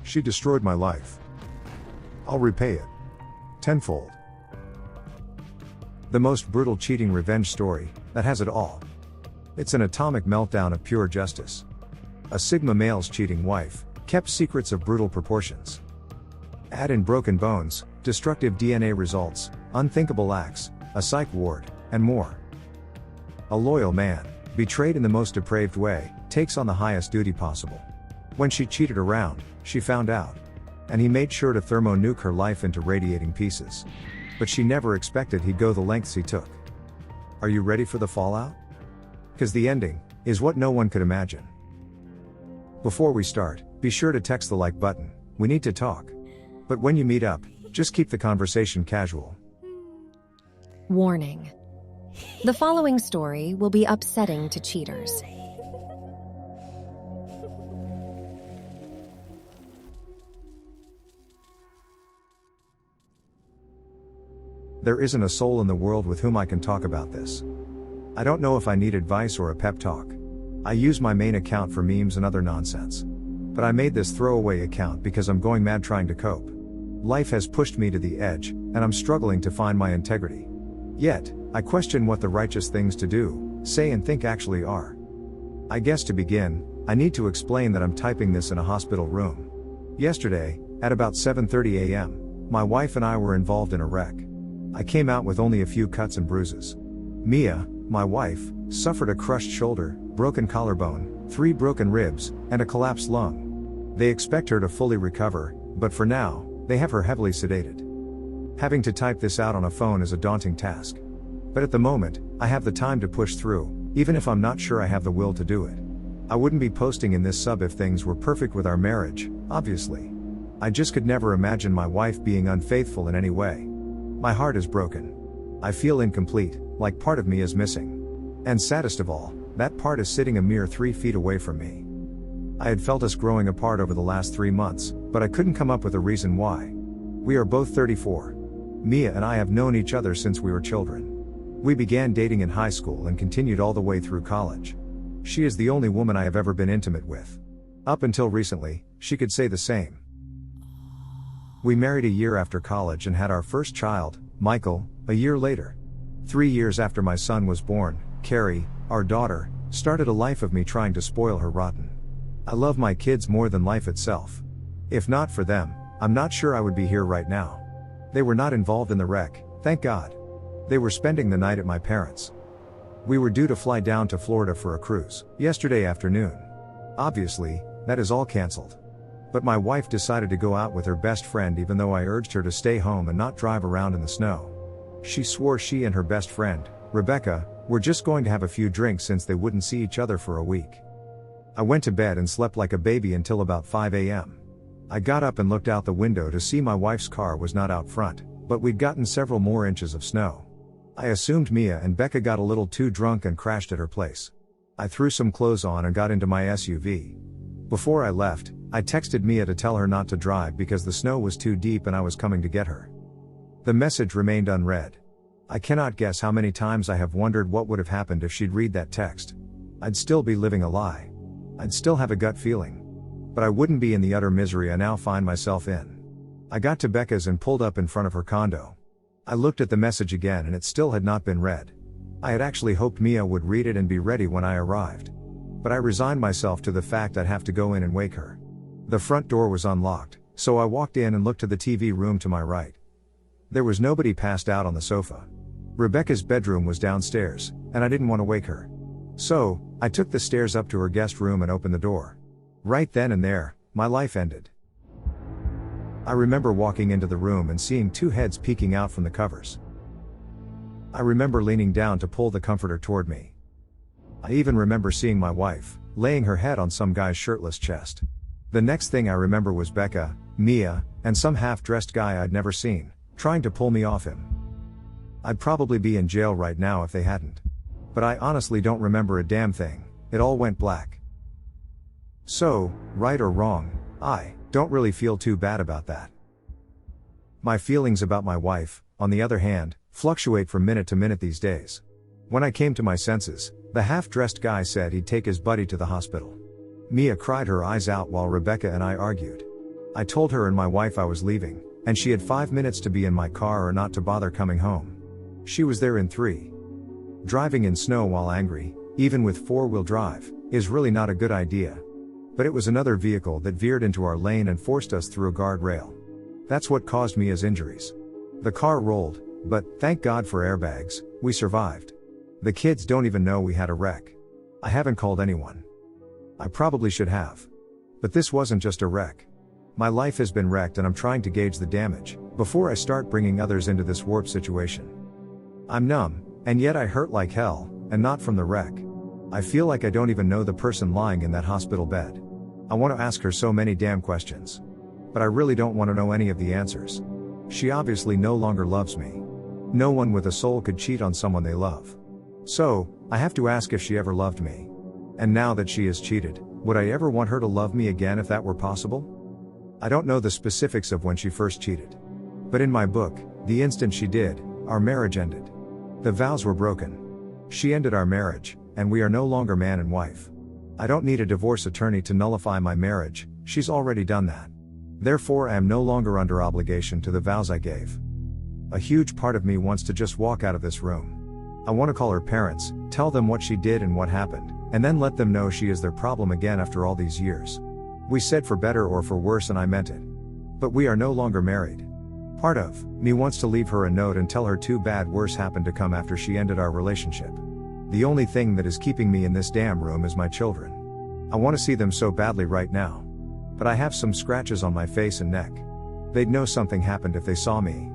She destroyed my life. I'll repay it. Tenfold. The most brutal cheating revenge story that has it all. It's an atomic meltdown of pure justice. A Sigma male's cheating wife kept secrets of brutal proportions. Add in broken bones, destructive DNA results, unthinkable acts, a psych ward, and more. A loyal man, betrayed in the most depraved way, takes on the highest duty possible. When she cheated around, she found out. And he made sure to thermonuke her life into radiating pieces. But she never expected he'd go the lengths he took. Are you ready for the fallout? 'Cause the ending is what no one could imagine. Before we start, be sure to text the like button. We need to talk. But when you meet up, just keep the conversation casual. Warning. The following story will be upsetting to cheaters. There isn't a soul in the world with whom I can talk about this. I don't know if I need advice or a pep talk. I use my main account for memes and other nonsense. But I made this throwaway account because I'm going mad trying to cope. Life has pushed me to the edge, and I'm struggling to find my integrity. Yet, I question what the righteous things to do, say and think actually are. I guess to begin, I need to explain that I'm typing this in a hospital room. Yesterday, at about 7:30 a.m., my wife and I were involved in a wreck. I came out with only a few cuts and bruises. Mia, my wife, suffered a crushed shoulder, broken collarbone, 3 broken ribs, and a collapsed lung. They expect her to fully recover, but for now, they have her heavily sedated. Having to type this out on a phone is a daunting task. But at the moment, I have the time to push through, even if I'm not sure I have the will to do it. I wouldn't be posting in this sub if things were perfect with our marriage, obviously. I just could never imagine my wife being unfaithful in any way. My heart is broken. I feel incomplete, like part of me is missing. And saddest of all, that part is sitting a mere 3 feet away from me. I had felt us growing apart over the last 3 months, but I couldn't come up with a reason why. We are both 34. Mia and I have known each other since we were children. We began dating in high school and continued all the way through college. She is the only woman I have ever been intimate with. Up until recently, she could say the same. We married a year after college and had our first child, Michael, a year later. 3 years after my son was born, Carrie, our daughter, started a life of me trying to spoil her rotten. I love my kids more than life itself. If not for them, I'm not sure I would be here right now. They were not involved in the wreck, thank God. They were spending the night at my parents'. We were due to fly down to Florida for a cruise yesterday afternoon. Obviously, that is all cancelled. But my wife decided to go out with her best friend even though I urged her to stay home and not drive around in the snow. She swore she and her best friend, Rebecca, were just going to have a few drinks since they wouldn't see each other for a week. I went to bed and slept like a baby until about 5 a.m. I got up and looked out the window to see my wife's car was not out front, but we'd gotten several more inches of snow. I assumed Mia and Becca got a little too drunk and crashed at her place. I threw some clothes on and got into my SUV. Before I left, I texted Mia to tell her not to drive because the snow was too deep and I was coming to get her. The message remained unread. I cannot guess how many times I have wondered what would have happened if she'd read that text. I'd still be living a lie. I'd still have a gut feeling. But I wouldn't be in the utter misery I now find myself in. I got to Becca's and pulled up in front of her condo. I looked at the message again and it still had not been read. I had actually hoped Mia would read it and be ready when I arrived. But I resigned myself to the fact I'd have to go in and wake her. The front door was unlocked, so I walked in and looked to the TV room to my right. There was nobody passed out on the sofa. Rebecca's bedroom was downstairs, and I didn't want to wake her. So, I took the stairs up to her guest room and opened the door. Right then and there, my life ended. I remember walking into the room and seeing 2 heads peeking out from the covers. I remember leaning down to pull the comforter toward me. I even remember seeing my wife, laying her head on some guy's shirtless chest. The next thing I remember was Becca, Mia, and some half-dressed guy I'd never seen, trying to pull me off him. I'd probably be in jail right now if they hadn't. But I honestly don't remember a damn thing, it all went black. So, right or wrong, I don't really feel too bad about that. My feelings about my wife, on the other hand, fluctuate from minute to minute these days. When I came to my senses, the half-dressed guy said he'd take his buddy to the hospital. Mia cried her eyes out while Rebecca and I argued. I told her and my wife I was leaving, and she had 5 minutes to be in my car or not to bother coming home. She was there in 3. Driving in snow while angry, even with 4-wheel drive, is really not a good idea. But it was another vehicle that veered into our lane and forced us through a guardrail. That's what caused Mia's injuries. The car rolled, but, thank God for airbags, we survived. The kids don't even know we had a wreck. I haven't called anyone. I probably should have. But this wasn't just a wreck. My life has been wrecked and I'm trying to gauge the damage, before I start bringing others into this warped situation. I'm numb, and yet I hurt like hell, and not from the wreck. I feel like I don't even know the person lying in that hospital bed. I want to ask her so many damn questions. But I really don't want to know any of the answers. She obviously no longer loves me. No one with a soul could cheat on someone they love. So, I have to ask if she ever loved me. And now that she has cheated, would I ever want her to love me again if that were possible? I don't know the specifics of when she first cheated. But in my book, the instant she did, our marriage ended. The vows were broken. She ended our marriage, and we are no longer man and wife. I don't need a divorce attorney to nullify my marriage, she's already done that. Therefore I am no longer under obligation to the vows I gave. A huge part of me wants to just walk out of this room. I want to call her parents, tell them what she did and what happened, and then let them know she is their problem again after all these years. We said for better or for worse and I meant it. But we are no longer married. Part of me wants to leave her a note and tell her too bad worse happened to come after she ended our relationship. The only thing that is keeping me in this damn room is my children. I want to see them so badly right now. But I have some scratches on my face and neck. They'd know something happened if they saw me.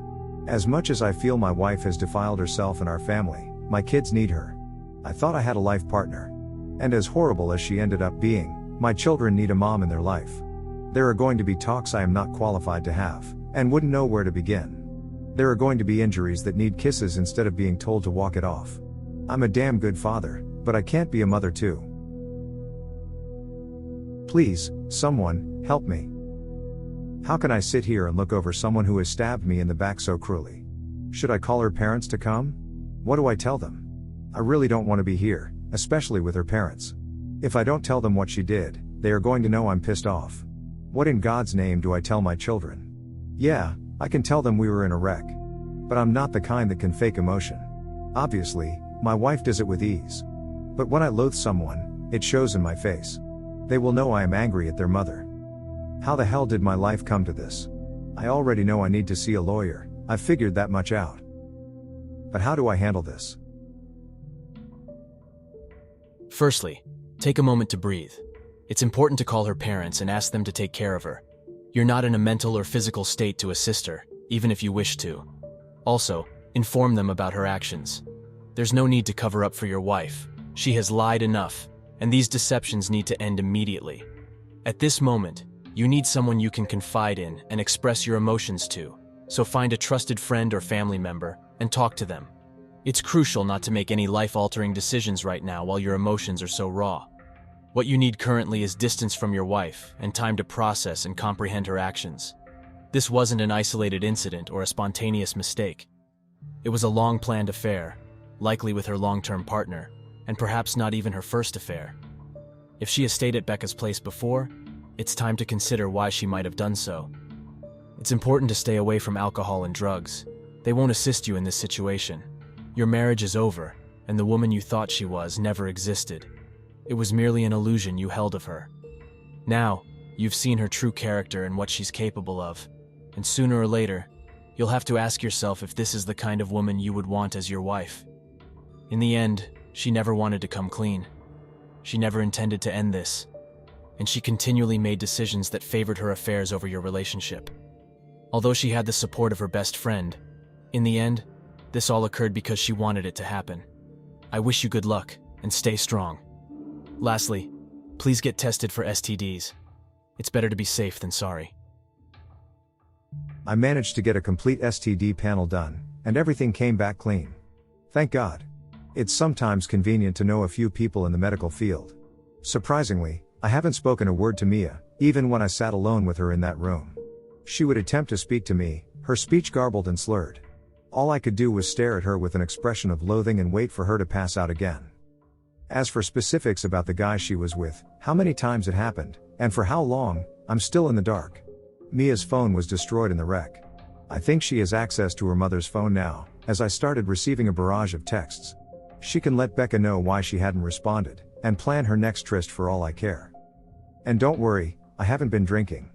As much as I feel my wife has defiled herself and our family, my kids need her. I thought I had a life partner. And as horrible as she ended up being, my children need a mom in their life. There are going to be talks I am not qualified to have, and wouldn't know where to begin. There are going to be injuries that need kisses instead of being told to walk it off. I'm a damn good father, but I can't be a mother too. Please, someone, help me. How can I sit here and look over someone who has stabbed me in the back so cruelly? Should I call her parents to come? What do I tell them? I really don't want to be here, especially with her parents. If I don't tell them what she did, they are going to know I'm pissed off. What in God's name do I tell my children? Yeah, I can tell them we were in a wreck. But I'm not the kind that can fake emotion. Obviously, my wife does it with ease. But when I loathe someone, it shows in my face. They will know I am angry at their mother. How the hell did my life come to this? I already know I need to see a lawyer, I've figured that much out. But how do I handle this? Firstly, take a moment to breathe. It's important to call her parents and ask them to take care of her. You're not in a mental or physical state to assist her, even if you wish to. Also, inform them about her actions. There's no need to cover up for your wife. She has lied enough, and these deceptions need to end immediately. At this moment, you need someone you can confide in and express your emotions to, so find a trusted friend or family member and talk to them. It's crucial not to make any life-altering decisions right now while your emotions are so raw. What you need currently is distance from your wife and time to process and comprehend her actions. This wasn't an isolated incident or a spontaneous mistake. It was a long-planned affair, likely with her long-term partner, and perhaps not even her first affair. If she has stayed at Becca's place before, it's time to consider why she might have done so. It's important to stay away from alcohol and drugs. They won't assist you in this situation. Your marriage is over, and the woman you thought she was never existed. It was merely an illusion you held of her. Now, you've seen her true character and what she's capable of, and sooner or later, you'll have to ask yourself if this is the kind of woman you would want as your wife. In the end, she never wanted to come clean. She never intended to end this, and she continually made decisions that favored her affairs over your relationship. Although she had the support of her best friend, in the end, this all occurred because she wanted it to happen. I wish you good luck, and stay strong. Lastly, please get tested for STDs. It's better to be safe than sorry. I managed to get a complete STD panel done, and everything came back clean. Thank God. It's sometimes convenient to know a few people in the medical field. Surprisingly, I haven't spoken a word to Mia, even when I sat alone with her in that room. She would attempt to speak to me, her speech garbled and slurred. All I could do was stare at her with an expression of loathing and wait for her to pass out again. As for specifics about the guy she was with, How many times it happened, and for how long, I'm still in the dark. Mia's phone was destroyed in the wreck. I think she has access to her mother's phone now, as I started receiving a barrage of texts. She can let Becca know why she hadn't responded, and plan her next tryst for all I care. And don't worry, I haven't been drinking.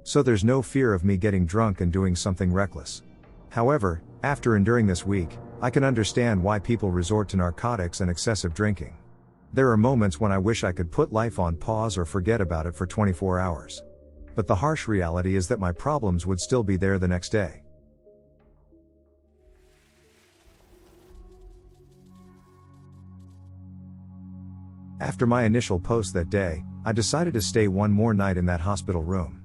So there's no fear of me getting drunk and doing something reckless. However, after enduring this week, I can understand why people resort to narcotics and excessive drinking. There are moments when I wish I could put life on pause or forget about it for 24 hours. But the harsh reality is that my problems would still be there the next day. After my initial post that day, I decided to stay one more night in that hospital room.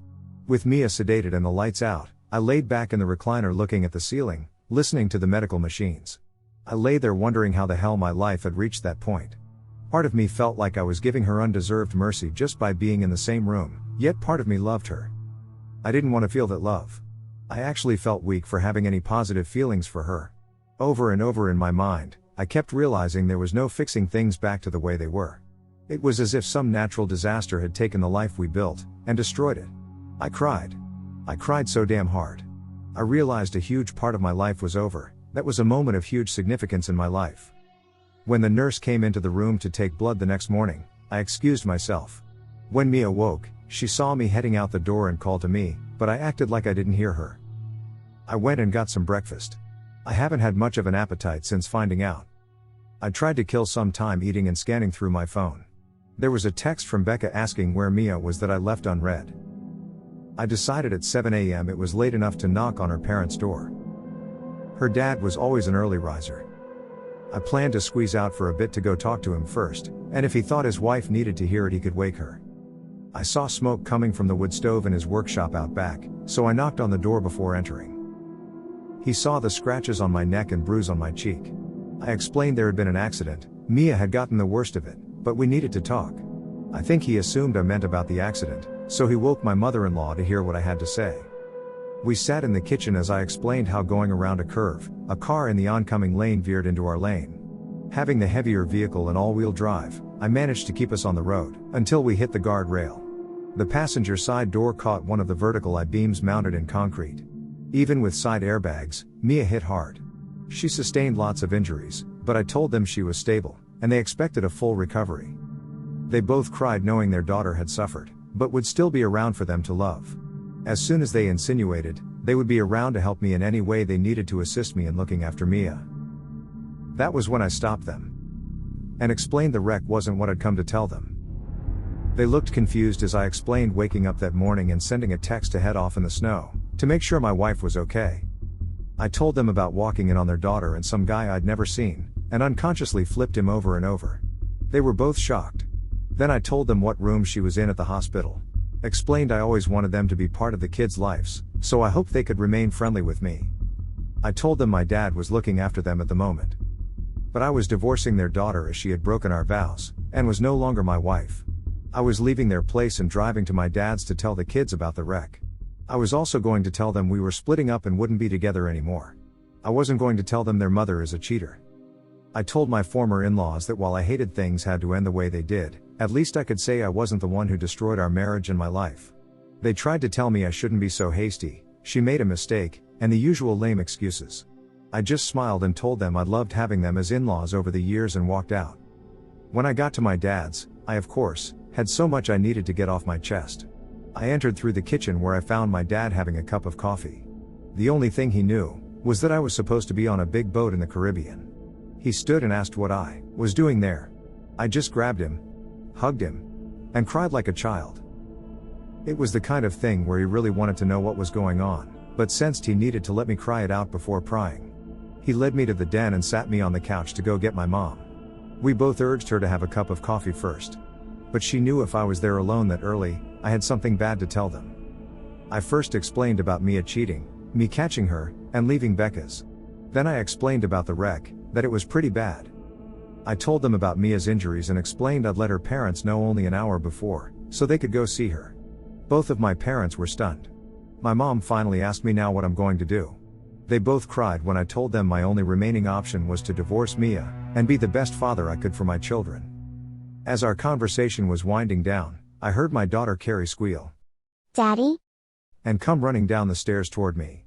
With Mia sedated and the lights out, I laid back in the recliner looking at the ceiling, listening to the medical machines. I lay there wondering how the hell my life had reached that point. Part of me felt like I was giving her undeserved mercy just by being in the same room, yet part of me loved her. I didn't want to feel that love. I actually felt weak for having any positive feelings for her. Over and over in my mind, I kept realizing there was no fixing things back to the way they were. It was as if some natural disaster had taken the life we built, and destroyed it. I cried. I cried so damn hard. I realized a huge part of my life was over. That was a moment of huge significance in my life. When the nurse came into the room to take blood the next morning, I excused myself. When Mia woke, she saw me heading out the door and called to me, but I acted like I didn't hear her. I went and got some breakfast. I haven't had much of an appetite since finding out. I tried to kill some time eating and scanning through my phone. There was a text from Becca asking where Mia was that I left unread. I decided at 7 a.m. it was late enough to knock on her parents' door. Her dad was always an early riser. I planned to squeeze out for a bit to go talk to him first, and if he thought his wife needed to hear it he could wake her. I saw smoke coming from the wood stove in his workshop out back, so I knocked on the door before entering. He saw the scratches on my neck and bruise on my cheek. I explained there had been an accident, Mia had gotten the worst of it, but we needed to talk. I think he assumed I meant about the accident, so he woke my mother-in-law to hear what I had to say. We sat in the kitchen as I explained how going around a curve, a car in the oncoming lane veered into our lane. Having the heavier vehicle and all-wheel drive, I managed to keep us on the road, until we hit the guardrail. The passenger side door caught one of the vertical I-beams mounted in concrete. Even with side airbags, Mia hit hard. She sustained lots of injuries, but I told them she was stable, and they expected a full recovery. They both cried knowing their daughter had suffered, but would still be around for them to love. As soon as they insinuated, they would be around to help me in any way they needed to assist me in looking after Mia. That was when I stopped them. And explained the wreck wasn't what I'd come to tell them. They looked confused as I explained waking up that morning and sending a text to head off in the snow, to make sure my wife was okay. I told them about walking in on their daughter and some guy I'd never seen, and unconsciously flipped him over and over. They were both shocked. Then I told them what room she was in at the hospital. Explained I always wanted them to be part of the kids' lives, so I hoped they could remain friendly with me. I told them my dad was looking after them at the moment. But I was divorcing their daughter as she had broken our vows, and was no longer my wife. I was leaving their place and driving to my dad's to tell the kids about the wreck. I was also going to tell them we were splitting up and wouldn't be together anymore. I wasn't going to tell them their mother is a cheater. I told my former in-laws that while I hated things had to end the way they did, at least I could say I wasn't the one who destroyed our marriage and my life. They tried to tell me I shouldn't be so hasty, she made a mistake, and the usual lame excuses. I just smiled and told them I'd loved having them as in-laws over the years and walked out. When I got to my dad's, I of course, had so much I needed to get off my chest. I entered through the kitchen where I found my dad having a cup of coffee. The only thing he knew was that I was supposed to be on a big boat in the Caribbean. He stood and asked what I was doing there. I just grabbed him, hugged him, and cried like a child. It was the kind of thing where he really wanted to know what was going on, but sensed he needed to let me cry it out before prying. He led me to the den and sat me on the couch to go get my mom. We both urged her to have a cup of coffee first. But she knew if I was there alone that early, I had something bad to tell them. I first explained about Mia cheating, me catching her, and leaving Becca's. Then I explained about the wreck, that it was pretty bad. I told them about Mia's injuries and explained I'd let her parents know only an hour before, so they could go see her. Both of my parents were stunned. My mom finally asked me now what I'm going to do. They both cried when I told them my only remaining option was to divorce Mia, and be the best father I could for my children. As our conversation was winding down, I heard my daughter Carrie squeal, "Daddy?" and come running down the stairs toward me.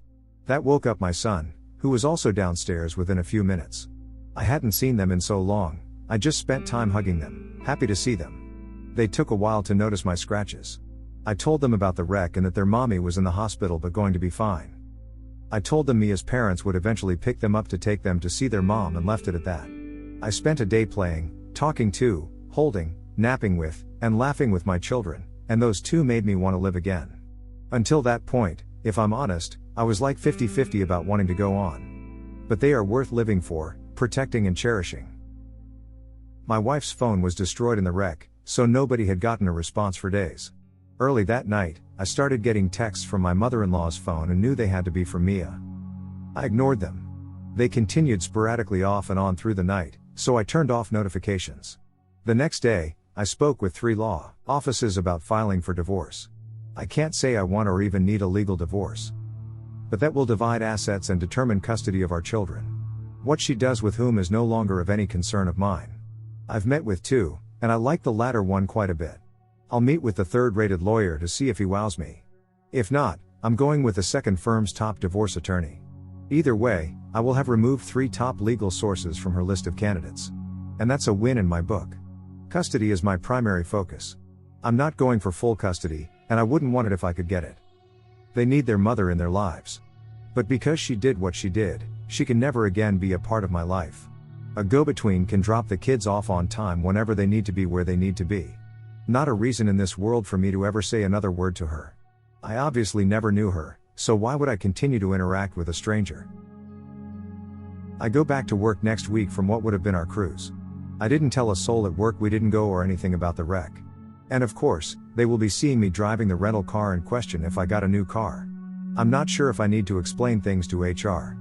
That woke up my son, who was also downstairs within a few minutes. I hadn't seen them in so long, I just spent time hugging them, happy to see them. They took a while to notice my scratches. I told them about the wreck and that their mommy was in the hospital but going to be fine. I told them Mia's parents would eventually pick them up to take them to see their mom and left it at that. I spent a day playing, talking to, holding, napping with, and laughing with my children, and those two made me want to live again. Until that point, if I'm honest, I was like 50-50 about wanting to go on. But they are worth living for, protecting and cherishing. My wife's phone was destroyed in the wreck, so nobody had gotten a response for days. Early that night, I started getting texts from my mother-in-law's phone and knew they had to be from Mia. I ignored them. They continued sporadically off and on through the night, so I turned off notifications. The next day, I spoke with 3 law offices about filing for divorce. I can't say I want or even need a legal divorce. But that will divide assets and determine custody of our children. What she does with whom is no longer of any concern of mine. I've met with 2, and I like the latter one quite a bit. I'll meet with the 3rd-rated lawyer to see if he wows me. If not, I'm going with the 2nd firm's top divorce attorney. Either way, I will have removed 3 top legal sources from her list of candidates. And that's a win in my book. Custody is my primary focus. I'm not going for full custody, and I wouldn't want it if I could get it. They need their mother in their lives. But because she did what she did, she can never again be a part of my life. A go-between can drop the kids off on time whenever they need to be where they need to be. Not a reason in this world for me to ever say another word to her. I obviously never knew her, so why would I continue to interact with a stranger? I go back to work next week from what would have been our cruise. I didn't tell a soul at work we didn't go or anything about the wreck. And of course, they will be seeing me driving the rental car in question if I got a new car. I'm not sure if I need to explain things to HR.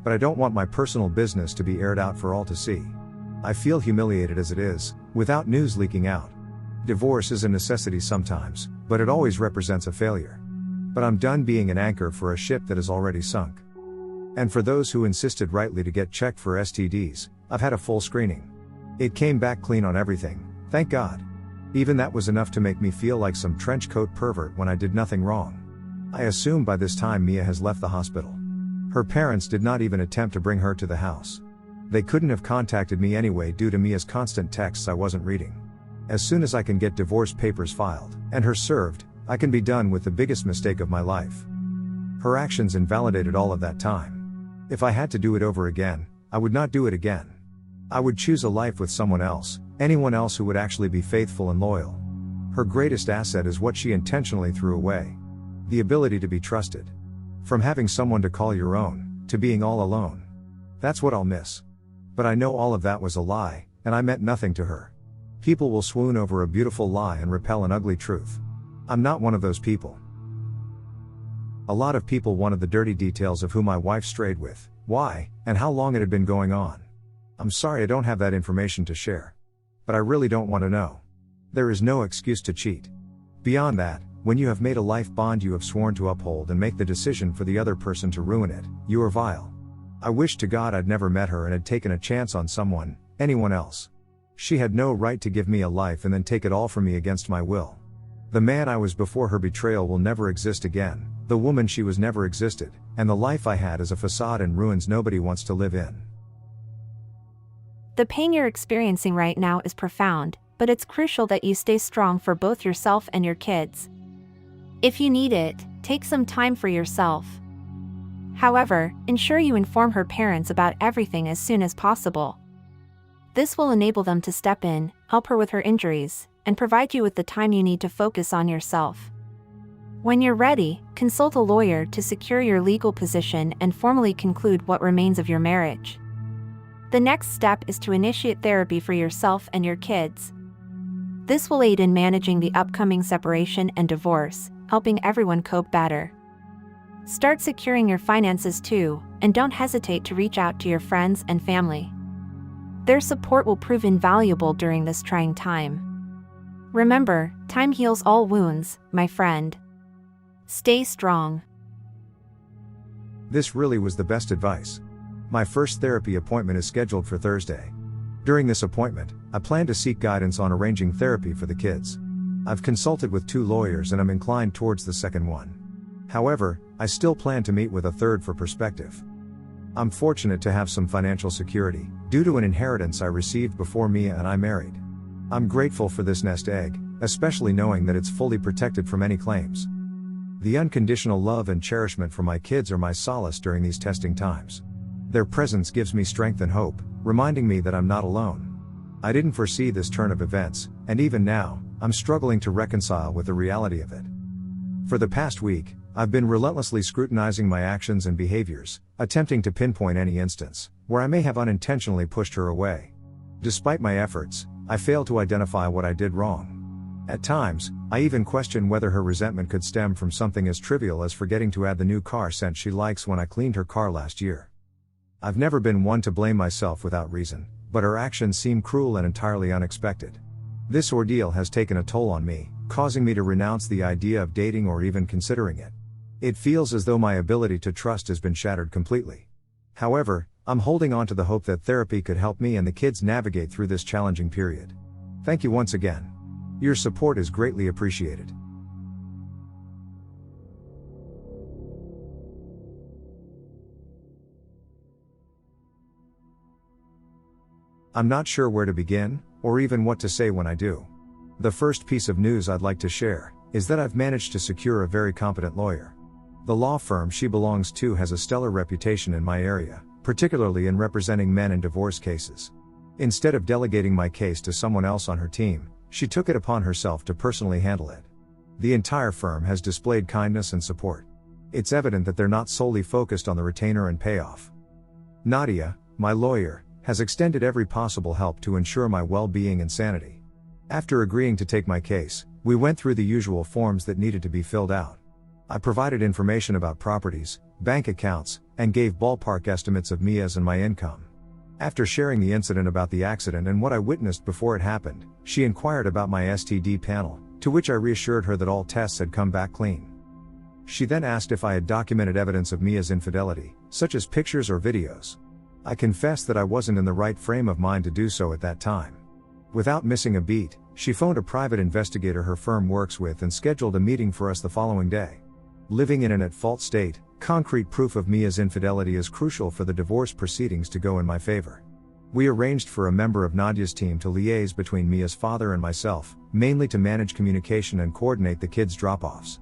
But I don't want my personal business to be aired out for all to see. I feel humiliated as it is, without news leaking out. Divorce is a necessity sometimes, but it always represents a failure. But I'm done being an anchor for a ship that is already sunk. And for those who insisted rightly to get checked for STDs, I've had a full screening. It came back clean on everything, thank God. Even that was enough to make me feel like some trench coat pervert when I did nothing wrong. I assume by this time Mia has left the hospital. Her parents did not even attempt to bring her to the house. They couldn't have contacted me anyway due to Mia's constant texts I wasn't reading. As soon as I can get divorce papers filed, and her served, I can be done with the biggest mistake of my life. Her actions invalidated all of that time. If I had to do it over again, I would not do it again. I would choose a life with someone else, anyone else who would actually be faithful and loyal. Her greatest asset is what she intentionally threw away. The ability to be trusted. From having someone to call your own, to being all alone. That's what I'll miss. But I know all of that was a lie, and I meant nothing to her. People will swoon over a beautiful lie and repel an ugly truth. I'm not one of those people. A lot of people wanted the dirty details of who my wife strayed with, why, and how long it had been going on. I'm sorry I don't have that information to share. But I really don't want to know. There is no excuse to cheat. Beyond that, when you have made a life bond you have sworn to uphold and make the decision for the other person to ruin it, you are vile. I wish to God I'd never met her and had taken a chance on someone, anyone else. She had no right to give me a life and then take it all from me against my will. The man I was before her betrayal will never exist again, the woman she was never existed, and the life I had is a facade in ruins nobody wants to live in. The pain you're experiencing right now is profound, but it's crucial that you stay strong for both yourself and your kids. If you need it, take some time for yourself. However, ensure you inform her parents about everything as soon as possible. This will enable them to step in, help her with her injuries, and provide you with the time you need to focus on yourself. When you're ready, consult a lawyer to secure your legal position and formally conclude what remains of your marriage. The next step is to initiate therapy for yourself and your kids. This will aid in managing the upcoming separation and divorce, helping everyone cope better. Start securing your finances too, and don't hesitate to reach out to your friends and family. Their support will prove invaluable during this trying time. Remember, time heals all wounds, my friend. Stay strong. This really was the best advice. My first therapy appointment is scheduled for Thursday. During this appointment, I plan to seek guidance on arranging therapy for the kids. I've consulted with 2 lawyers and I'm inclined towards the second one. However, I still plan to meet with a third for perspective. I'm fortunate to have some financial security, due to an inheritance I received before Mia and I married. I'm grateful for this nest egg, especially knowing that it's fully protected from any claims. The unconditional love and cherishment for my kids are my solace during these testing times. Their presence gives me strength and hope, reminding me that I'm not alone. I didn't foresee this turn of events, and even now, I'm struggling to reconcile with the reality of it. For the past week, I've been relentlessly scrutinizing my actions and behaviors, attempting to pinpoint any instance where I may have unintentionally pushed her away. Despite my efforts, I fail to identify what I did wrong. At times, I even question whether her resentment could stem from something as trivial as forgetting to add the new car scent she likes when I cleaned her car last year. I've never been one to blame myself without reason, but her actions seem cruel and entirely unexpected. This ordeal has taken a toll on me, causing me to renounce the idea of dating or even considering it. It feels as though my ability to trust has been shattered completely. However, I'm holding on to the hope that therapy could help me and the kids navigate through this challenging period. Thank you once again. Your support is greatly appreciated. I'm not sure where to begin, or even what to say when I do. The first piece of news I'd like to share is that I've managed to secure a very competent lawyer. The law firm she belongs to has a stellar reputation in my area, particularly in representing men in divorce cases. Instead of delegating my case to someone else on her team, she took it upon herself to personally handle it. The entire firm has displayed kindness and support. It's evident that they're not solely focused on the retainer and payoff. Nadia, my lawyer, has extended every possible help to ensure my well-being and sanity. After agreeing to take my case, we went through the usual forms that needed to be filled out. I provided information about properties, bank accounts, and gave ballpark estimates of Mia's and my income. After sharing the incident about the accident and what I witnessed before it happened, she inquired about my STD panel, to which I reassured her that all tests had come back clean. She then asked if I had documented evidence of Mia's infidelity, such as pictures or videos. I confessed that I wasn't in the right frame of mind to do so at that time. Without missing a beat, she phoned a private investigator her firm works with and scheduled a meeting for us the following day. Living in an at-fault state, concrete proof of Mia's infidelity is crucial for the divorce proceedings to go in my favor. We arranged for a member of Nadia's team to liaise between Mia's father and myself, mainly to manage communication and coordinate the kids' drop-offs.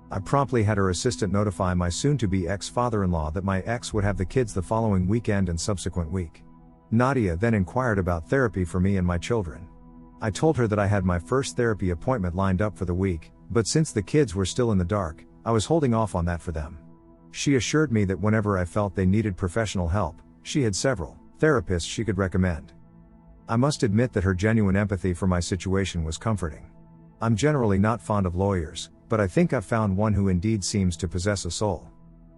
I promptly had her assistant notify my soon-to-be ex-father-in-law that my ex would have the kids the following weekend and subsequent week. Nadia then inquired about therapy for me and my children. I told her that I had my first therapy appointment lined up for the week, but since the kids were still in the dark, I was holding off on that for them. She assured me that whenever I felt they needed professional help, she had several therapists she could recommend. I must admit that her genuine empathy for my situation was comforting. I'm generally not fond of lawyers, but I think I've found one who indeed seems to possess a soul.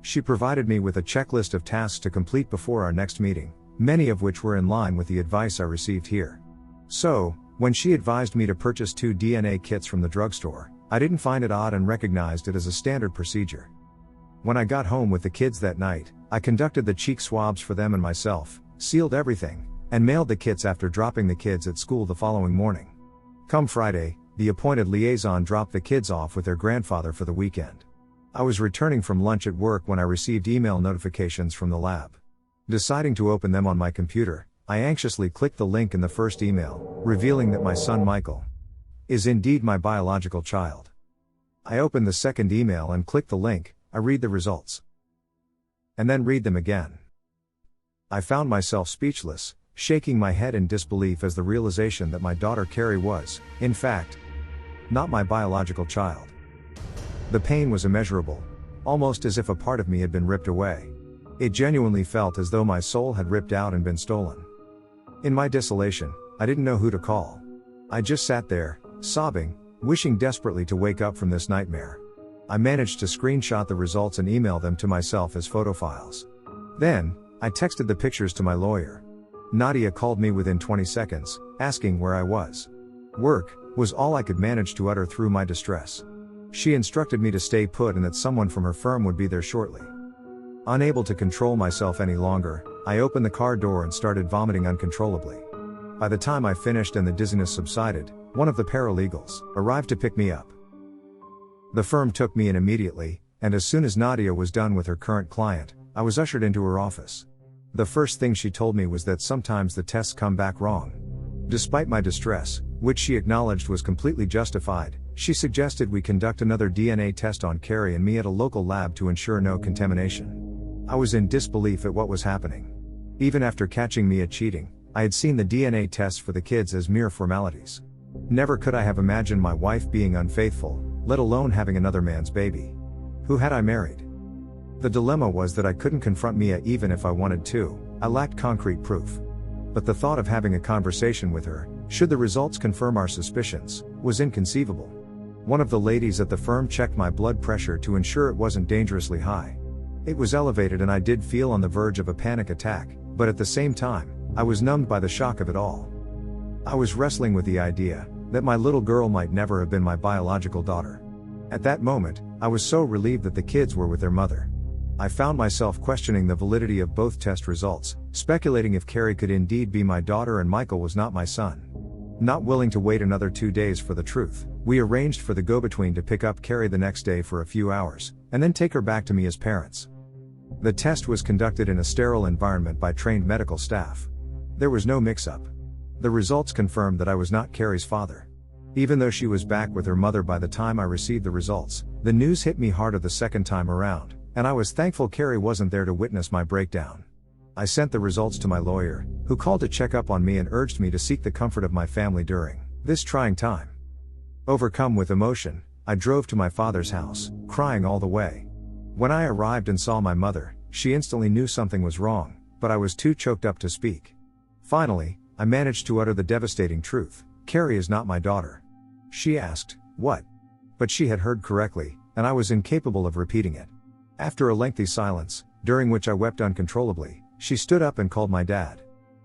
She provided me with a checklist of tasks to complete before our next meeting, many of which were in line with the advice I received here. So, when she advised me to purchase 2 DNA kits from the drugstore, I didn't find it odd and recognized it as a standard procedure. When I got home with the kids that night, I conducted the cheek swabs for them and myself, sealed everything, and mailed the kits after dropping the kids at school the following morning. Come Friday, the appointed liaison dropped the kids off with their grandfather for the weekend. I was returning from lunch at work when I received email notifications from the lab. Deciding to open them on my computer, I anxiously clicked the link in the first email, revealing that my son Michael is indeed my biological child. I opened the second email and clicked the link. I read the results. And then read them again. I found myself speechless, shaking my head in disbelief as the realization that my daughter Carrie was, in fact, not my biological child. The pain was immeasurable, almost as if a part of me had been ripped away. It genuinely felt as though my soul had ripped out and been stolen. In my desolation, I didn't know who to call. I just sat there, sobbing, wishing desperately to wake up from this nightmare. I managed to screenshot the results and email them to myself as photo files. Then, I texted the pictures to my lawyer. Nadia called me within 20 seconds, asking where I was. Work was all I could manage to utter through my distress. She instructed me to stay put and that someone from her firm would be there shortly. Unable to control myself any longer, I opened the car door and started vomiting uncontrollably. By the time I finished and the dizziness subsided, one of the paralegals arrived to pick me up. The firm took me in immediately, and as soon as Nadia was done with her current client, I was ushered into her office. The first thing she told me was that sometimes the tests come back wrong. Despite my distress, which she acknowledged was completely justified, she suggested we conduct another DNA test on Carrie and me at a local lab to ensure no contamination. I was in disbelief at what was happening. Even after catching Mia cheating, I had seen the DNA tests for the kids as mere formalities. Never could I have imagined my wife being unfaithful, let alone having another man's baby. Who had I married? The dilemma was that I couldn't confront Mia even if I wanted to. I lacked concrete proof. But the thought of having a conversation with her, should the results confirm our suspicions, was inconceivable. One of the ladies at the firm checked my blood pressure to ensure it wasn't dangerously high. It was elevated and I did feel on the verge of a panic attack, but at the same time, I was numbed by the shock of it all. I was wrestling with the idea that my little girl might never have been my biological daughter. At that moment, I was so relieved that the kids were with their mother. I found myself questioning the validity of both test results, speculating if Carrie could indeed be my daughter and Michael was not my son. Not willing to wait another 2 days for the truth, we arranged for the go-between to pick up Carrie the next day for a few hours, and then take her back to me as parents. The test was conducted in a sterile environment by trained medical staff. There was no mix-up. The results confirmed that I was not Carrie's father. Even though she was back with her mother by the time I received the results, the news hit me harder the second time around, and I was thankful Carrie wasn't there to witness my breakdown. I sent the results to my lawyer, who called to check up on me and urged me to seek the comfort of my family during this trying time. Overcome with emotion, I drove to my father's house, crying all the way. When I arrived and saw my mother, she instantly knew something was wrong, but I was too choked up to speak. Finally, I managed to utter the devastating truth: Carrie is not my daughter. She asked, "What?" But she had heard correctly, and I was incapable of repeating it. After a lengthy silence, during which I wept uncontrollably, she stood up and called my dad.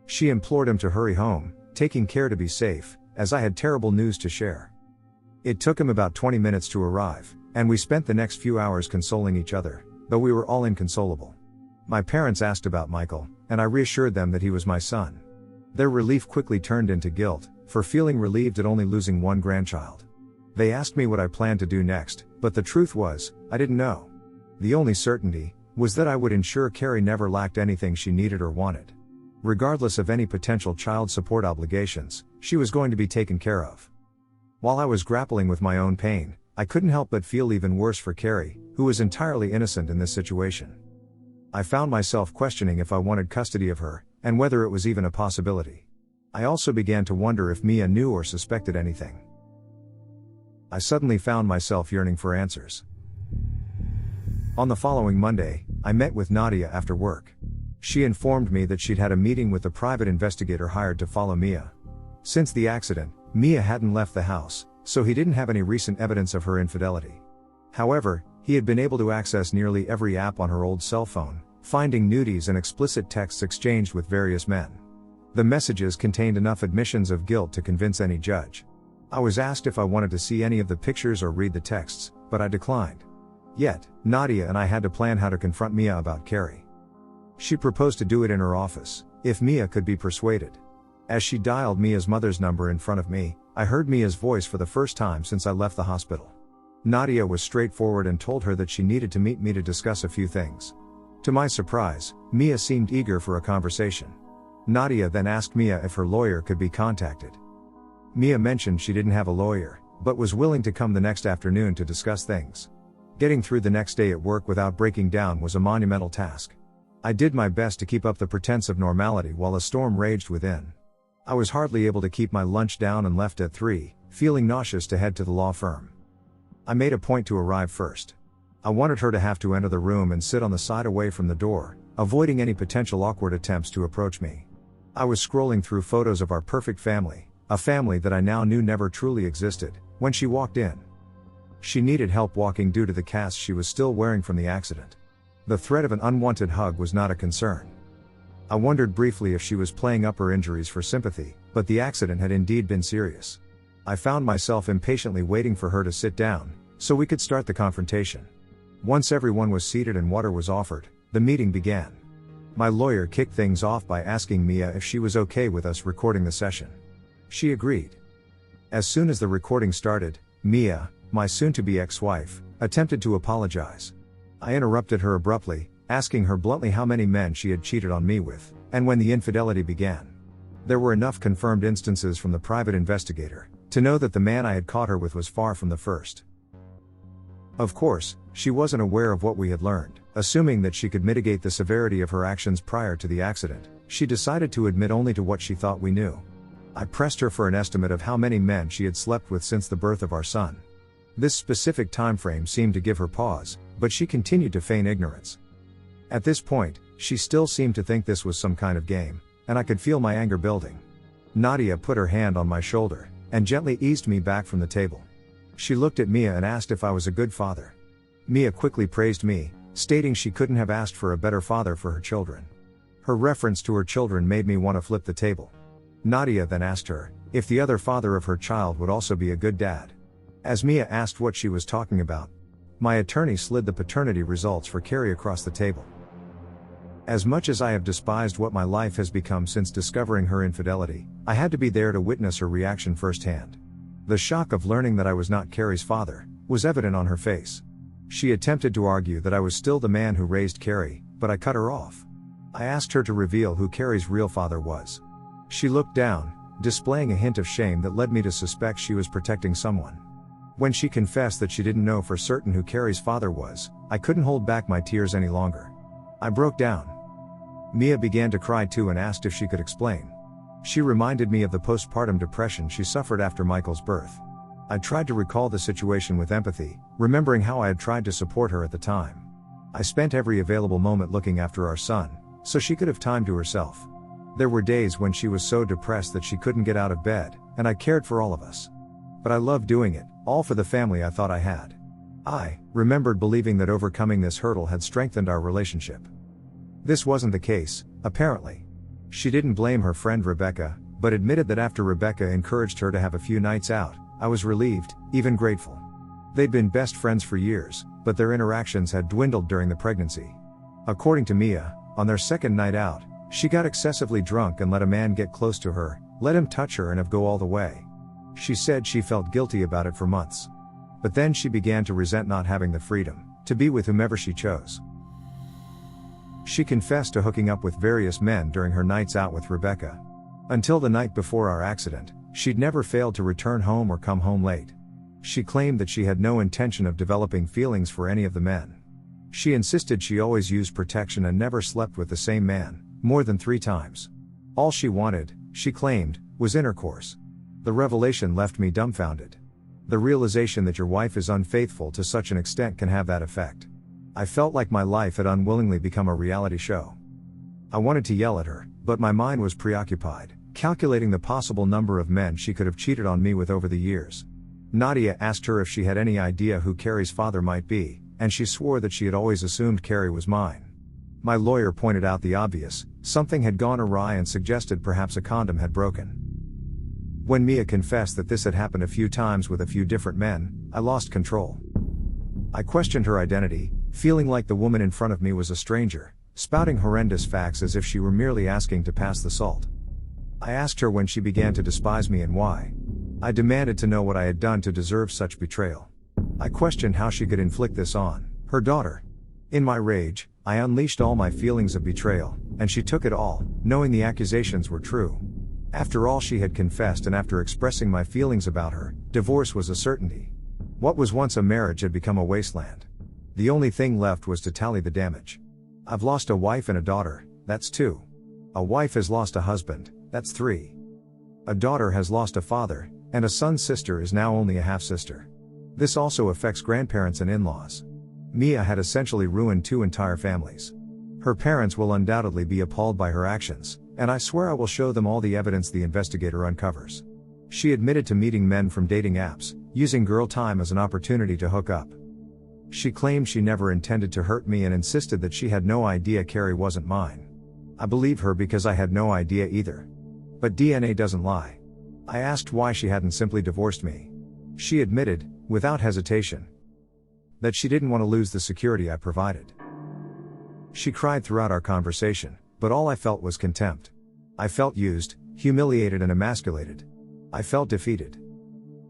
She implored him to hurry home, taking care to be safe, as I had terrible news to share. It took him about 20 minutes to arrive, and we spent the next few hours consoling each other, though we were all inconsolable. My parents asked about Michael, and I reassured them that he was my son. Their relief quickly turned into guilt, for feeling relieved at only losing one grandchild. They asked me what I planned to do next, but the truth was, I didn't know. The only certainty was that I would ensure Carrie never lacked anything she needed or wanted. Regardless of any potential child support obligations, she was going to be taken care of. While I was grappling with my own pain, I couldn't help but feel even worse for Carrie, who was entirely innocent in this situation. I found myself questioning if I wanted custody of her, and whether it was even a possibility. I also began to wonder if Mia knew or suspected anything. I suddenly found myself yearning for answers. On the following Monday, I met with Nadia after work. She informed me that she'd had a meeting with the private investigator hired to follow Mia. Since the accident, Mia hadn't left the house, so he didn't have any recent evidence of her infidelity. However, he had been able to access nearly every app on her old cell phone, finding nudies and explicit texts exchanged with various men. The messages contained enough admissions of guilt to convince any judge. I was asked if I wanted to see any of the pictures or read the texts, but I declined. Yet, Nadia and I had to plan how to confront Mia about Carrie. She proposed to do it in her office, if Mia could be persuaded. As she dialed Mia's mother's number in front of me, I heard Mia's voice for the first time since I left the hospital. Nadia was straightforward and told her that she needed to meet me to discuss a few things. To my surprise, Mia seemed eager for a conversation. Nadia then asked Mia if her lawyer could be contacted. Mia mentioned she didn't have a lawyer, but was willing to come the next afternoon to discuss things. Getting through the next day at work without breaking down was a monumental task. I did my best to keep up the pretense of normality while a storm raged within. I was hardly able to keep my lunch down and left at 3, feeling nauseous to head to the law firm. I made a point to arrive first. I wanted her to have to enter the room and sit on the side away from the door, avoiding any potential awkward attempts to approach me. I was scrolling through photos of our perfect family, a family that I now knew never truly existed, when she walked in. She needed help walking due to the cast she was still wearing from the accident. The threat of an unwanted hug was not a concern. I wondered briefly if she was playing up her injuries for sympathy, but the accident had indeed been serious. I found myself impatiently waiting for her to sit down, so we could start the confrontation. Once everyone was seated and water was offered, the meeting began. My lawyer kicked things off by asking Mia if she was okay with us recording the session. She agreed. As soon as the recording started, Mia, my soon-to-be ex-wife, attempted to apologize. I interrupted her abruptly, asking her bluntly how many men she had cheated on me with, and when the infidelity began. There were enough confirmed instances from the private investigator to know that the man I had caught her with was far from the first. Of course, she wasn't aware of what we had learned. Assuming that she could mitigate the severity of her actions prior to the accident, she decided to admit only to what she thought we knew. I pressed her for an estimate of how many men she had slept with since the birth of our son. This specific time frame seemed to give her pause, but she continued to feign ignorance. At this point, she still seemed to think this was some kind of game, and I could feel my anger building. Nadia put her hand on my shoulder and gently eased me back from the table. She looked at Mia and asked if I was a good father. Mia quickly praised me, stating she couldn't have asked for a better father for her children. Her reference to her children made me want to flip the table. Nadia then asked her if the other father of her child would also be a good dad. As Mia asked what she was talking about, my attorney slid the paternity results for Carrie across the table. As much as I have despised what my life has become since discovering her infidelity, I had to be there to witness her reaction firsthand. The shock of learning that I was not Carrie's father was evident on her face. She attempted to argue that I was still the man who raised Carrie, but I cut her off. I asked her to reveal who Carrie's real father was. She looked down, displaying a hint of shame that led me to suspect she was protecting someone. When she confessed that she didn't know for certain who Carrie's father was, I couldn't hold back my tears any longer. I broke down. Mia began to cry too and asked if she could explain. She reminded me of the postpartum depression she suffered after Michael's birth. I tried to recall the situation with empathy, remembering how I had tried to support her at the time. I spent every available moment looking after our son, so she could have time to herself. There were days when she was so depressed that she couldn't get out of bed, and I cared for all of us. But I loved doing it, all for the family I thought I had. I remembered believing that overcoming this hurdle had strengthened our relationship. This wasn't the case, apparently. She didn't blame her friend Rebecca, but admitted that after Rebecca encouraged her to have a few nights out, I was relieved, even grateful. They'd been best friends for years, but their interactions had dwindled during the pregnancy. According to Mia, on their second night out, she got excessively drunk and let a man get close to her, let him touch her and have go all the way. She said she felt guilty about it for months. But then she began to resent not having the freedom to be with whomever she chose. She confessed to hooking up with various men during her nights out with Rebecca. Until the night before our accident, she'd never failed to return home or come home late. She claimed that she had no intention of developing feelings for any of the men. She insisted she always used protection and never slept with the same man more than 3 times. All she wanted, she claimed, was intercourse. The revelation left me dumbfounded. The realization that your wife is unfaithful to such an extent can have that effect. I felt like my life had unwillingly become a reality show. I wanted to yell at her, but my mind was preoccupied, calculating the possible number of men she could have cheated on me with over the years. Nadia asked her if she had any idea who Carrie's father might be, and she swore that she had always assumed Carrie was mine. My lawyer pointed out the obvious: something had gone awry and suggested perhaps a condom had broken. When Mia confessed that this had happened a few times with a few different men, I lost control. I questioned her identity, feeling like the woman in front of me was a stranger, spouting horrendous facts as if she were merely asking to pass the salt. I asked her when she began to despise me and why. I demanded to know what I had done to deserve such betrayal. I questioned how she could inflict this on her daughter. In my rage, I unleashed all my feelings of betrayal, and she took it all, knowing the accusations were true. After all she had confessed and after expressing my feelings about her, divorce was a certainty. What was once a marriage had become a wasteland. The only thing left was to tally the damage. I've lost a wife and a daughter, that's 2. A wife has lost a husband, that's 3. A daughter has lost a father, and a son's sister is now only a half-sister. This also affects grandparents and in-laws. Mia had essentially ruined 2 entire families. Her parents will undoubtedly be appalled by her actions, and I swear I will show them all the evidence the investigator uncovers. She admitted to meeting men from dating apps, using girl time as an opportunity to hook up. She claimed she never intended to hurt me and insisted that she had no idea Carrie wasn't mine. I believe her because I had no idea either. But DNA doesn't lie. I asked why she hadn't simply divorced me. She admitted, without hesitation, that she didn't want to lose the security I provided. She cried throughout our conversation, but all I felt was contempt. I felt used, humiliated and emasculated. I felt defeated.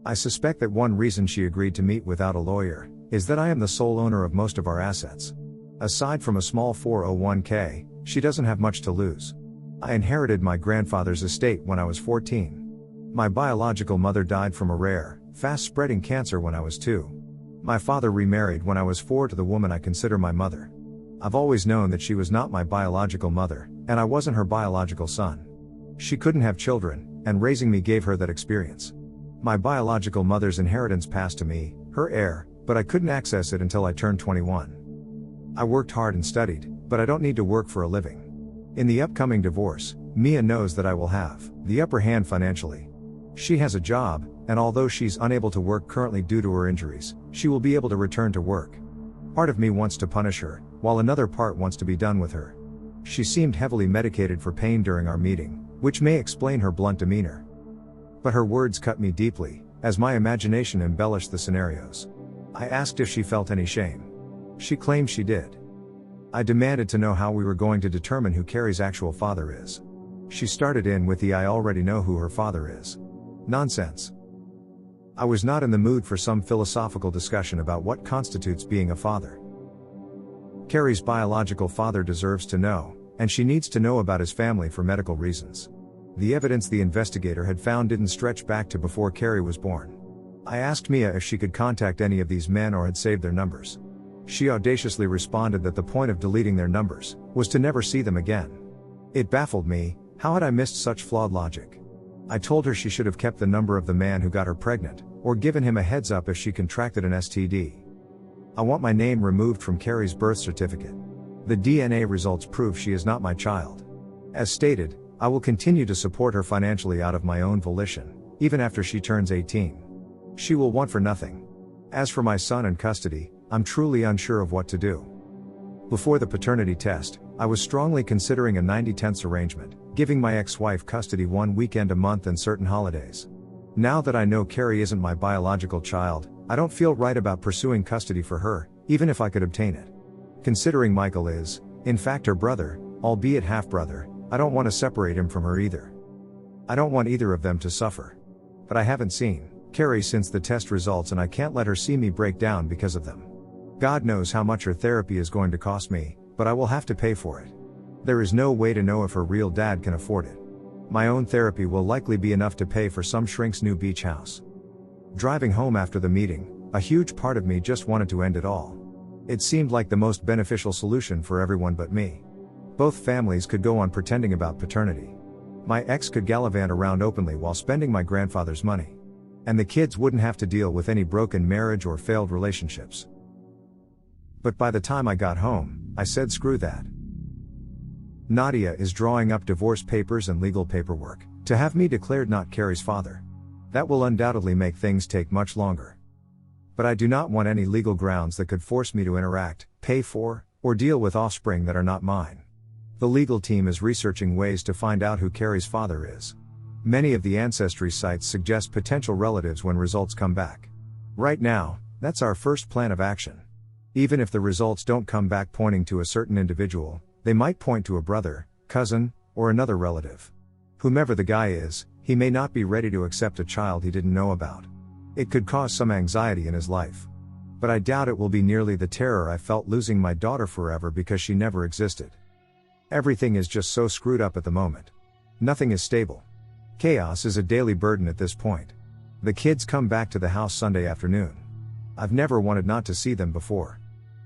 I suspect that one reason she agreed to meet without a lawyer is that I am the sole owner of most of our assets. Aside from a small 401k, she doesn't have much to lose. I inherited my grandfather's estate when I was 14. My biological mother died from a rare, fast-spreading cancer when I was 2. My father remarried when I was 4 to the woman I consider my mother. I've always known that she was not my biological mother, and I wasn't her biological son. She couldn't have children, and raising me gave her that experience. My biological mother's inheritance passed to me, her heir, but I couldn't access it until I turned 21. I worked hard and studied, but I don't need to work for a living. In the upcoming divorce, Mia knows that I will have the upper hand financially. She has a job, and although she's unable to work currently due to her injuries, she will be able to return to work. Part of me wants to punish her, while another part wants to be done with her. She seemed heavily medicated for pain during our meeting, which may explain her blunt demeanor. But her words cut me deeply, as my imagination embellished the scenarios. I asked if she felt any shame. She claimed she did. I demanded to know how we were going to determine who Carrie's actual father is. She started in with the "I already know who her father is" nonsense. I was not in the mood for some philosophical discussion about what constitutes being a father. Carrie's biological father deserves to know, and she needs to know about his family for medical reasons. The evidence the investigator had found didn't stretch back to before Carrie was born. I asked Mia if she could contact any of these men or had saved their numbers. She audaciously responded that the point of deleting their numbers was to never see them again. It baffled me. How had I missed such flawed logic? I told her she should have kept the number of the man who got her pregnant, or given him a heads up if she contracted an STD. I want my name removed from Carrie's birth certificate. The DNA results prove she is not my child. As stated, I will continue to support her financially out of my own volition, even after she turns 18. She will want for nothing. As for my son and custody, I'm truly unsure of what to do. Before the paternity test, I was strongly considering a 90/10 arrangement, giving my ex-wife custody one weekend a month and certain holidays. Now that I know Carrie isn't my biological child, I don't feel right about pursuing custody for her, even if I could obtain it. Considering Michael is, in fact, her brother, albeit half-brother, I don't want to separate him from her either. I don't want either of them to suffer. But I haven't seen Carrie since the test results, and I can't let her see me break down because of them. God knows how much her therapy is going to cost me, but I will have to pay for it. There is no way to know if her real dad can afford it. My own therapy will likely be enough to pay for some shrink's new beach house. Driving home after the meeting, a huge part of me just wanted to end it all. It seemed like the most beneficial solution for everyone but me. Both families could go on pretending about paternity. My ex could gallivant around openly while spending my grandfather's money. And the kids wouldn't have to deal with any broken marriage or failed relationships. But by the time I got home, I said screw that. Nadia is drawing up divorce papers and legal paperwork to have me declared not Carrie's father. That will undoubtedly make things take much longer. But I do not want any legal grounds that could force me to interact, pay for, or deal with offspring that are not mine. The legal team is researching ways to find out who Carrie's father is. Many of the ancestry sites suggest potential relatives when results come back. Right now, that's our first plan of action. Even if the results don't come back pointing to a certain individual, they might point to a brother, cousin, or another relative. Whomever the guy is, he may not be ready to accept a child he didn't know about. It could cause some anxiety in his life. But I doubt it will be nearly the terror I felt losing my daughter forever because she never existed. Everything is just so screwed up at the moment. Nothing is stable. Chaos is a daily burden at this point. The kids come back to the house Sunday afternoon. I've never wanted not to see them before.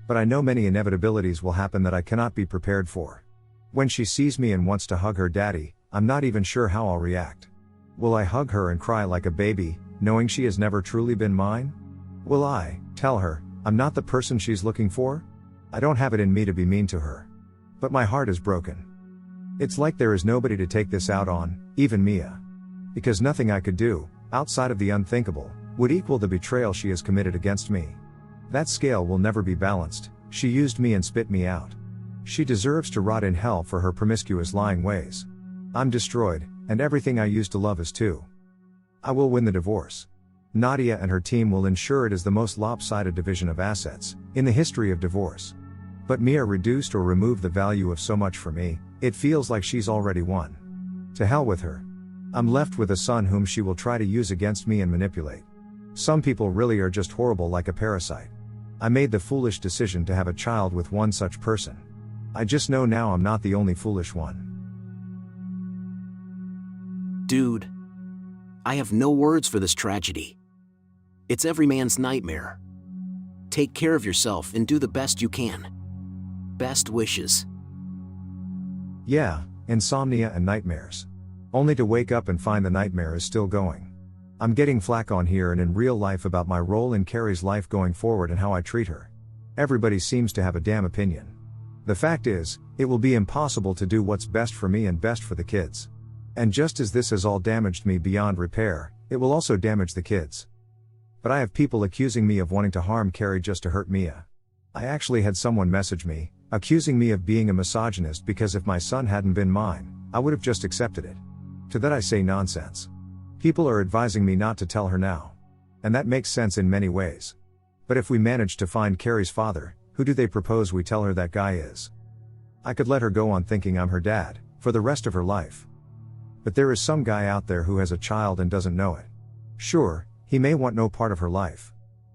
But I know many inevitabilities will happen that I cannot be prepared for. When she sees me and wants to hug her daddy, I'm not even sure how I'll react. Will I hug her and cry like a baby, knowing she has never truly been mine? Will I tell her I'm not the person she's looking for? I don't have it in me to be mean to her. But my heart is broken. It's like there is nobody to take this out on, even Mia. Because nothing I could do, outside of the unthinkable, would equal the betrayal she has committed against me. That scale will never be balanced. She used me and spit me out. She deserves to rot in hell for her promiscuous lying ways. I'm destroyed, and everything I used to love is too. I will win the divorce. Nadia and her team will ensure it is the most lopsided division of assets in the history of divorce. But Mia reduced or removed the value of so much for me, it feels like she's already won. To hell with her. I'm left with a son whom she will try to use against me and manipulate. Some people really are just horrible like a parasite. I made the foolish decision to have a child with one such person. I just know now I'm not the only foolish one. Dude, I have no words for this tragedy. It's every man's nightmare. Take care of yourself and do the best you can. Best wishes. Yeah, insomnia and nightmares. Only to wake up and find the nightmare is still going. I'm getting flack on here and in real life about my role in Carrie's life going forward and how I treat her. Everybody seems to have a damn opinion. The fact is, it will be impossible to do what's best for me and best for the kids. And just as this has all damaged me beyond repair, it will also damage the kids. But I have people accusing me of wanting to harm Carrie just to hurt Mia. I actually had someone message me, accusing me of being a misogynist because if my son hadn't been mine, I would have just accepted it. To that I say nonsense. People are advising me not to tell her now. And that makes sense in many ways. But if we manage to find Carrie's father, who do they propose we tell her that guy is? I could let her go on thinking I'm her dad, for the rest of her life. But there is some guy out there who has a child and doesn't know it. Sure, he may want no part of her life.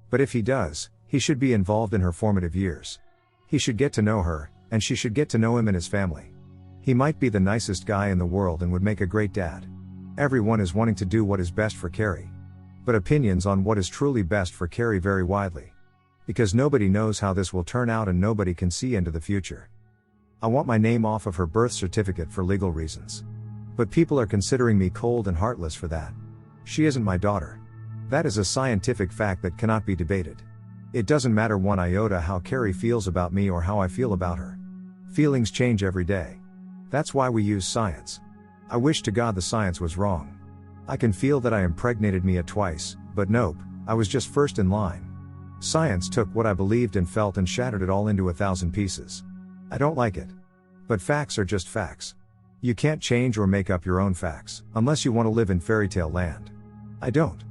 But if he does, he should be involved in her formative years. He should get to know her, and she should get to know him and his family. He might be the nicest guy in the world and would make a great dad. Everyone is wanting to do what is best for Carrie. But opinions on what is truly best for Carrie vary widely. Because nobody knows how this will turn out and nobody can see into the future. I want my name off of her birth certificate for legal reasons. But people are considering me cold and heartless for that. She isn't my daughter. That is a scientific fact that cannot be debated. It doesn't matter one iota how Carrie feels about me or how I feel about her. Feelings change every day. That's why we use science. I wish to God the science was wrong. I can feel that I impregnated Mia twice, but nope, I was just first in line. Science took what I believed and felt and shattered it all into 1,000 pieces. I don't like it. But facts are just facts. You can't change or make up your own facts, unless you want to live in fairy tale land. I don't.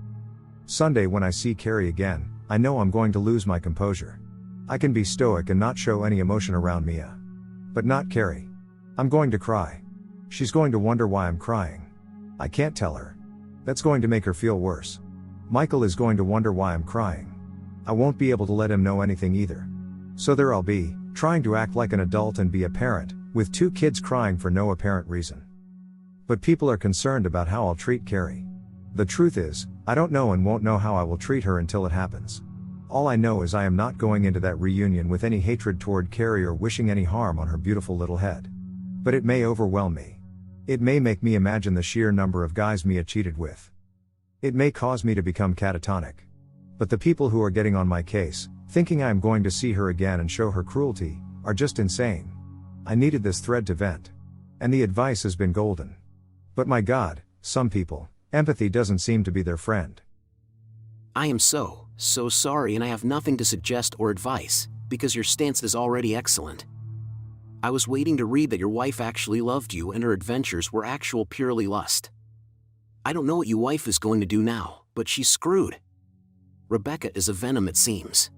Sunday when I see Carrie again, I know I'm going to lose my composure. I can be stoic and not show any emotion around Mia. But not Carrie. I'm going to cry. She's going to wonder why I'm crying. I can't tell her. That's going to make her feel worse. Michael is going to wonder why I'm crying. I won't be able to let him know anything either. So there I'll be, trying to act like an adult and be a parent, with 2 kids crying for no apparent reason. But people are concerned about how I'll treat Carrie. The truth is, I don't know and won't know how I will treat her until it happens. All I know is I am not going into that reunion with any hatred toward Carrie or wishing any harm on her beautiful little head. But it may overwhelm me. It may make me imagine the sheer number of guys Mia cheated with. It may cause me to become catatonic. But the people who are getting on my case, thinking I am going to see her again and show her cruelty, are just insane. I needed this thread to vent. And the advice has been golden. But my God, some people, empathy doesn't seem to be their friend. I am so sorry and I have nothing to suggest or advise, because your stance is already excellent. I was waiting to read that your wife actually loved you and her adventures were actual purely lust. I don't know what your wife is going to do now, but she's screwed. Rebecca is a venom it seems.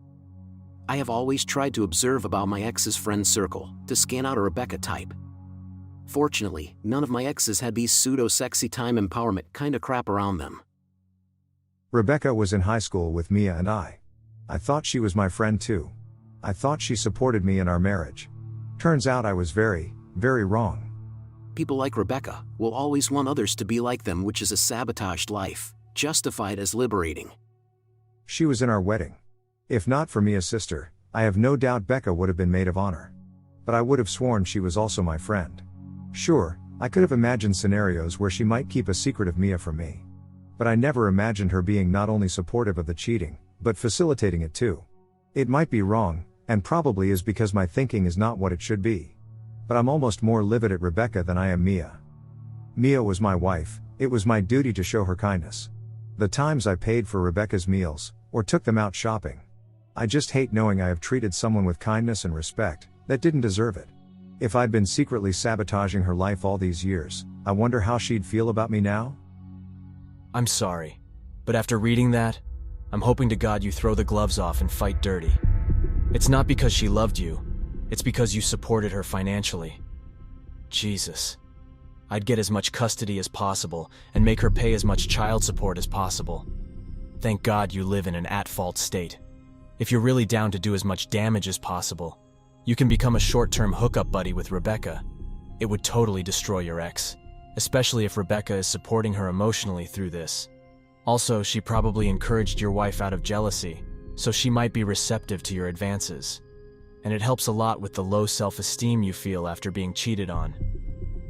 I have always tried to observe about my ex's friend circle, to scan out a Rebecca type. Fortunately, none of my exes had these pseudo-sexy time empowerment kinda crap around them. Rebecca was in high school with Mia and I. I thought she was my friend too. I thought she supported me in our marriage. Turns out I was very, very wrong. People like Rebecca will always want others to be like them, which is a sabotaged life, justified as liberating. She was in our wedding. If not for Mia's sister, I have no doubt Becca would have been maid of honor. But I would have sworn she was also my friend. Sure, I could have imagined scenarios where she might keep a secret of Mia from me. But I never imagined her being not only supportive of the cheating, but facilitating it too. It might be wrong, and probably is because my thinking is not what it should be. But I'm almost more livid at Rebecca than I am Mia. Mia was my wife, it was my duty to show her kindness. The times I paid for Rebecca's meals, or took them out shopping. I just hate knowing I have treated someone with kindness and respect, that didn't deserve it. If I'd been secretly sabotaging her life all these years, I wonder how she'd feel about me now? I'm sorry, but after reading that, I'm hoping to God you throw the gloves off and fight dirty. It's not because she loved you, It's because you supported her financially. Jesus. I'd get as much custody as possible and make her pay as much child support as possible. Thank God you live in an at-fault state. If you're really down to do as much damage as possible, you can become a short-term hookup buddy with Rebecca. It would totally destroy your ex, especially if Rebecca is supporting her emotionally through this. Also, she probably encouraged your wife out of jealousy, so she might be receptive to your advances. And it helps a lot with the low self-esteem you feel after being cheated on.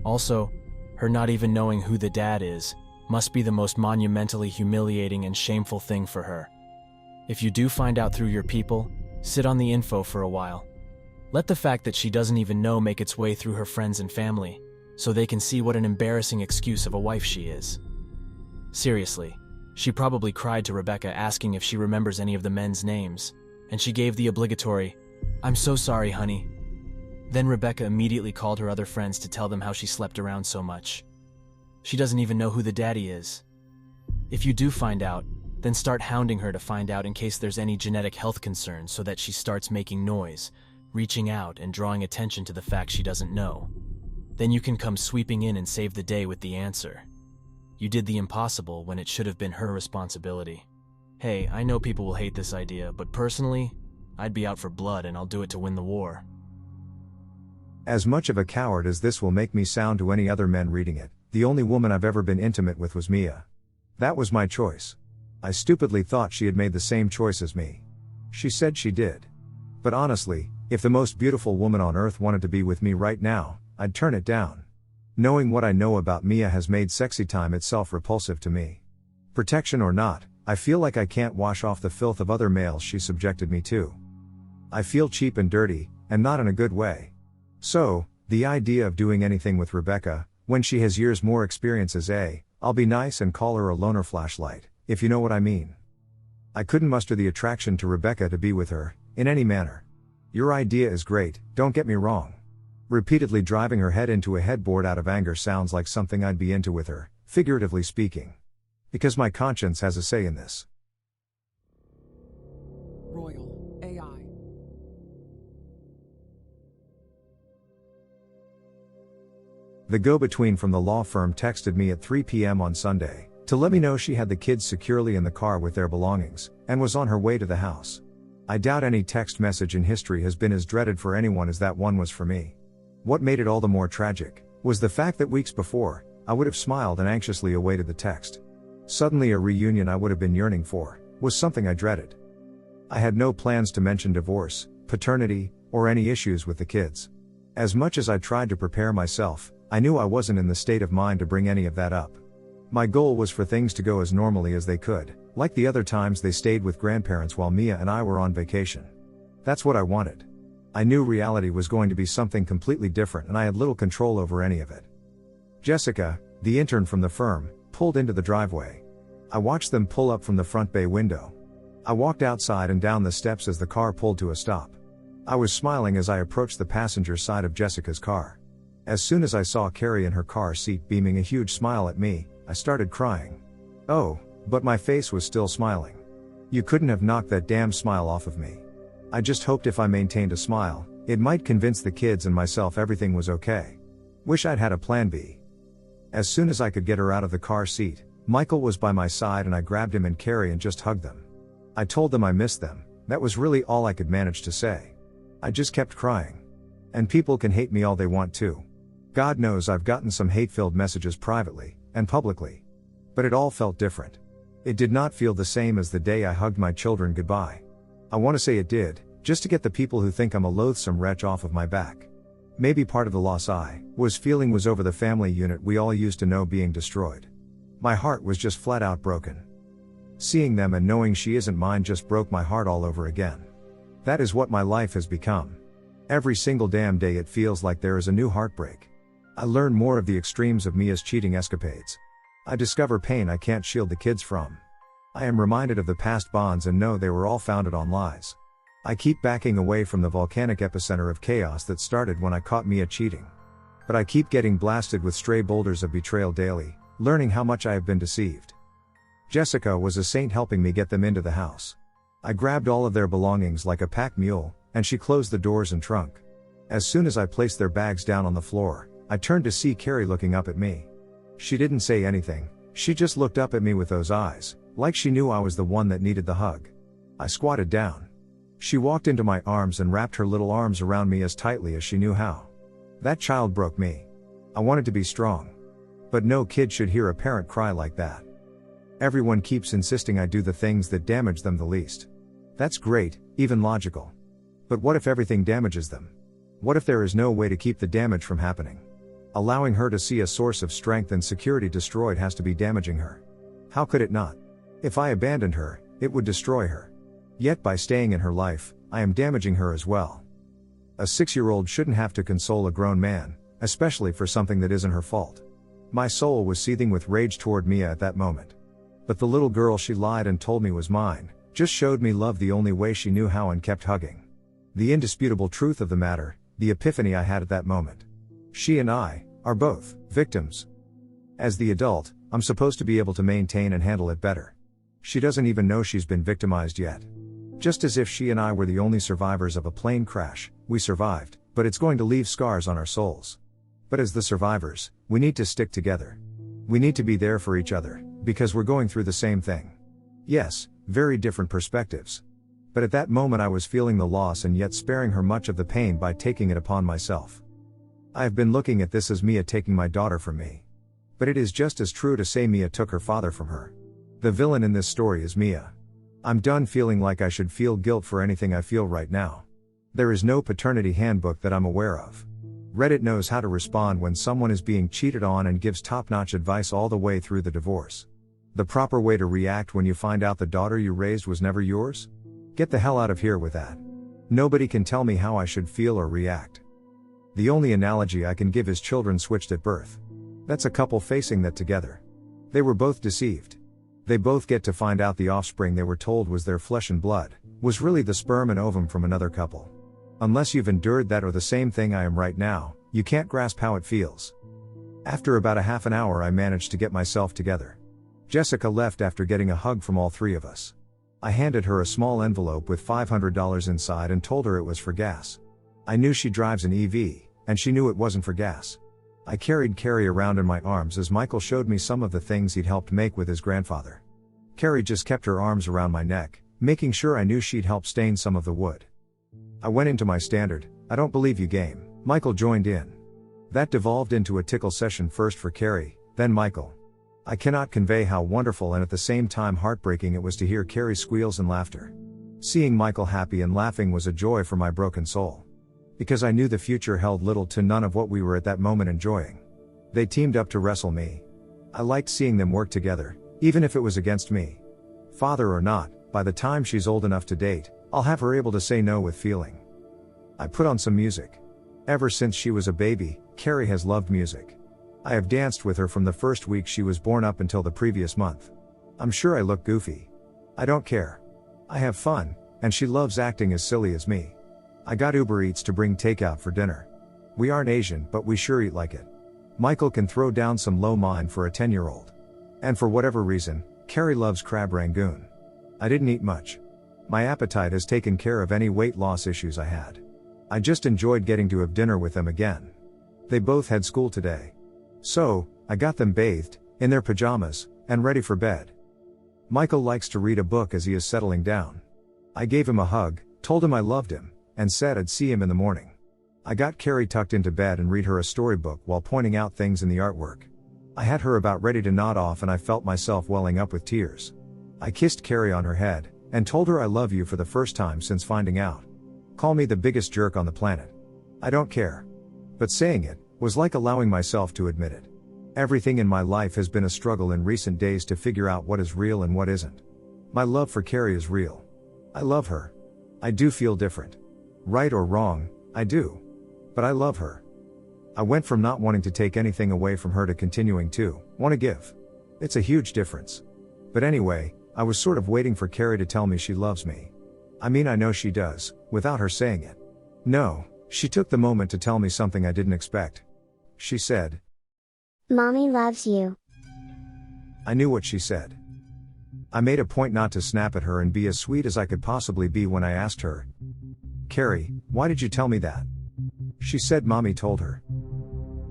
Also, her not even knowing who the dad is must be the most monumentally humiliating and shameful thing for her. If you do find out through your people, sit on the info for a while. Let the fact that she doesn't even know make its way through her friends and family, so they can see what an embarrassing excuse of a wife she is. Seriously, she probably cried to Rebecca asking if she remembers any of the men's names, and she gave the obligatory, "I'm so sorry, honey." Then Rebecca immediately called her other friends to tell them how she slept around so much. She doesn't even know who the daddy is. If you do find out, then start hounding her to find out in case there's any genetic health concerns so that she starts making noise, reaching out and drawing attention to the fact she doesn't know. Then you can come sweeping in and save the day with the answer. You did the impossible when it should have been her responsibility. Hey, I know people will hate this idea, but personally, I'd be out for blood and I'll do it to win the war. As much of a coward as this will make me sound to any other men reading it, the only woman I've ever been intimate with was Mia. That was my choice. I stupidly thought she had made the same choice as me. She said she did. But honestly, if the most beautiful woman on earth wanted to be with me right now, I'd turn it down. Knowing what I know about Mia has made sexy time itself repulsive to me. Protection or not, I feel like I can't wash off the filth of other males she subjected me to. I feel cheap and dirty, and not in a good way. So, the idea of doing anything with Rebecca, when she has years more experience as I'll be nice and call her a loner flashlight, if you know what I mean. I couldn't muster the attraction to Rebecca to be with her, in any manner. Your idea is great, don't get me wrong. Repeatedly driving her head into a headboard out of anger sounds like something I'd be into with her, figuratively speaking. Because my conscience has a say in this. Royal AI. The go-between from the law firm texted me at 3 p.m. on Sunday, to let me know she had the kids securely in the car with their belongings, and was on her way to the house. I doubt any text message in history has been as dreaded for anyone as that one was for me. What made it all the more tragic, was the fact that weeks before, I would have smiled and anxiously awaited the text. Suddenly a reunion I would have been yearning for, was something I dreaded. I had no plans to mention divorce, paternity, or any issues with the kids. As much as I tried to prepare myself, I knew I wasn't in the state of mind to bring any of that up. My goal was for things to go as normally as they could, like the other times they stayed with grandparents while Mia and I were on vacation. That's what I wanted. I knew reality was going to be something completely different and I had little control over any of it. Jessica, the intern from the firm, pulled into the driveway. I watched them pull up from the front bay window. I walked outside and down the steps as the car pulled to a stop. I was smiling as I approached the passenger side of Jessica's car. As soon as I saw Carrie in her car seat beaming a huge smile at me, I started crying. Oh, but my face was still smiling. You couldn't have knocked that damn smile off of me. I just hoped if I maintained a smile, it might convince the kids and myself everything was okay. Wish I'd had a plan B. As soon as I could get her out of the car seat, Michael was by my side and I grabbed him and Carrie and just hugged them. I told them I missed them, that was really all I could manage to say. I just kept crying. And people can hate me all they want to. God knows I've gotten some hate-filled messages privately, and publicly. But it all felt different. It did not feel the same as the day I hugged my children goodbye. I want to say it did, just to get the people who think I'm a loathsome wretch off of my back. Maybe part of the loss I was feeling was over the family unit we all used to know being destroyed. My heart was just flat out broken. Seeing them and knowing she isn't mine just broke my heart all over again. That is what my life has become. Every single damn day it feels like there is a new heartbreak. I learn more of the extremes of Mia's cheating escapades. I discover pain I can't shield the kids from. I am reminded of the past bonds and know they were all founded on lies. I keep backing away from the volcanic epicenter of chaos that started when I caught Mia cheating. But I keep getting blasted with stray boulders of betrayal daily, learning how much I have been deceived. Jessica was a saint helping me get them into the house. I grabbed all of their belongings like a pack mule, and she closed the doors and trunk. As soon as I placed their bags down on the floor, I turned to see Carrie looking up at me. She didn't say anything, she just looked up at me with those eyes, like she knew I was the one that needed the hug. I squatted down. She walked into my arms and wrapped her little arms around me as tightly as she knew how. That child broke me. I wanted to be strong. But no kid should hear a parent cry like that. Everyone keeps insisting I do the things that damage them the least. That's great, even logical. But what if everything damages them? What if there is no way to keep the damage from happening? Allowing her to see a source of strength and security destroyed has to be damaging her. How could it not? If I abandoned her, it would destroy her. Yet by staying in her life, I am damaging her as well. A 6-year-old shouldn't have to console a grown man, especially for something that isn't her fault. My soul was seething with rage toward Mia at that moment. But the little girl she lied and told me was mine, just showed me love the only way she knew how and kept hugging. The indisputable truth of the matter, the epiphany I had at that moment. She and I are both victims. As the adult, I'm supposed to be able to maintain and handle it better. She doesn't even know she's been victimized yet. Just as if she and I were the only survivors of a plane crash, we survived, but it's going to leave scars on our souls. But as the survivors, we need to stick together. We need to be there for each other, because we're going through the same thing. Yes, very different perspectives. But at that moment I was feeling the loss and yet sparing her much of the pain by taking it upon myself. I have been looking at this as Mia taking my daughter from me. But it is just as true to say Mia took her father from her. The villain in this story is Mia. I'm done feeling like I should feel guilt for anything I feel right now. There is no paternity handbook that I'm aware of. Reddit knows how to respond when someone is being cheated on and gives top-notch advice all the way through the divorce. The proper way to react when you find out the daughter you raised was never yours? Get the hell out of here with that. Nobody can tell me how I should feel or react. The only analogy I can give is children switched at birth. That's a couple facing that together. They were both deceived. They both get to find out the offspring they were told was their flesh and blood, was really the sperm and ovum from another couple. Unless you've endured that or the same thing I am right now, you can't grasp how it feels. After about a half an hour I managed to get myself together. Jessica left after getting a hug from all three of us. I handed her a small envelope with $500 inside and told her it was for gas. I knew she drives an EV, and she knew it wasn't for gas. I carried Carrie around in my arms as Michael showed me some of the things he'd helped make with his grandfather. Carrie just kept her arms around my neck, making sure I knew she'd help stain some of the wood. I went into my standard, "I don't believe you" game. Michael joined in. That devolved into a tickle session, first for Carrie, then Michael. I cannot convey how wonderful and at the same time heartbreaking it was to hear Carrie's squeals and laughter. Seeing Michael happy and laughing was a joy for my broken soul. Because I knew the future held little to none of what we were at that moment enjoying. They teamed up to wrestle me. I liked seeing them work together, even if it was against me. Father or not, by the time she's old enough to date, I'll have her able to say no with feeling. I put on some music. Ever since she was a baby, Carrie has loved music. I have danced with her from the first week she was born up until the previous month. I'm sure I look goofy. I don't care. I have fun, and she loves acting as silly as me. I got Uber Eats to bring takeout for dinner. We aren't Asian, but we sure eat like it. Michael can throw down some lo mein for a 10-year-old. And for whatever reason, Carrie loves crab rangoon. I didn't eat much. My appetite has taken care of any weight loss issues I had. I just enjoyed getting to have dinner with them again. They both had school today. So, I got them bathed, in their pajamas, and ready for bed. Michael likes to read a book as he is settling down. I gave him a hug, told him I loved him, and said I'd see him in the morning. I got Carrie tucked into bed and read her a storybook while pointing out things in the artwork. I had her about ready to nod off and I felt myself welling up with tears. I kissed Carrie on her head, and told her I love you for the first time since finding out. Call me the biggest jerk on the planet. I don't care. But saying it was like allowing myself to admit it. Everything in my life has been a struggle in recent days to figure out what is real and what isn't. My love for Carrie is real. I love her. I do feel different. Right or wrong, I do. But I love her. I went from not wanting to take anything away from her to continuing to want to give. It's a huge difference. But anyway, I was sort of waiting for Carrie to tell me she loves me. I mean, I know she does, without her saying it. No, she took the moment to tell me something I didn't expect. She said, "Mommy loves you." I knew what she said. I made a point not to snap at her and be as sweet as I could possibly be when I asked her, "Carrie, why did you tell me that?" She said mommy told her.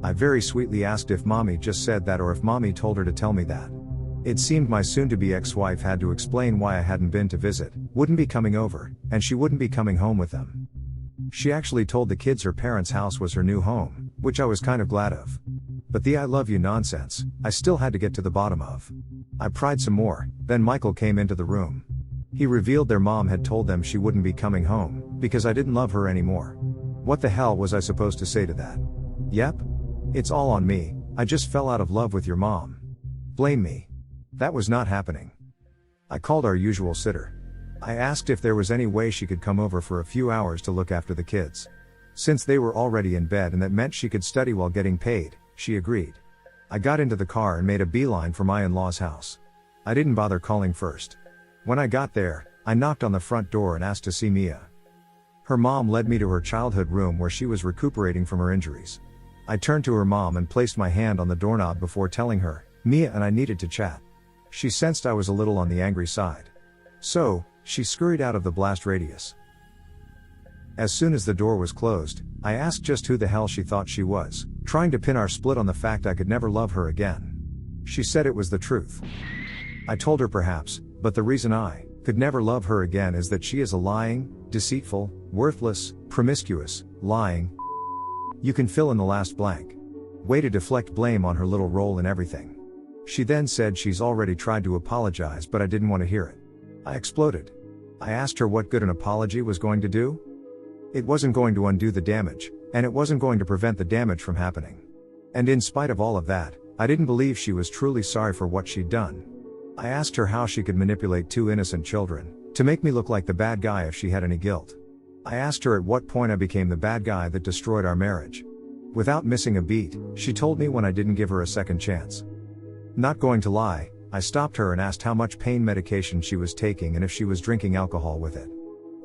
I very sweetly asked if mommy just said that or if mommy told her to tell me that. It seemed my soon-to-be ex-wife had to explain why I hadn't been to visit, wouldn't be coming over, and she wouldn't be coming home with them. She actually told the kids her parents' house was her new home, which I was kind of glad of. But the I love you nonsense, I still had to get to the bottom of. I pried some more, then Michael came into the room. He revealed their mom had told them she wouldn't be coming home, because I didn't love her anymore. What the hell was I supposed to say to that? Yep. It's all on me, I just fell out of love with your mom. Blame me. That was not happening. I called our usual sitter. I asked if there was any way she could come over for a few hours to look after the kids. Since they were already in bed and that meant she could study while getting paid, she agreed. I got into the car and made a beeline for my in-laws' house. I didn't bother calling first. When I got there, I knocked on the front door and asked to see Mia. Her mom led me to her childhood room where she was recuperating from her injuries. I turned to her mom and placed my hand on the doorknob before telling her, Mia and I needed to chat. She sensed I was a little on the angry side. So, she scurried out of the blast radius. As soon as the door was closed, I asked just who the hell she thought she was, trying to pin our split on the fact I could never love her again. She said it was the truth. I told her perhaps, but the reason I could never love her again is that she is a lying, deceitful, worthless, promiscuous, lying. You can fill in the last blank. Way to deflect blame on her little role in everything. She then said she's already tried to apologize, but I didn't want to hear it. I exploded. I asked her what good an apology was going to do. It wasn't going to undo the damage, and it wasn't going to prevent the damage from happening. And in spite of all of that, I didn't believe she was truly sorry for what she'd done. I asked her how she could manipulate two innocent children, to make me look like the bad guy if she had any guilt. I asked her at what point I became the bad guy that destroyed our marriage. Without missing a beat, she told me when I didn't give her a second chance. Not going to lie, I stopped her and asked how much pain medication she was taking and if she was drinking alcohol with it.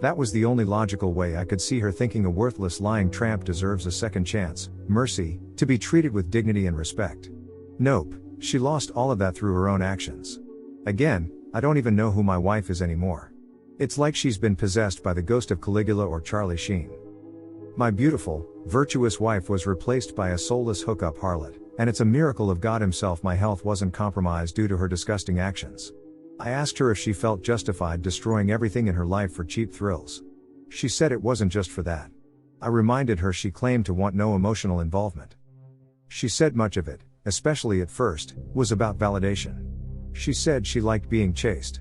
That was the only logical way I could see her thinking a worthless lying tramp deserves a second chance, mercy, to be treated with dignity and respect. Nope, she lost all of that through her own actions. Again, I don't even know who my wife is anymore. It's like she's been possessed by the ghost of Caligula or Charlie Sheen. My beautiful, virtuous wife was replaced by a soulless hookup harlot, and it's a miracle of God himself my health wasn't compromised due to her disgusting actions. I asked her if she felt justified destroying everything in her life for cheap thrills. She said it wasn't just for that. I reminded her she claimed to want no emotional involvement. She said much of it, especially at first, was about validation. She said she liked being chased.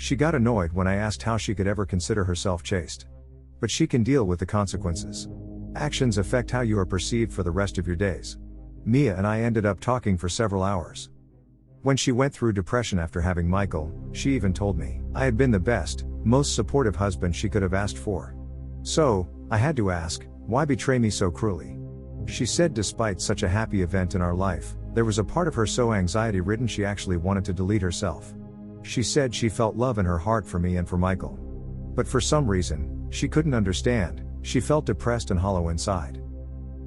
She got annoyed when I asked how she could ever consider herself chaste. But she can deal with the consequences. Actions affect how you are perceived for the rest of your days. Mia and I ended up talking for several hours. When she went through depression after having Michael, she even told me I had been the best, most supportive husband she could have asked for. So, I had to ask, why betray me so cruelly? She said despite such a happy event in our life, there was a part of her so anxiety-ridden she actually wanted to delete herself. She said she felt love in her heart for me and for Michael. But for some reason, she couldn't understand, she felt depressed and hollow inside.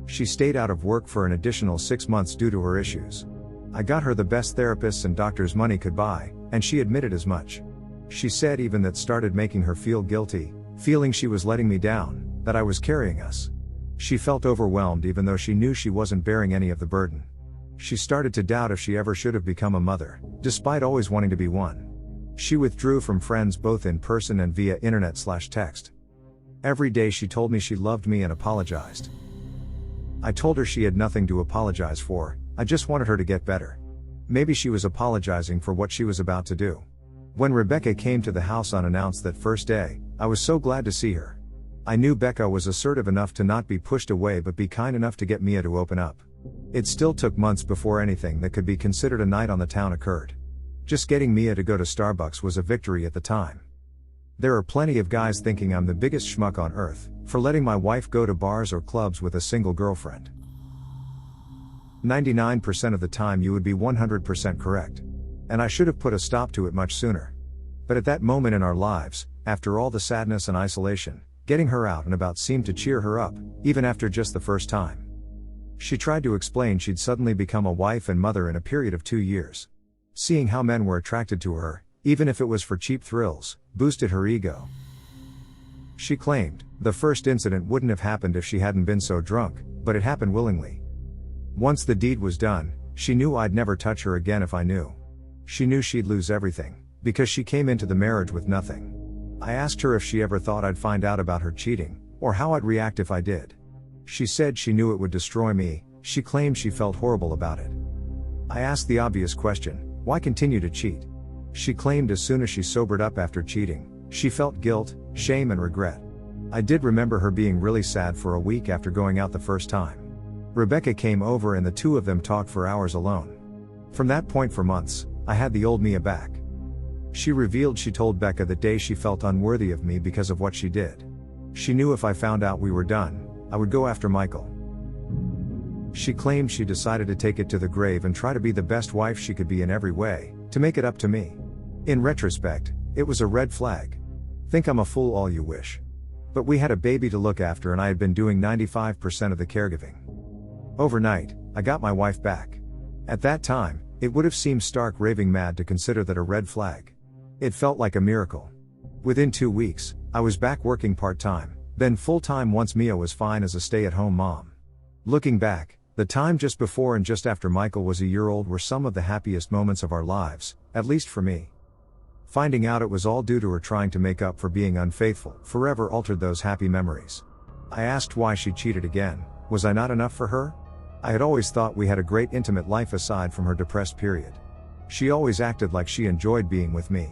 She stayed out of work for an additional 6 months due to her issues. I got her the best therapists and doctors money could buy, and she admitted as much. She said even that started making her feel guilty, feeling she was letting me down, that I was carrying us. She felt overwhelmed even though she knew she wasn't bearing any of the burden. She started to doubt if she ever should have become a mother, despite always wanting to be one. She withdrew from friends both in person and via internet/text. Every day she told me she loved me and apologized. I told her she had nothing to apologize for, I just wanted her to get better. Maybe she was apologizing for what she was about to do. When Rebecca came to the house unannounced that first day, I was so glad to see her. I knew Becca was assertive enough to not be pushed away but be kind enough to get Mia to open up. It still took months before anything that could be considered a night on the town occurred. Just getting Mia to go to Starbucks was a victory at the time. There are plenty of guys thinking I'm the biggest schmuck on earth, for letting my wife go to bars or clubs with a single girlfriend. 99% of the time you would be 100% correct. And I should have put a stop to it much sooner. But at that moment in our lives, after all the sadness and isolation, getting her out and about seemed to cheer her up, even after just the first time. She tried to explain she'd suddenly become a wife and mother in a period of 2 years. Seeing how men were attracted to her, even if it was for cheap thrills, boosted her ego. She claimed, the first incident wouldn't have happened if she hadn't been so drunk, but it happened willingly. Once the deed was done, she knew I'd never touch her again if I knew. She knew she'd lose everything, because she came into the marriage with nothing. I asked her if she ever thought I'd find out about her cheating, or how I'd react if I did. She said she knew it would destroy me. She claimed she felt horrible about it. I asked the obvious question, why continue to cheat? She claimed as soon as she sobered up after cheating, she felt guilt, shame and regret. I did remember her being really sad for a week after going out the first time. Rebecca came over and the two of them talked for hours alone. From that point for months, I had the old Mia back. She revealed she told Becca that day she felt unworthy of me because of what she did. She knew if I found out we were done, I would go after Michael. She claimed she decided to take it to the grave and try to be the best wife she could be in every way, to make it up to me. In retrospect, it was a red flag. Think I'm a fool all you wish. But we had a baby to look after and I had been doing 95% of the caregiving. Overnight, I got my wife back. At that time, it would have seemed stark raving mad to consider that a red flag. It felt like a miracle. Within 2 weeks, I was back working part-time, then full-time once Mia was fine as a stay-at-home mom. Looking back, the time just before and just after Michael was a year old were some of the happiest moments of our lives, at least for me. Finding out it was all due to her trying to make up for being unfaithful forever altered those happy memories. I asked why she cheated again. Was I not enough for her? I had always thought we had a great intimate life aside from her depressed period. She always acted like she enjoyed being with me.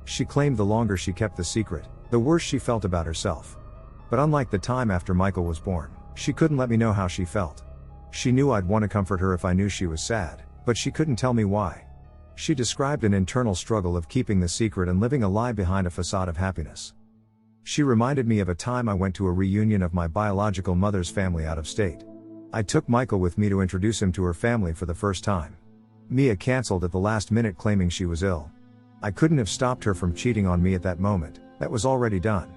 She claimed the longer she kept the secret, the worse she felt about herself. But unlike the time after Michael was born, she couldn't let me know how she felt. She knew I'd want to comfort her if I knew she was sad, but she couldn't tell me why. She described an internal struggle of keeping the secret and living a lie behind a facade of happiness. She reminded me of a time I went to a reunion of my biological mother's family out of state. I took Michael with me to introduce him to her family for the first time. Mia canceled at the last minute claiming she was ill. I couldn't have stopped her from cheating on me at that moment, that was already done.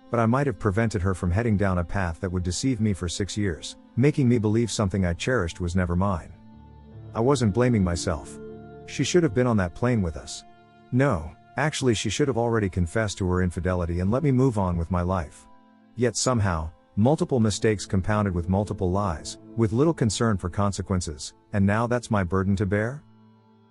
But I might have prevented her from heading down a path that would deceive me for 6 years, making me believe something I cherished was never mine. I wasn't blaming myself. She should have been on that plane with us. No, actually she should have already confessed to her infidelity and let me move on with my life. Yet somehow, multiple mistakes compounded with multiple lies, with little concern for consequences, and now that's my burden to bear?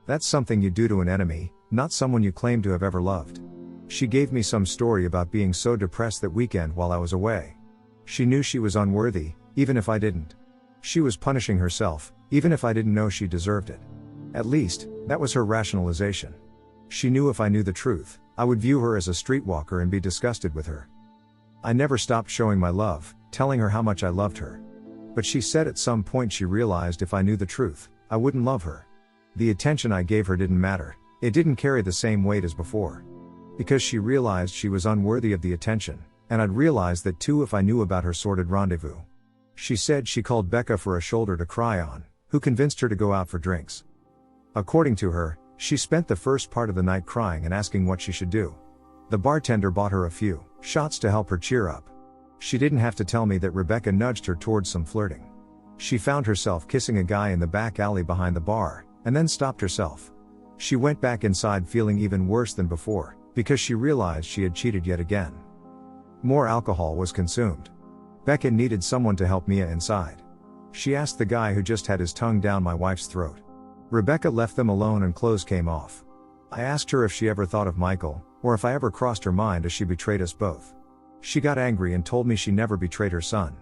That's something you do to an enemy, not someone you claim to have ever loved. She gave me some story about being so depressed that weekend while I was away. She knew she was unworthy, even if I didn't. She was punishing herself, even if I didn't know she deserved it. At least, that was her rationalization. She knew if I knew the truth, I would view her as a streetwalker and be disgusted with her. I never stopped showing my love, telling her how much I loved her. But she said at some point she realized if I knew the truth, I wouldn't love her. The attention I gave her didn't matter, it didn't carry the same weight as before. Because she realized she was unworthy of the attention, and I'd realized that too if I knew about her sordid rendezvous. She said she called Becca for a shoulder to cry on, who convinced her to go out for drinks. According to her, she spent the first part of the night crying and asking what she should do. The bartender bought her a few shots to help her cheer up. She didn't have to tell me that Rebecca nudged her towards some flirting. She found herself kissing a guy in the back alley behind the bar, and then stopped herself. She went back inside feeling even worse than before, because she realized she had cheated yet again. More alcohol was consumed. Becca needed someone to help Mia inside. She asked the guy who just had his tongue down my wife's throat. Rebecca left them alone and clothes came off. I asked her if she ever thought of Michael, or if I ever crossed her mind as she betrayed us both. She got angry and told me she never betrayed her son.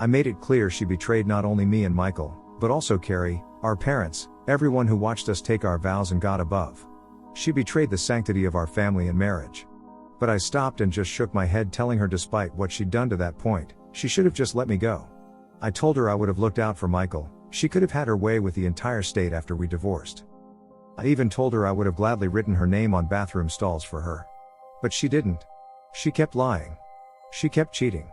I made it clear she betrayed not only me and Michael, but also Carrie, our parents, everyone who watched us take our vows and God above. She betrayed the sanctity of our family and marriage. But I stopped and just shook my head telling her despite what she'd done to that point, she should have just let me go. I told her I would have looked out for Michael, she could have had her way with the entire state after we divorced. I even told her I would have gladly written her name on bathroom stalls for her. But she didn't. She kept lying. She kept cheating.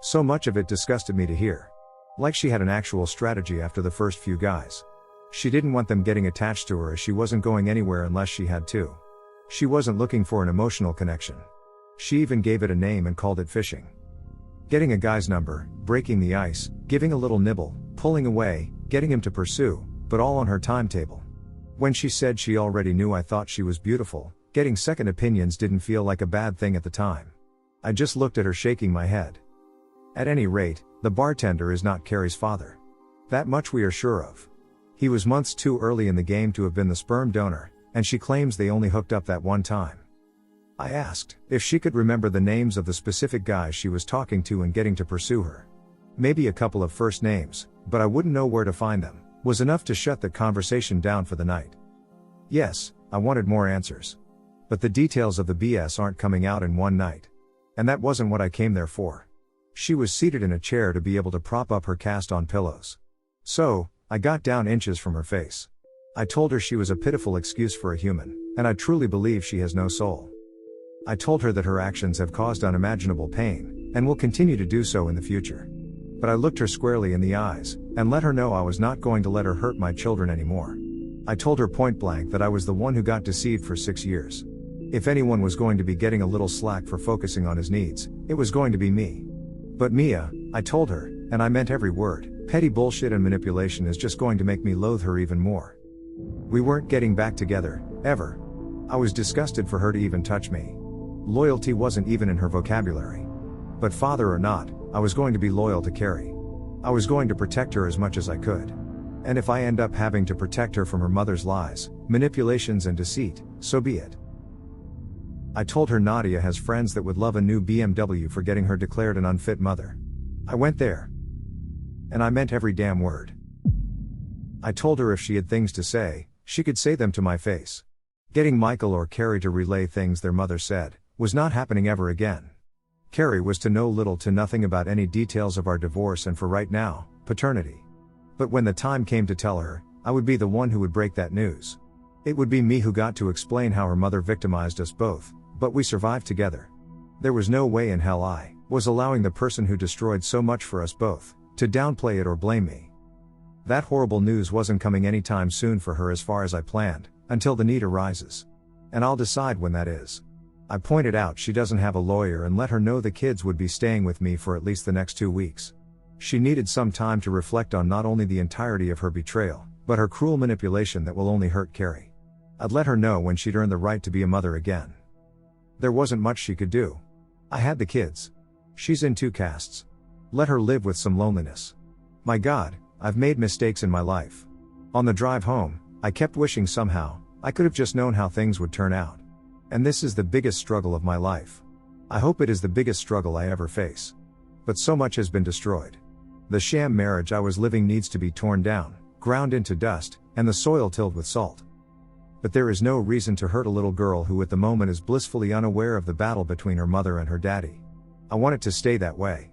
So much of it disgusted me to hear. Like she had an actual strategy after the first few guys. She didn't want them getting attached to her as she wasn't going anywhere unless she had to. She wasn't looking for an emotional connection. She even gave it a name and called it fishing. Getting a guy's number, breaking the ice, giving a little nibble, pulling away, getting him to pursue, but all on her timetable. When she said she already knew I thought she was beautiful, getting second opinions didn't feel like a bad thing at the time. I just looked at her, shaking my head. At any rate, the bartender is not Carrie's father. That much we are sure of. He was months too early in the game to have been the sperm donor, and she claims they only hooked up that one time. I asked if she could remember the names of the specific guys she was talking to and getting to pursue her. Maybe a couple of first names, but I wouldn't know where to find them, was enough to shut the conversation down for the night. Yes, I wanted more answers. But the details of the BS aren't coming out in one night. And that wasn't what I came there for. She was seated in a chair to be able to prop up her cast on pillows. So, I got down inches from her face. I told her she was a pitiful excuse for a human, and I truly believe she has no soul. I told her that her actions have caused unimaginable pain, and will continue to do so in the future. But I looked her squarely in the eyes, and let her know I was not going to let her hurt my children anymore. I told her point blank that I was the one who got deceived for 6 years. If anyone was going to be getting a little slack for focusing on his needs, it was going to be me. But Mia, I told her, and I meant every word, petty bullshit and manipulation is just going to make me loathe her even more. We weren't getting back together, ever. I was disgusted for her to even touch me. Loyalty wasn't even in her vocabulary. But father or not, I was going to be loyal to Carrie. I was going to protect her as much as I could. And if I end up having to protect her from her mother's lies, manipulations and deceit, so be it. I told her Nadia has friends that would love a new BMW for getting her declared an unfit mother. I went there. And I meant every damn word. I told her if she had things to say, she could say them to my face. Getting Michael or Carrie to relay things their mother said was not happening ever again. Carrie was to know little to nothing about any details of our divorce and for right now, paternity. But when the time came to tell her, I would be the one who would break that news. It would be me who got to explain how her mother victimized us both, but we survived together. There was no way in hell I was allowing the person who destroyed so much for us both to downplay it or blame me. That horrible news wasn't coming anytime soon for her as far as I planned, until the need arises. And I'll decide when that is. I pointed out she doesn't have a lawyer and let her know the kids would be staying with me for at least the next 2 weeks. She needed some time to reflect on not only the entirety of her betrayal, but her cruel manipulation that will only hurt Carrie. I'd let her know when she'd earned the right to be a mother again. There wasn't much she could do. I had the kids. She's in 2 castes. Let her live with some loneliness. My God, I've made mistakes in my life. On the drive home, I kept wishing somehow I could have just known how things would turn out. And this is the biggest struggle of my life. I hope it is the biggest struggle I ever face. But so much has been destroyed. The sham marriage I was living needs to be torn down, ground into dust, and the soil tilled with salt. But there is no reason to hurt a little girl who at the moment is blissfully unaware of the battle between her mother and her daddy. I want it to stay that way.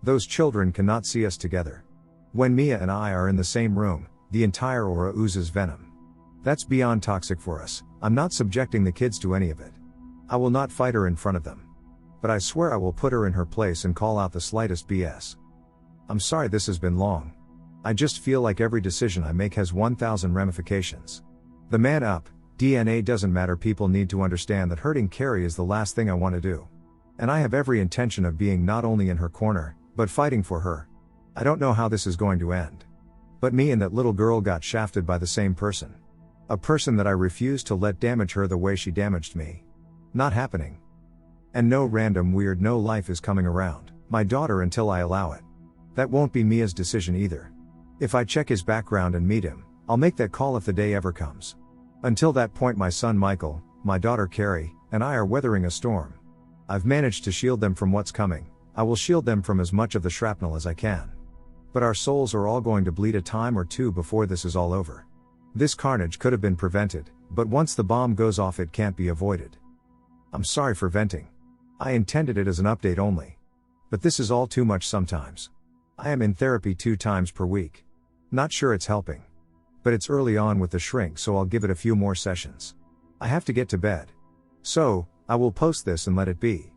Those children cannot see us together. When Mia and I are in the same room, the entire aura oozes venom. That's beyond toxic for us. I'm not subjecting the kids to any of it. I will not fight her in front of them. But I swear I will put her in her place and call out the slightest BS. I'm sorry this has been long. I just feel like every decision I make has 1,000 ramifications. The man up, DNA doesn't matter. People need to understand that hurting Carrie is the last thing I want to do. And I have every intention of being not only in her corner, but fighting for her. I don't know how this is going to end. But me and that little girl got shafted by the same person. A person that I refused to let damage her the way she damaged me. Not happening. And no random weird no life is coming around my daughter until I allow it. That won't be Mia's decision either. If I check his background and meet him, I'll make that call if the day ever comes. Until that point my son Michael, my daughter Carrie, and I are weathering a storm. I've managed to shield them from what's coming. I will shield them from as much of the shrapnel as I can. But our souls are all going to bleed a time or two before this is all over. This carnage could have been prevented, but once the bomb goes off it can't be avoided. I'm sorry for venting. I intended it as an update only. But this is all too much sometimes. I am in therapy 2 times per week. Not sure it's helping. But it's early on with the shrink, so I'll give it a few more sessions. I have to get to bed. So, I will post this and let it be.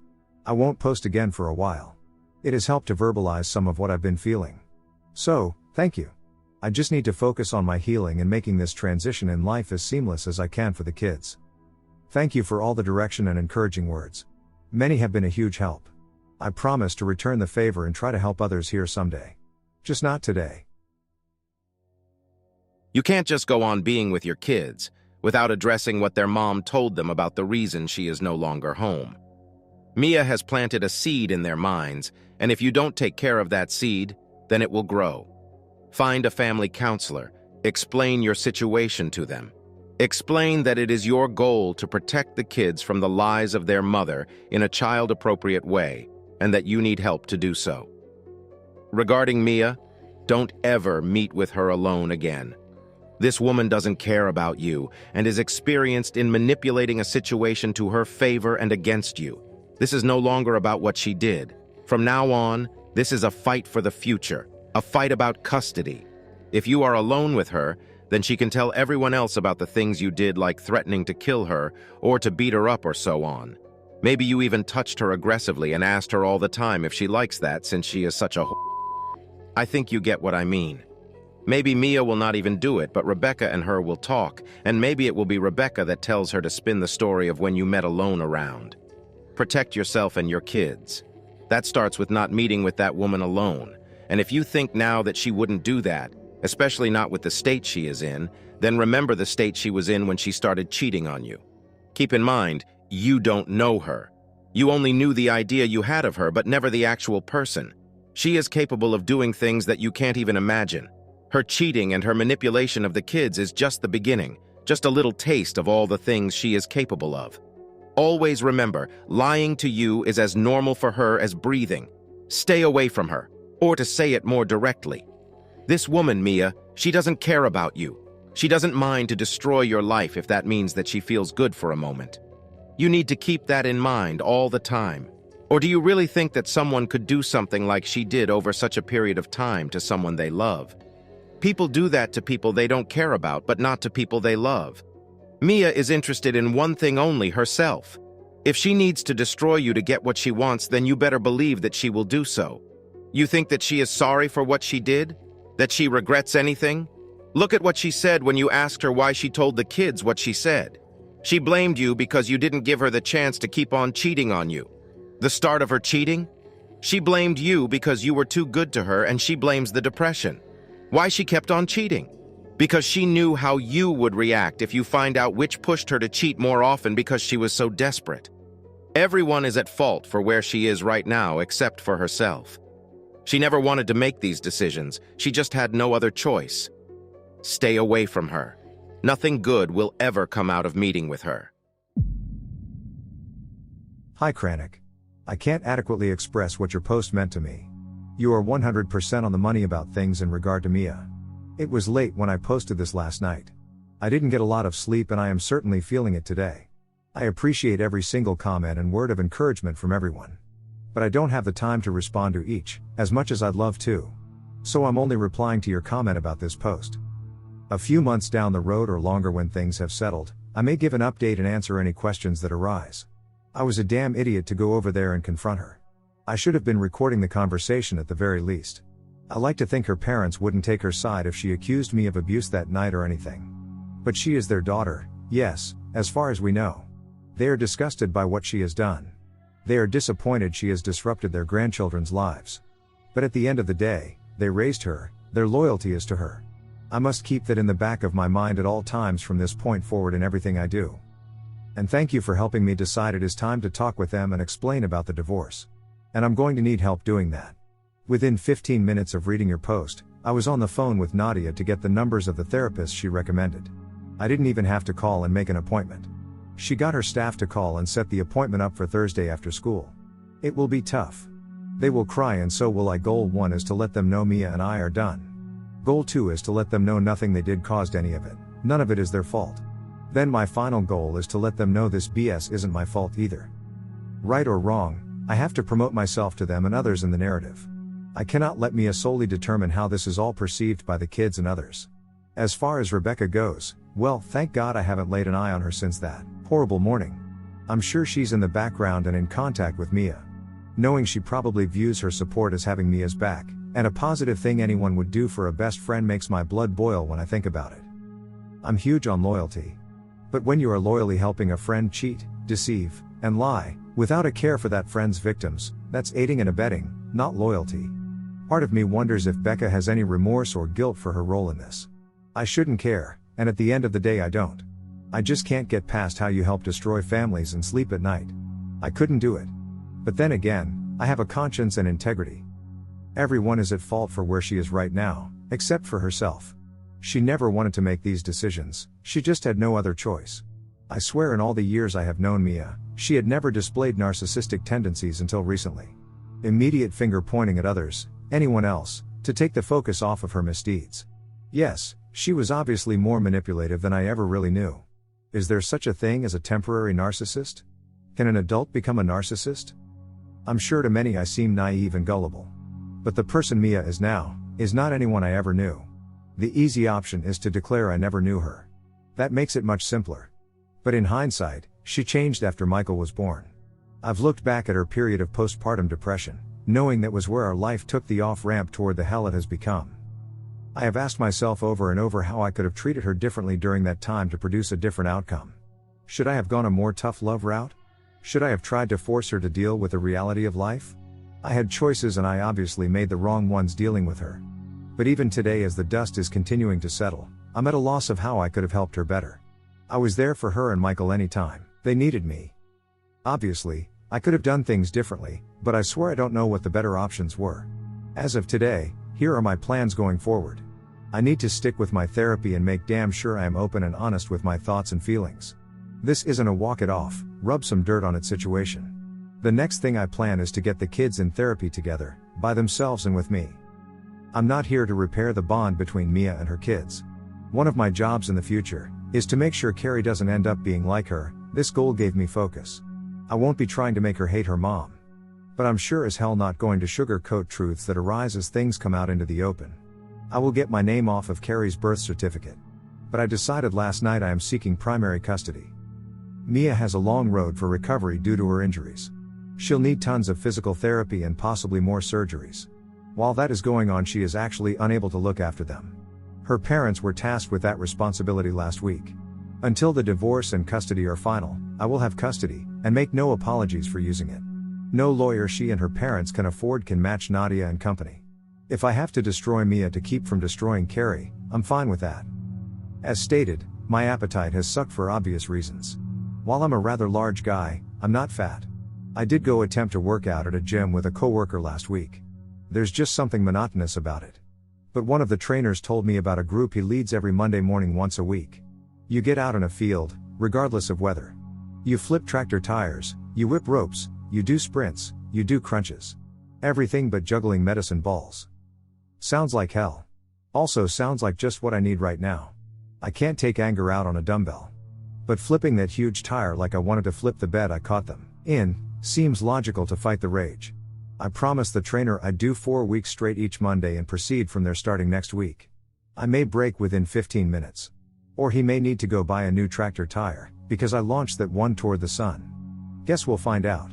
I won't post again for a while. It has helped to verbalize some of what I've been feeling. So, thank you. I just need to focus on my healing and making this transition in life as seamless as I can for the kids. Thank you for all the direction and encouraging words. Many have been a huge help. I promise to return the favor and try to help others here someday. Just not today. You can't just go on being with your kids without addressing what their mom told them about the reason she is no longer home. Mia has planted a seed in their minds, and if you don't take care of that seed, then it will grow. Find a family counselor. Explain your situation to them. Explain that it is your goal to protect the kids from the lies of their mother in a child-appropriate way, and that you need help to do so. Regarding Mia, don't ever meet with her alone again. This woman doesn't care about you and is experienced in manipulating a situation to her favor and against you. This is no longer about what she did. From now on, this is a fight for the future, a fight about custody. If you are alone with her, then she can tell everyone else about the things you did, like threatening to kill her or to beat her up or so on. Maybe you even touched her aggressively and asked her all the time if she likes that, since she is such a I think you get what I mean. Maybe Mia will not even do it, but Rebecca and her will talk, and maybe it will be Rebecca that tells her to spin the story of when you met alone around. Protect yourself and your kids. That starts with not meeting with that woman alone, and if you think now that she wouldn't do that, especially not with the state she is in, then remember the state she was in when she started cheating on you. Keep in mind, you don't know her. You only knew the idea you had of her, but never the actual person. She is capable of doing things that you can't even imagine. Her cheating and her manipulation of the kids is just the beginning, just a little taste of all the things she is capable of. Always remember, lying to you is as normal for her as breathing. Stay away from her, or to say it more directly. This woman, Mia, she doesn't care about you. She doesn't mind to destroy your life if that means that she feels good for a moment. You need to keep that in mind all the time. Or do you really think that someone could do something like she did over such a period of time to someone they love? People do that to people they don't care about, but not to people they love. Mia is interested in one thing only, herself. If she needs to destroy you to get what she wants, then you better believe that she will do so. You think that she is sorry for what she did? That she regrets anything? Look at what she said when you asked her why she told the kids what she said. She blamed you because you didn't give her the chance to keep on cheating on you. The start of her cheating? She blamed you because you were too good to her, and she blames the depression. Why she kept on cheating? Because she knew how you would react if you find out which pushed her to cheat more often, because she was so desperate. Everyone is at fault for where she is right now except for herself. She never wanted to make these decisions. She just had no other choice. Stay away from her. Nothing good will ever come out of meeting with her. Hi Kranik. I can't adequately express what your post meant to me. You are 100% on the money about things in regard to Mia. It was late when I posted this last night. I didn't get a lot of sleep, and I am certainly feeling it today. I appreciate every single comment and word of encouragement from everyone. But I don't have the time to respond to each, as much as I'd love to. So I'm only replying to your comment about this post. A few months down the road or longer, when things have settled, I may give an update and answer any questions that arise. I was a damn idiot to go over there and confront her. I should have been recording the conversation at the very least. I like to think her parents wouldn't take her side if she accused me of abuse that night or anything. But she is their daughter, yes, as far as we know. They are disgusted by what she has done. They are disappointed she has disrupted their grandchildren's lives. But at the end of the day, they raised her, their loyalty is to her. I must keep that in the back of my mind at all times from this point forward in everything I do. And thank you for helping me decide it is time to talk with them and explain about the divorce. And I'm going to need help doing that. Within 15 minutes of reading your post, I was on the phone with Nadia to get the numbers of the therapists she recommended. I didn't even have to call and make an appointment. She got her staff to call and set the appointment up for Thursday after school. It will be tough. They will cry, and so will I. Goal 1 is to let them know Mia and I are done. Goal 2 is to let them know nothing they did caused any of it. None of it is their fault. Then my final goal is to let them know this BS isn't my fault either. Right or wrong, I have to promote myself to them and others in the narrative. I cannot let Mia solely determine how this is all perceived by the kids and others. As far as Rebecca goes, well, thank God I haven't laid an eye on her since that horrible morning. I'm sure she's in the background and in contact with Mia. Knowing she probably views her support as having Mia's back, and a positive thing anyone would do for a best friend, makes my blood boil when I think about it. I'm huge on loyalty. But when you are loyally helping a friend cheat, deceive, and lie, without a care for that friend's victims, that's aiding and abetting, not loyalty. Part of me wonders if Becca has any remorse or guilt for her role in this. I shouldn't care, and at the end of the day I don't. I just can't get past how you help destroy families and sleep at night. I couldn't do it. But then again, I have a conscience and integrity. Everyone is at fault for where she is right now, except for herself. She never wanted to make these decisions, she just had no other choice. I swear in all the years I have known Mia, she had never displayed narcissistic tendencies until recently. Immediate finger pointing at others, anyone else, to take the focus off of her misdeeds. Yes, she was obviously more manipulative than I ever really knew. Is there such a thing as a temporary narcissist? Can an adult become a narcissist? I'm sure to many I seem naive and gullible. But the person Mia is now, is not anyone I ever knew. The easy option is to declare I never knew her. That makes it much simpler. But in hindsight, she changed after Michael was born. I've looked back at her period of postpartum depression, knowing that was where our life took the off-ramp toward the hell it has become. I have asked myself over and over how I could have treated her differently during that time to produce a different outcome. Should I have gone a more tough love route? Should I have tried to force her to deal with the reality of life? I had choices and I obviously made the wrong ones dealing with her. But even today, as the dust is continuing to settle, I'm at a loss of how I could have helped her better. I was there for her and Michael anytime they needed me. Obviously, I could have done things differently, but I swear I don't know what the better options were. As of today, here are my plans going forward. I need to stick with my therapy and make damn sure I am open and honest with my thoughts and feelings. This isn't a walk it off, rub some dirt on it situation. The next thing I plan is to get the kids in therapy together, by themselves and with me. I'm not here to repair the bond between Mia and her kids. One of my jobs in the future is to make sure Carrie doesn't end up being like her. This goal gave me focus. I won't be trying to make her hate her mom. But I'm sure as hell not going to sugarcoat truths that arise as things come out into the open. I will get my name off of Carrie's birth certificate. But I decided last night I am seeking primary custody. Mia has a long road for recovery due to her injuries. She'll need tons of physical therapy and possibly more surgeries. While that is going on, she is actually unable to look after them. Her parents were tasked with that responsibility last week. Until the divorce and custody are final, I will have custody, and make no apologies for using it. No lawyer she and her parents can afford can match Nadia and company. If I have to destroy Mia to keep from destroying Carrie, I'm fine with that. As stated, my appetite has sucked for obvious reasons. While I'm a rather large guy, I'm not fat. I did go attempt to work out at a gym with a coworker last week. There's just something monotonous about it. But one of the trainers told me about a group he leads every Monday morning once a week. You get out in a field, regardless of weather. You flip tractor tires, you whip ropes, you do sprints, you do crunches. Everything but juggling medicine balls. Sounds like hell. Also sounds like just what I need right now. I can't take anger out on a dumbbell. But flipping that huge tire like I wanted to flip the bed I caught them in, seems logical to fight the rage. I promised the trainer I'd do 4 weeks straight each Monday and proceed from there starting next week. I may break within 15 minutes. Or he may need to go buy a new tractor tire, because I launched that one toward the sun. Guess we'll find out.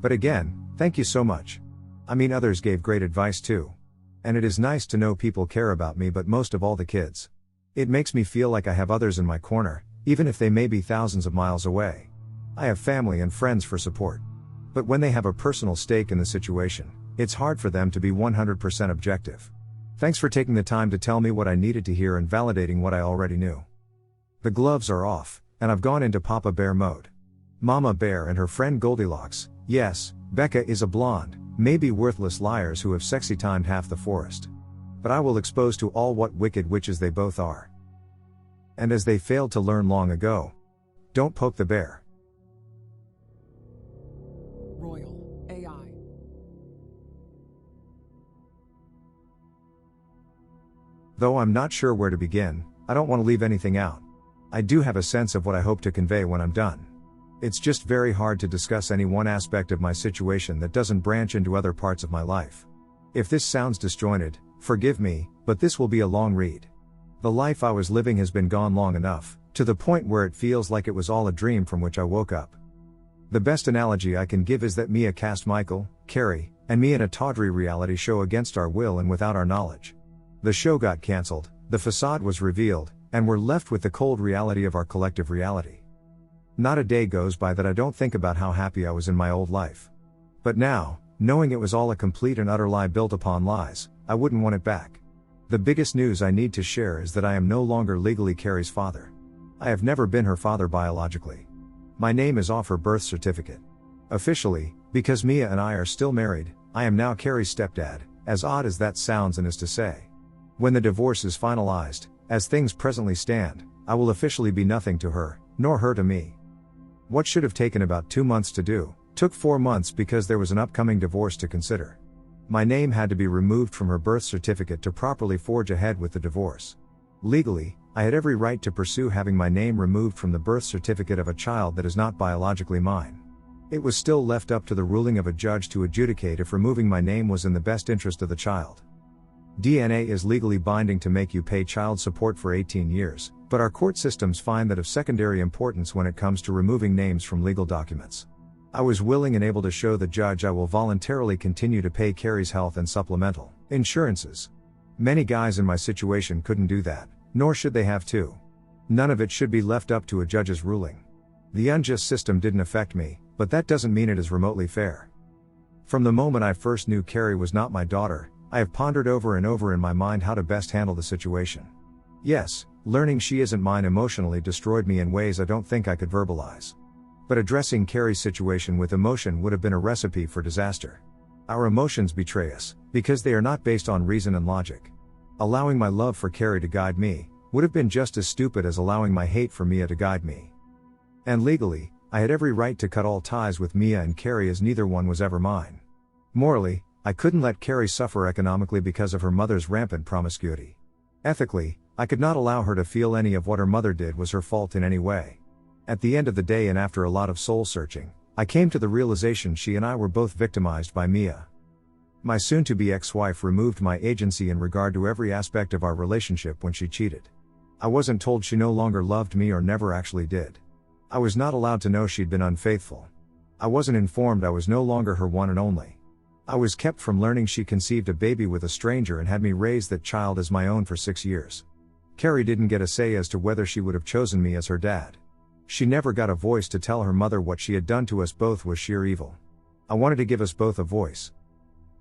But again, thank you so much. I mean, others gave great advice too. And it is nice to know people care about me, but most of all the kids. It makes me feel like I have others in my corner, even if they may be thousands of miles away. I have family and friends for support. But when they have a personal stake in the situation, it's hard for them to be 100% objective. Thanks for taking the time to tell me what I needed to hear and validating what I already knew. The gloves are off, and I've gone into Papa Bear mode. Mama Bear and her friend Goldilocks, yes, Becca is a blonde, maybe worthless liars who have sexy timed half the forest. But I will expose to all what wicked witches they both are. And as they failed to learn long ago, don't poke the bear. Royal AI. Though I'm not sure where to begin, I don't want to leave anything out. I do have a sense of what I hope to convey when I'm done. It's just very hard to discuss any one aspect of my situation that doesn't branch into other parts of my life. If this sounds disjointed, forgive me, but this will be a long read. The life I was living has been gone long enough, to the point where it feels like it was all a dream from which I woke up. The best analogy I can give is that Mia cast Michael, Carrie, and me in a tawdry reality show against our will and without our knowledge. The show got cancelled, the facade was revealed, and we're left with the cold reality of our collective reality. Not a day goes by that I don't think about how happy I was in my old life. But now, knowing it was all a complete and utter lie built upon lies, I wouldn't want it back. The biggest news I need to share is that I am no longer legally Carrie's father. I have never been her father biologically. My name is off her birth certificate. Officially, Because Mia and I are still married, I am now Carrie's stepdad, as odd as that sounds and is to say. When the divorce is finalized, as things presently stand, I will officially be nothing to her, nor her to me. What should have taken about 2 months to do, took 4 months because there was an upcoming divorce to consider. My name had to be removed from her birth certificate to properly forge ahead with the divorce. Legally, I had every right to pursue having my name removed from the birth certificate of a child that is not biologically mine. It was still left up to the ruling of a judge to adjudicate if removing my name was in the best interest of the child. DNA is legally binding to make you pay child support for 18 years, but our court systems find that of secondary importance when it comes to removing names from legal documents. I was willing and able to show the judge I will voluntarily continue to pay Carrie's health and supplemental insurances. Many guys in my situation couldn't do that, nor should they have to. None of it should be left up to a judge's ruling. The unjust system didn't affect me, but that doesn't mean it is remotely fair. From the moment I first knew Carrie was not my daughter, I have pondered over and over in my mind how to best handle the situation. Yes, learning she isn't mine emotionally destroyed me in ways I don't think I could verbalize. But addressing Carrie's situation with emotion would have been a recipe for disaster. Our emotions betray us, because they are not based on reason and logic. Allowing my love for Carrie to guide me, would have been just as stupid as allowing my hate for Mia to guide me. And legally, I had every right to cut all ties with Mia and Carrie as neither one was ever mine. Morally, I couldn't let Carrie suffer economically because of her mother's rampant promiscuity. Ethically, I could not allow her to feel any of what her mother did was her fault in any way. At the end of the day and after a lot of soul searching, I came to the realization she and I were both victimized by Mia. My soon-to-be ex-wife removed my agency in regard to every aspect of our relationship when she cheated. I wasn't told she no longer loved me or never actually did. I was not allowed to know she'd been unfaithful. I wasn't informed I was no longer her one and only. I was kept from learning she conceived a baby with a stranger and had me raise that child as my own for 6 years. Carrie didn't get a say as to whether she would have chosen me as her dad. She never got a voice to tell her mother what she had done to us both was sheer evil. I wanted to give us both a voice.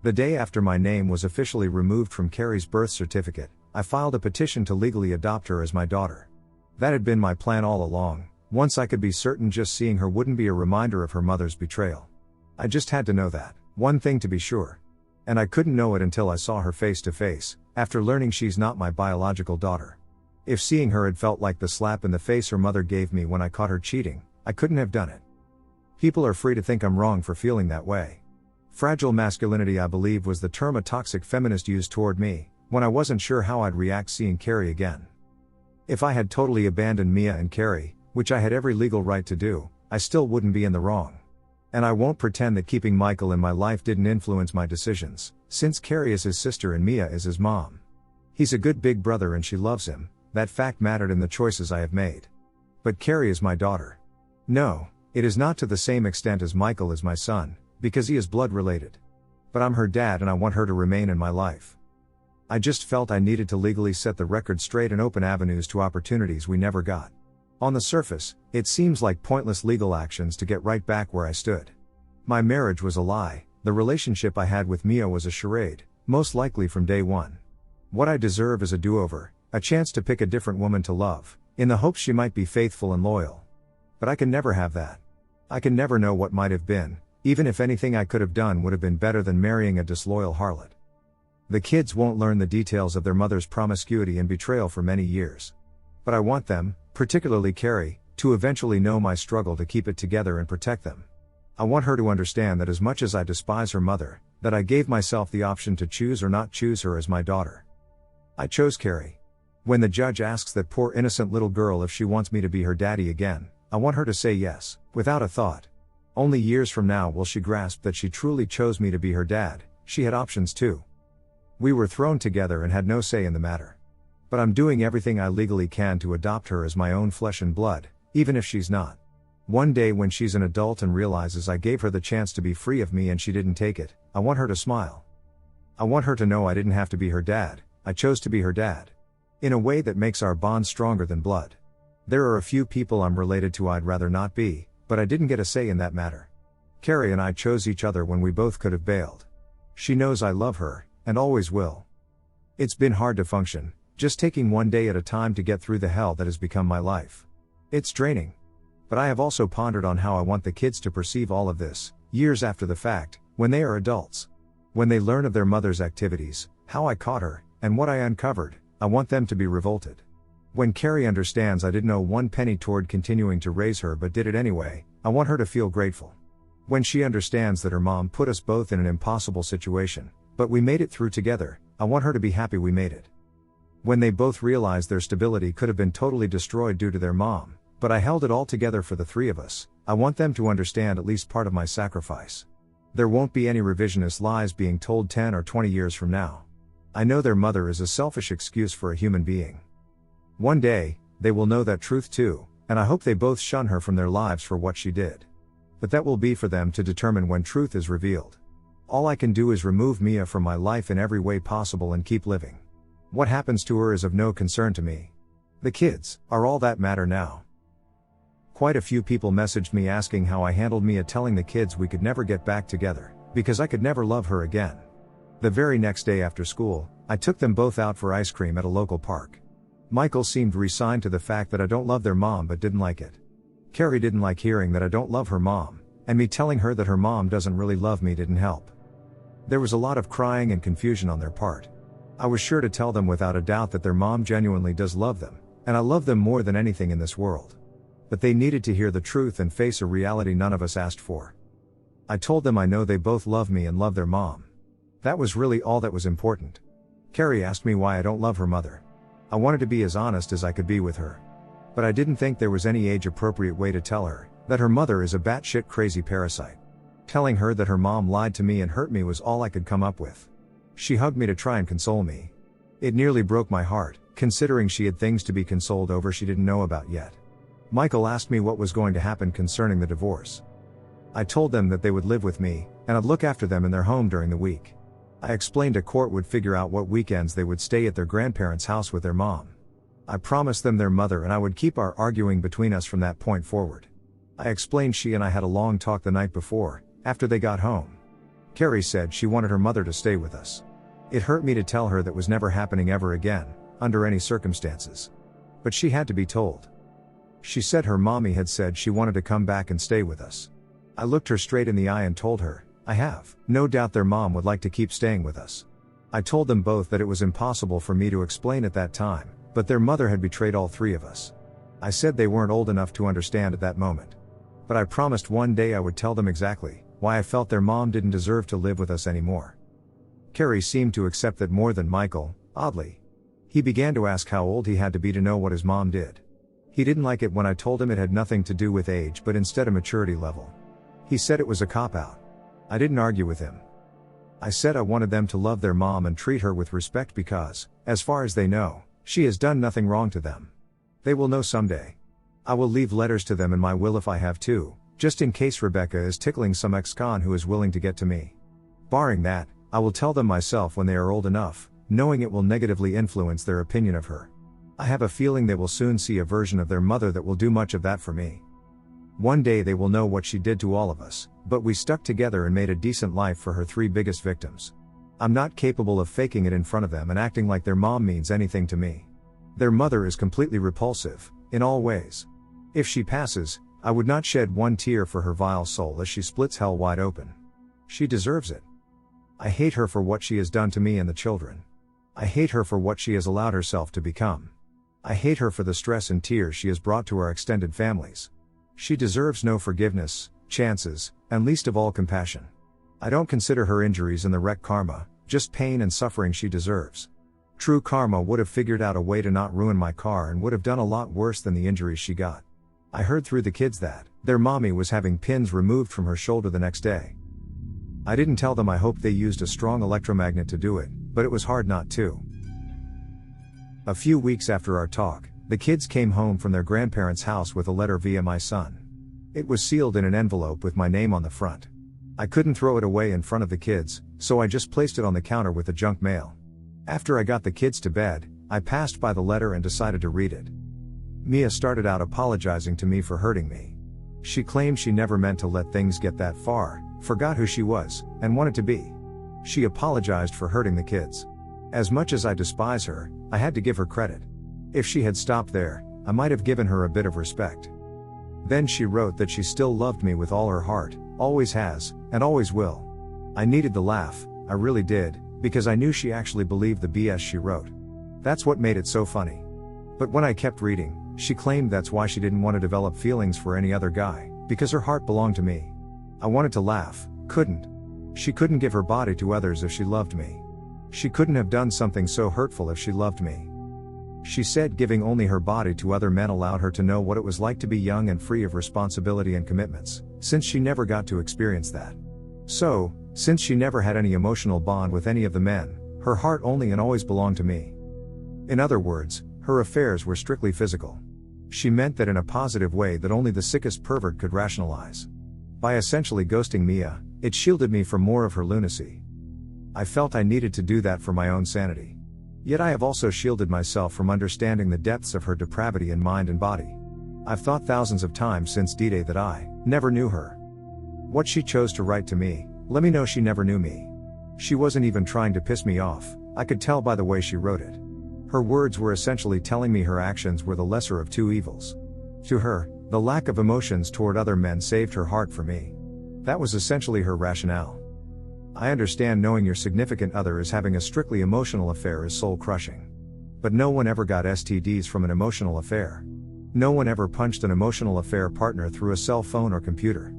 The day after my name was officially removed from Carrie's birth certificate, I filed a petition to legally adopt her as my daughter. That had been my plan all along. Once I could be certain just seeing her wouldn't be a reminder of her mother's betrayal. I just had to know that, one thing to be sure. And I couldn't know it until I saw her face to face, after learning she's not my biological daughter. If seeing her had felt like the slap in the face her mother gave me when I caught her cheating, I couldn't have done it. People are free to think I'm wrong for feeling that way. Fragile masculinity, I believe, was the term a toxic feminist used toward me, when I wasn't sure how I'd react seeing Carrie again. If I had totally abandoned Mia and Carrie, which I had every legal right to do, I still wouldn't be in the wrong. And I won't pretend that keeping Michael in my life didn't influence my decisions, since Carrie is his sister and Mia is his mom. He's a good big brother and she loves him. That fact mattered in the choices I have made. But Carrie is my daughter. No, it is not to the same extent as Michael is my son, because he is blood related. But I'm her dad and I want her to remain in my life. I just felt I needed to legally set the record straight and open avenues to opportunities we never got. On the surface, it seems like pointless legal actions to get right back where I stood. My marriage was a lie, the relationship I had with Mia was a charade, most likely from day one. What I deserve is a do-over, a chance to pick a different woman to love, in the hopes she might be faithful and loyal. But I can never have that. I can never know what might have been, even if anything I could have done would have been better than marrying a disloyal harlot. The kids won't learn the details of their mother's promiscuity and betrayal for many years. But I want them, particularly Carrie, to eventually know my struggle to keep it together and protect them. I want her to understand that as much as I despise her mother, that I gave myself the option to choose or not choose her as my daughter. I chose Carrie. When the judge asks that poor innocent little girl if she wants me to be her daddy again, I want her to say yes, without a thought. Only years from now will she grasp that she truly chose me to be her dad. She had options too. We were thrown together and had no say in the matter. But I'm doing everything I legally can to adopt her as my own flesh and blood, even if she's not. One day when she's an adult and realizes I gave her the chance to be free of me and she didn't take it, I want her to smile. I want her to know I didn't have to be her dad, I chose to be her dad. In a way that makes our bond stronger than blood. There are a few people I'm related to I'd rather not be, but I didn't get a say in that matter. Carrie and I chose each other when we both could have bailed. She knows I love her, and always will. It's been hard to function, just taking one day at a time to get through the hell that has become my life. It's draining. But I have also pondered on how I want the kids to perceive all of this, years after the fact, when they are adults. When they learn of their mother's activities, how I caught her, and what I uncovered, I want them to be revolted. When Carrie understands I didn't owe one penny toward continuing to raise her but did it anyway, I want her to feel grateful. When she understands that her mom put us both in an impossible situation, but we made it through together, I want her to be happy we made it. When they both realize their stability could have been totally destroyed due to their mom, but I held it all together for the three of us, I want them to understand at least part of my sacrifice. There won't be any revisionist lies being told 10 or 20 years from now. I know their mother is a selfish excuse for a human being. One day, they will know that truth too, and I hope they both shun her from their lives for what she did. But that will be for them to determine when truth is revealed. All I can do is remove Mia from my life in every way possible and keep living. What happens to her is of no concern to me. The kids are all that matter now. Quite a few people messaged me asking how I handled Mia telling the kids we could never get back together, because I could never love her again. The very next day after school, I took them both out for ice cream at a local park. Michael seemed resigned to the fact that I don't love their mom but didn't like it. Carrie didn't like hearing that I don't love her mom, and me telling her that her mom doesn't really love me didn't help. There was a lot of crying and confusion on their part. I was sure to tell them without a doubt that their mom genuinely does love them, and I love them more than anything in this world. But they needed to hear the truth and face a reality none of us asked for. I told them I know they both love me and love their mom. That was really all that was important. Carrie asked me why I don't love her mother. I wanted to be as honest as I could be with her. But I didn't think there was any age-appropriate way to tell her that her mother is a batshit crazy parasite. Telling her that her mom lied to me and hurt me was all I could come up with. She hugged me to try and console me. It nearly broke my heart, considering she had things to be consoled over she didn't know about yet. Michael asked me what was going to happen concerning the divorce. I told them that they would live with me, and I'd look after them in their home during the week. I explained a court would figure out what weekends they would stay at their grandparents' house with their mom. I promised them their mother and I would keep our arguing between us from that point forward. I explained she and I had a long talk the night before, after they got home. Carrie said she wanted her mother to stay with us. It hurt me to tell her that was never happening ever again, under any circumstances. But she had to be told. She said her mommy had said she wanted to come back and stay with us. I looked her straight in the eye and told her, I have no doubt their mom would like to keep staying with us. I told them both that it was impossible for me to explain at that time, but their mother had betrayed all three of us. I said they weren't old enough to understand at that moment. But I promised one day I would tell them exactly why I felt their mom didn't deserve to live with us anymore. Carrie seemed to accept that more than Michael, oddly. He began to ask how old he had to be to know what his mom did. He didn't like it when I told him it had nothing to do with age but instead a maturity level. He said it was a cop-out. I didn't argue with him. I said I wanted them to love their mom and treat her with respect because, as far as they know, she has done nothing wrong to them. They will know someday. I will leave letters to them in my will if I have to, just in case Rebecca is tickling some ex-con who is willing to get to me. Barring that, I will tell them myself when they are old enough, knowing it will negatively influence their opinion of her. I have a feeling they will soon see a version of their mother that will do much of that for me. One day they will know what she did to all of us, but we stuck together and made a decent life for her three biggest victims. I'm not capable of faking it in front of them and acting like their mom means anything to me. Their mother is completely repulsive, in all ways. If she passes, I would not shed one tear for her vile soul as she splits hell wide open. She deserves it. I hate her for what she has done to me and the children. I hate her for what she has allowed herself to become. I hate her for the stress and tears she has brought to our extended families. She deserves no forgiveness, chances, and least of all compassion. I don't consider her injuries in the wreck karma, just pain and suffering she deserves. True karma would have figured out a way to not ruin my car and would have done a lot worse than the injuries she got. I heard through the kids that their mommy was having pins removed from her shoulder the next day. I didn't tell them I hoped they used a strong electromagnet to do it, but it was hard not to. A few weeks after our talk, the kids came home from their grandparents' house with a letter via my son. It was sealed in an envelope with my name on the front. I couldn't throw it away in front of the kids, so I just placed it on the counter with the junk mail. After I got the kids to bed, I passed by the letter and decided to read it. Mia started out apologizing to me for hurting me. She claimed she never meant to let things get that far, forgot who she was, and wanted to be. She apologized for hurting the kids. As much as I despise her, I had to give her credit. If she had stopped there, I might have given her a bit of respect. Then she wrote that she still loved me with all her heart, always has, and always will. I needed the laugh, I really did, because I knew she actually believed the BS she wrote. That's what made it so funny. But when I kept reading, she claimed that's why she didn't want to develop feelings for any other guy, because her heart belonged to me. I wanted to laugh, couldn't. She couldn't give her body to others if she loved me. She couldn't have done something so hurtful if she loved me. She said giving only her body to other men allowed her to know what it was like to be young and free of responsibility and commitments, since she never got to experience that. So, since she never had any emotional bond with any of the men, her heart only and always belonged to me. In other words, her affairs were strictly physical. She meant that in a positive way that only the sickest pervert could rationalize. By essentially ghosting Mia, it shielded me from more of her lunacy. I felt I needed to do that for my own sanity. Yet I have also shielded myself from understanding the depths of her depravity in mind and body. I've thought thousands of times since D-Day that I never knew her. What she chose to write to me, let me know she never knew me. She wasn't even trying to piss me off, I could tell by the way she wrote it. Her words were essentially telling me her actions were the lesser of two evils. To her, the lack of emotions toward other men saved her heart for me. That was essentially her rationale. I understand knowing your significant other is having a strictly emotional affair is soul-crushing. But no one ever got STDs from an emotional affair. No one ever punched an emotional affair partner through a cell phone or computer.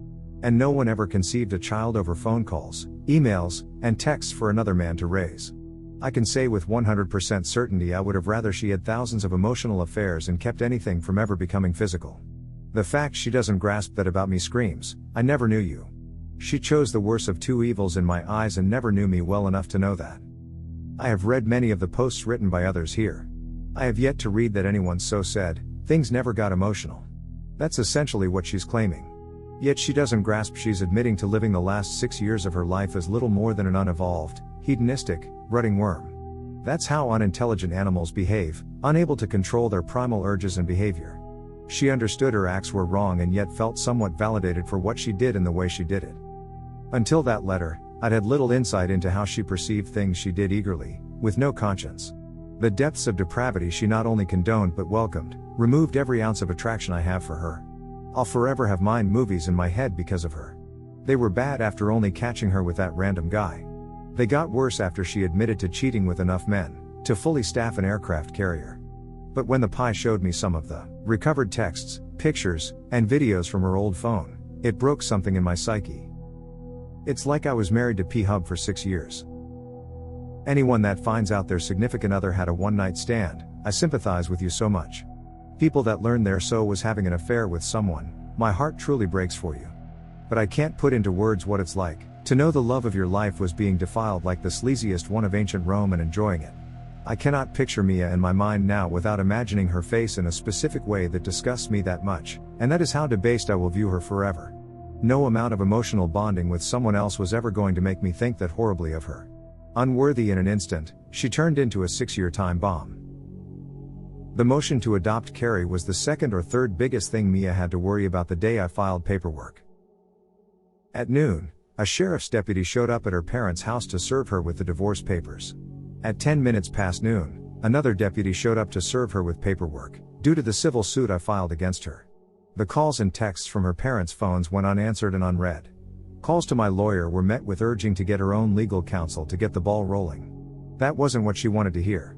And no one ever conceived a child over phone calls, emails, and texts for another man to raise. I can say with 100% certainty I would have rather she had thousands of emotional affairs and kept anything from ever becoming physical. The fact she doesn't grasp that about me screams, I never knew you. She chose the worst of two evils in my eyes and never knew me well enough to know that. I have read many of the posts written by others here. I have yet to read that anyone so said, things never got emotional. That's essentially what she's claiming. Yet she doesn't grasp she's admitting to living the last 6 years of her life as little more than an unevolved, hedonistic, rutting worm. That's how unintelligent animals behave, unable to control their primal urges and behavior. She understood her acts were wrong and yet felt somewhat validated for what she did and the way she did it. Until that letter, I'd had little insight into how she perceived things she did eagerly, with no conscience. The depths of depravity she not only condoned but welcomed, removed every ounce of attraction I have for her. I'll forever have mind movies in my head because of her. They were bad after only catching her with that random guy. They got worse after she admitted to cheating with enough men to fully staff an aircraft carrier. But when the pie showed me some of the recovered texts, pictures, and videos from her old phone, it broke something in my psyche. It's like I was married to P-Hub for 6 years. Anyone that finds out their significant other had a one-night stand, I sympathize with you so much. People that learn their so was having an affair with someone, my heart truly breaks for you. But I can't put into words what it's like to know the love of your life was being defiled like the sleaziest one of ancient Rome and enjoying it. I cannot picture Mia in my mind now without imagining her face in a specific way that disgusts me that much, and that is how debased I will view her forever. No amount of emotional bonding with someone else was ever going to make me think that horribly of her. Unworthy in an instant, she turned into a 6-year time bomb. The motion to adopt Carrie was the second or third biggest thing Mia had to worry about the day I filed paperwork. At noon, a sheriff's deputy showed up at her parents' house to serve her with the divorce papers. At 10 minutes past noon, another deputy showed up to serve her with paperwork, due to the civil suit I filed against her. The calls and texts from her parents' phones went unanswered and unread. Calls to my lawyer were met with urging to get her own legal counsel to get the ball rolling. That wasn't what she wanted to hear.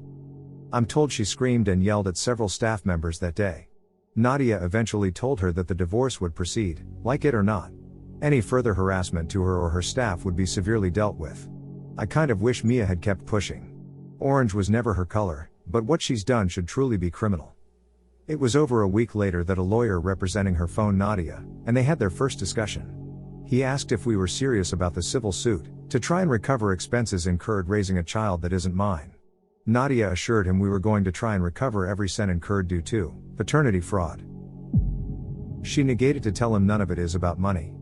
I'm told she screamed and yelled at several staff members that day. Nadia eventually told her that the divorce would proceed, like it or not. Any further harassment to her or her staff would be severely dealt with. I kind of wish Mia had kept pushing. Orange was never her color, but what she's done should truly be criminal. It was over a week later that a lawyer representing her phoned Nadia, and they had their first discussion. He asked if we were serious about the civil suit, to try and recover expenses incurred raising a child that isn't mine. Nadia assured him we were going to try and recover every cent incurred due to paternity fraud. She negated to tell him none of it is about money.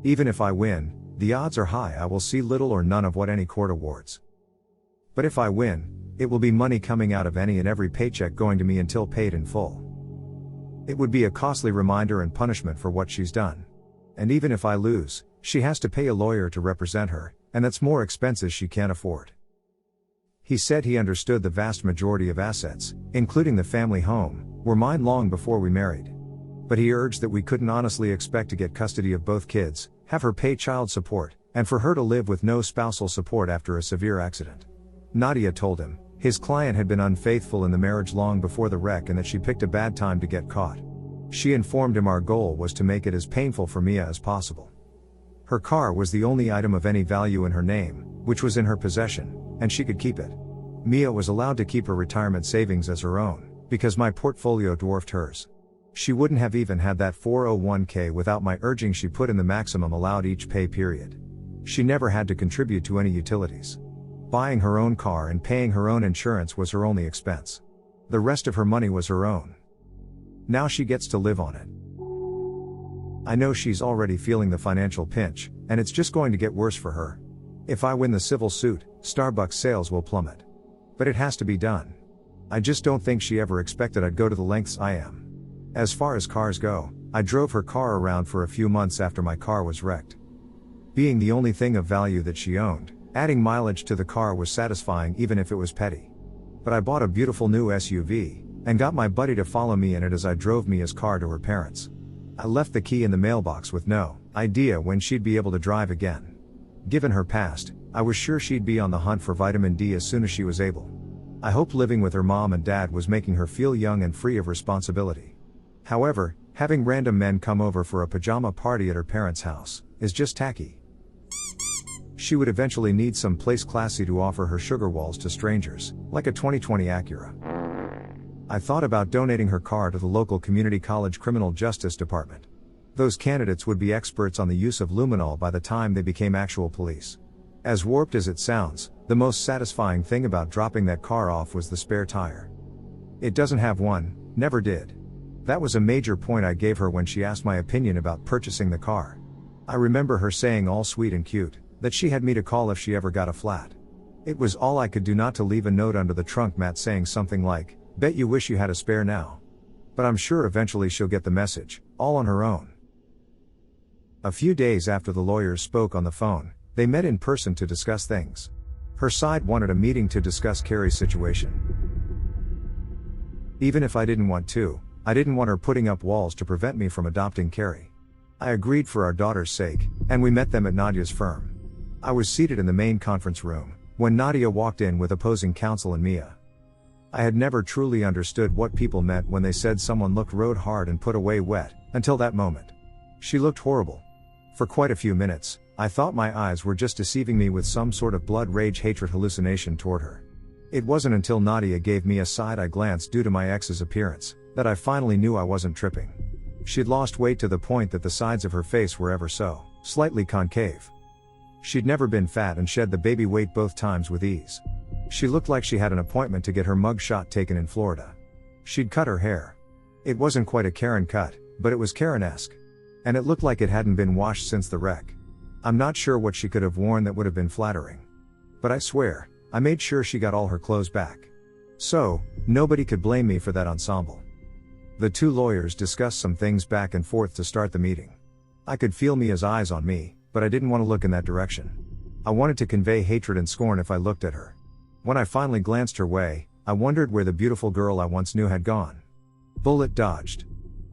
Even if I win, the odds are high I will see little or none of what any court awards. But if I win, it will be money coming out of any and every paycheck going to me until paid in full. It would be a costly reminder and punishment for what she's done. And even if I lose, she has to pay a lawyer to represent her, and that's more expenses she can't afford. He said he understood the vast majority of assets, including the family home, were mine long before we married. But he urged that we couldn't honestly expect to get custody of both kids, have her pay child support, and for her to live with no spousal support after a severe accident. Nadia told him, his client had been unfaithful in the marriage long before the wreck and that she picked a bad time to get caught. She informed him our goal was to make it as painful for Mia as possible. Her car was the only item of any value in her name, which was in her possession, and she could keep it. Mia was allowed to keep her retirement savings as her own, because my portfolio dwarfed hers. She wouldn't have even had that 401k without my urging. She put in the maximum allowed each pay period. She never had to contribute to any utilities. Buying her own car and paying her own insurance was her only expense. The rest of her money was her own. Now she gets to live on it. I know she's already feeling the financial pinch, and it's just going to get worse for her. If I win the civil suit, Starbucks sales will plummet. But it has to be done. I just don't think she ever expected I'd go to the lengths I am. As far as cars go, I drove her car around for a few months after my car was wrecked. Being the only thing of value that she owned, adding mileage to the car was satisfying even if it was petty. But I bought a beautiful new SUV, and got my buddy to follow me in it as I drove Mia's car to her parents. I left the key in the mailbox with no idea when she'd be able to drive again. Given her past, I was sure she'd be on the hunt for vitamin D as soon as she was able. I hoped living with her mom and dad was making her feel young and free of responsibility. However, having random men come over for a pajama party at her parents' house is just tacky. She would eventually need some place classy to offer her sugar walls to strangers, like a 2020 Acura. I thought about donating her car to the local community college criminal justice department. Those candidates would be experts on the use of luminol by the time they became actual police. As warped as it sounds, the most satisfying thing about dropping that car off was the spare tire. It doesn't have one, never did. That was a major point I gave her when she asked my opinion about purchasing the car. I remember her saying all sweet and cute, that she had me to call if she ever got a flat. It was all I could do not to leave a note under the trunk mat saying something like, "Bet you wish you had a spare now." But I'm sure eventually she'll get the message, all on her own. A few days after the lawyers spoke on the phone, they met in person to discuss things. Her side wanted a meeting to discuss Carrie's situation. Even if I didn't want to, I didn't want her putting up walls to prevent me from adopting Carrie. I agreed for our daughter's sake, and we met them at Nadia's firm. I was seated in the main conference room, when Nadia walked in with opposing counsel and Mia. I had never truly understood what people meant when they said someone looked rode hard and put away wet, until that moment. She looked horrible. For quite a few minutes, I thought my eyes were just deceiving me with some sort of blood rage hatred hallucination toward her. It wasn't until Nadia gave me a side-eye glance due to my ex's appearance, that I finally knew I wasn't tripping. She'd lost weight to the point that the sides of her face were ever so slightly concave. She'd never been fat and shed the baby weight both times with ease. She looked like she had an appointment to get her mug shot taken in Florida. She'd cut her hair. It wasn't quite a Karen cut, but it was Karen-esque. And it looked like it hadn't been washed since the wreck. I'm not sure what she could have worn that would have been flattering. But I swear, I made sure she got all her clothes back. So, nobody could blame me for that ensemble. The two lawyers discussed some things back and forth to start the meeting. I could feel Mia's eyes on me, but I didn't want to look in that direction. I wanted to convey hatred and scorn if I looked at her. When I finally glanced her way, I wondered where the beautiful girl I once knew had gone. Bullet dodged.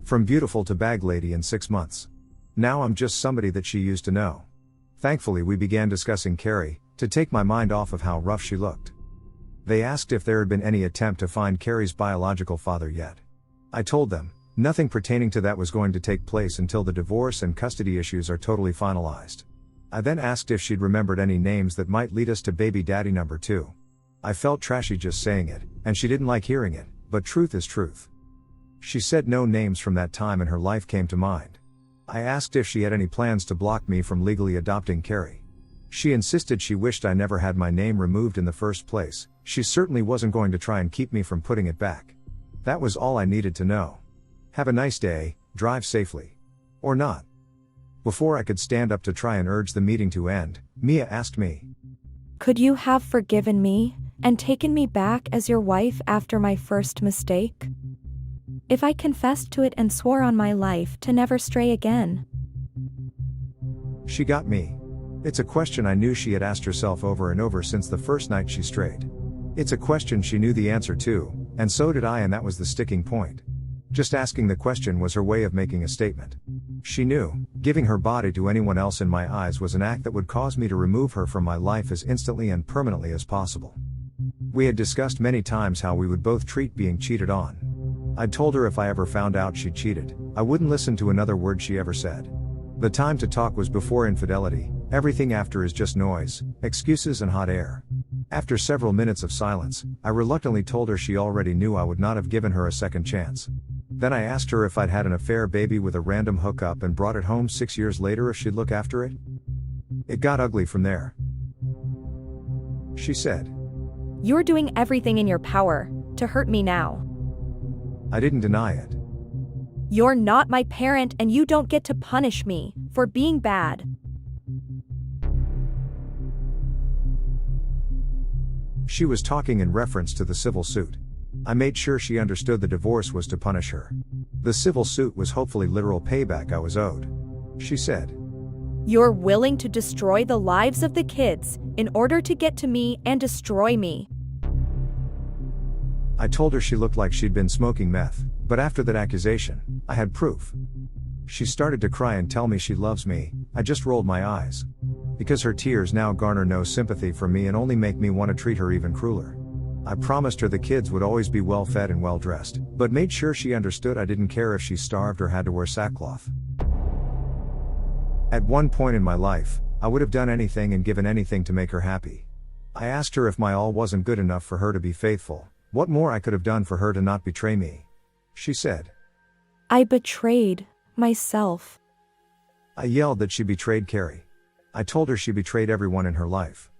From beautiful to bag lady in 6 months. Now I'm just somebody that she used to know. Thankfully we began discussing Carrie, to take my mind off of how rough she looked. They asked if there had been any attempt to find Carrie's biological father yet. I told them, nothing pertaining to that was going to take place until the divorce and custody issues are totally finalized. I then asked if she'd remembered any names that might lead us to baby daddy number 2. I felt trashy just saying it, and she didn't like hearing it, but truth is truth. She said no names from that time in her life came to mind. I asked if she had any plans to block me from legally adopting Carrie. She insisted she wished I never had my name removed in the first place. She certainly wasn't going to try and keep me from putting it back. That was all I needed to know. Have a nice day, drive safely. Or not. Before I could stand up to try and urge the meeting to end, Mia asked me, Could you have forgiven me and taken me back as your wife after my first mistake? If I confessed to it and swore on my life to never stray again. She got me. It's a question I knew she had asked herself over and over since the first night she strayed. It's a question she knew the answer to, and so did I, and that was the sticking point. Just asking the question was her way of making a statement. She knew, Giving her body to anyone else in my eyes was an act that would cause me to remove her from my life as instantly and permanently as possible. We had discussed many times how we would both treat being cheated on. I'd told her if I ever found out she cheated, I wouldn't listen to another word she ever said. The time to talk was before infidelity, everything after is just noise, excuses and hot air. After several minutes of silence, I reluctantly told her she already knew I would not have given her a second chance. Then I asked her if I'd had an affair baby with a random hookup and brought it home 6 years later if she'd look after it. It got ugly from there. She said, "You're doing everything in your power to hurt me now. I didn't deny it. You're not my parent and you don't get to punish me for being bad." She was talking in reference to the civil suit. I made sure she understood the divorce was to punish her. The civil suit was hopefully literal payback I was owed. She said, "You're willing to destroy the lives of the kids in order to get to me and destroy me." I told her she looked like she'd been smoking meth, but after that accusation, I had proof. She started to cry and tell me she loves me. I just rolled my eyes. Because her tears now garner no sympathy from me and only make me want to treat her even crueler. I promised her the kids would always be well fed and well dressed, but made sure she understood I didn't care if she starved or had to wear sackcloth. At one point in my life, I would have done anything and given anything to make her happy. I asked her if my all wasn't good enough for her to be faithful, what more I could have done for her to not betray me. She said, "I betrayed myself." I yelled that she betrayed Carrie. I told her she betrayed everyone in her life.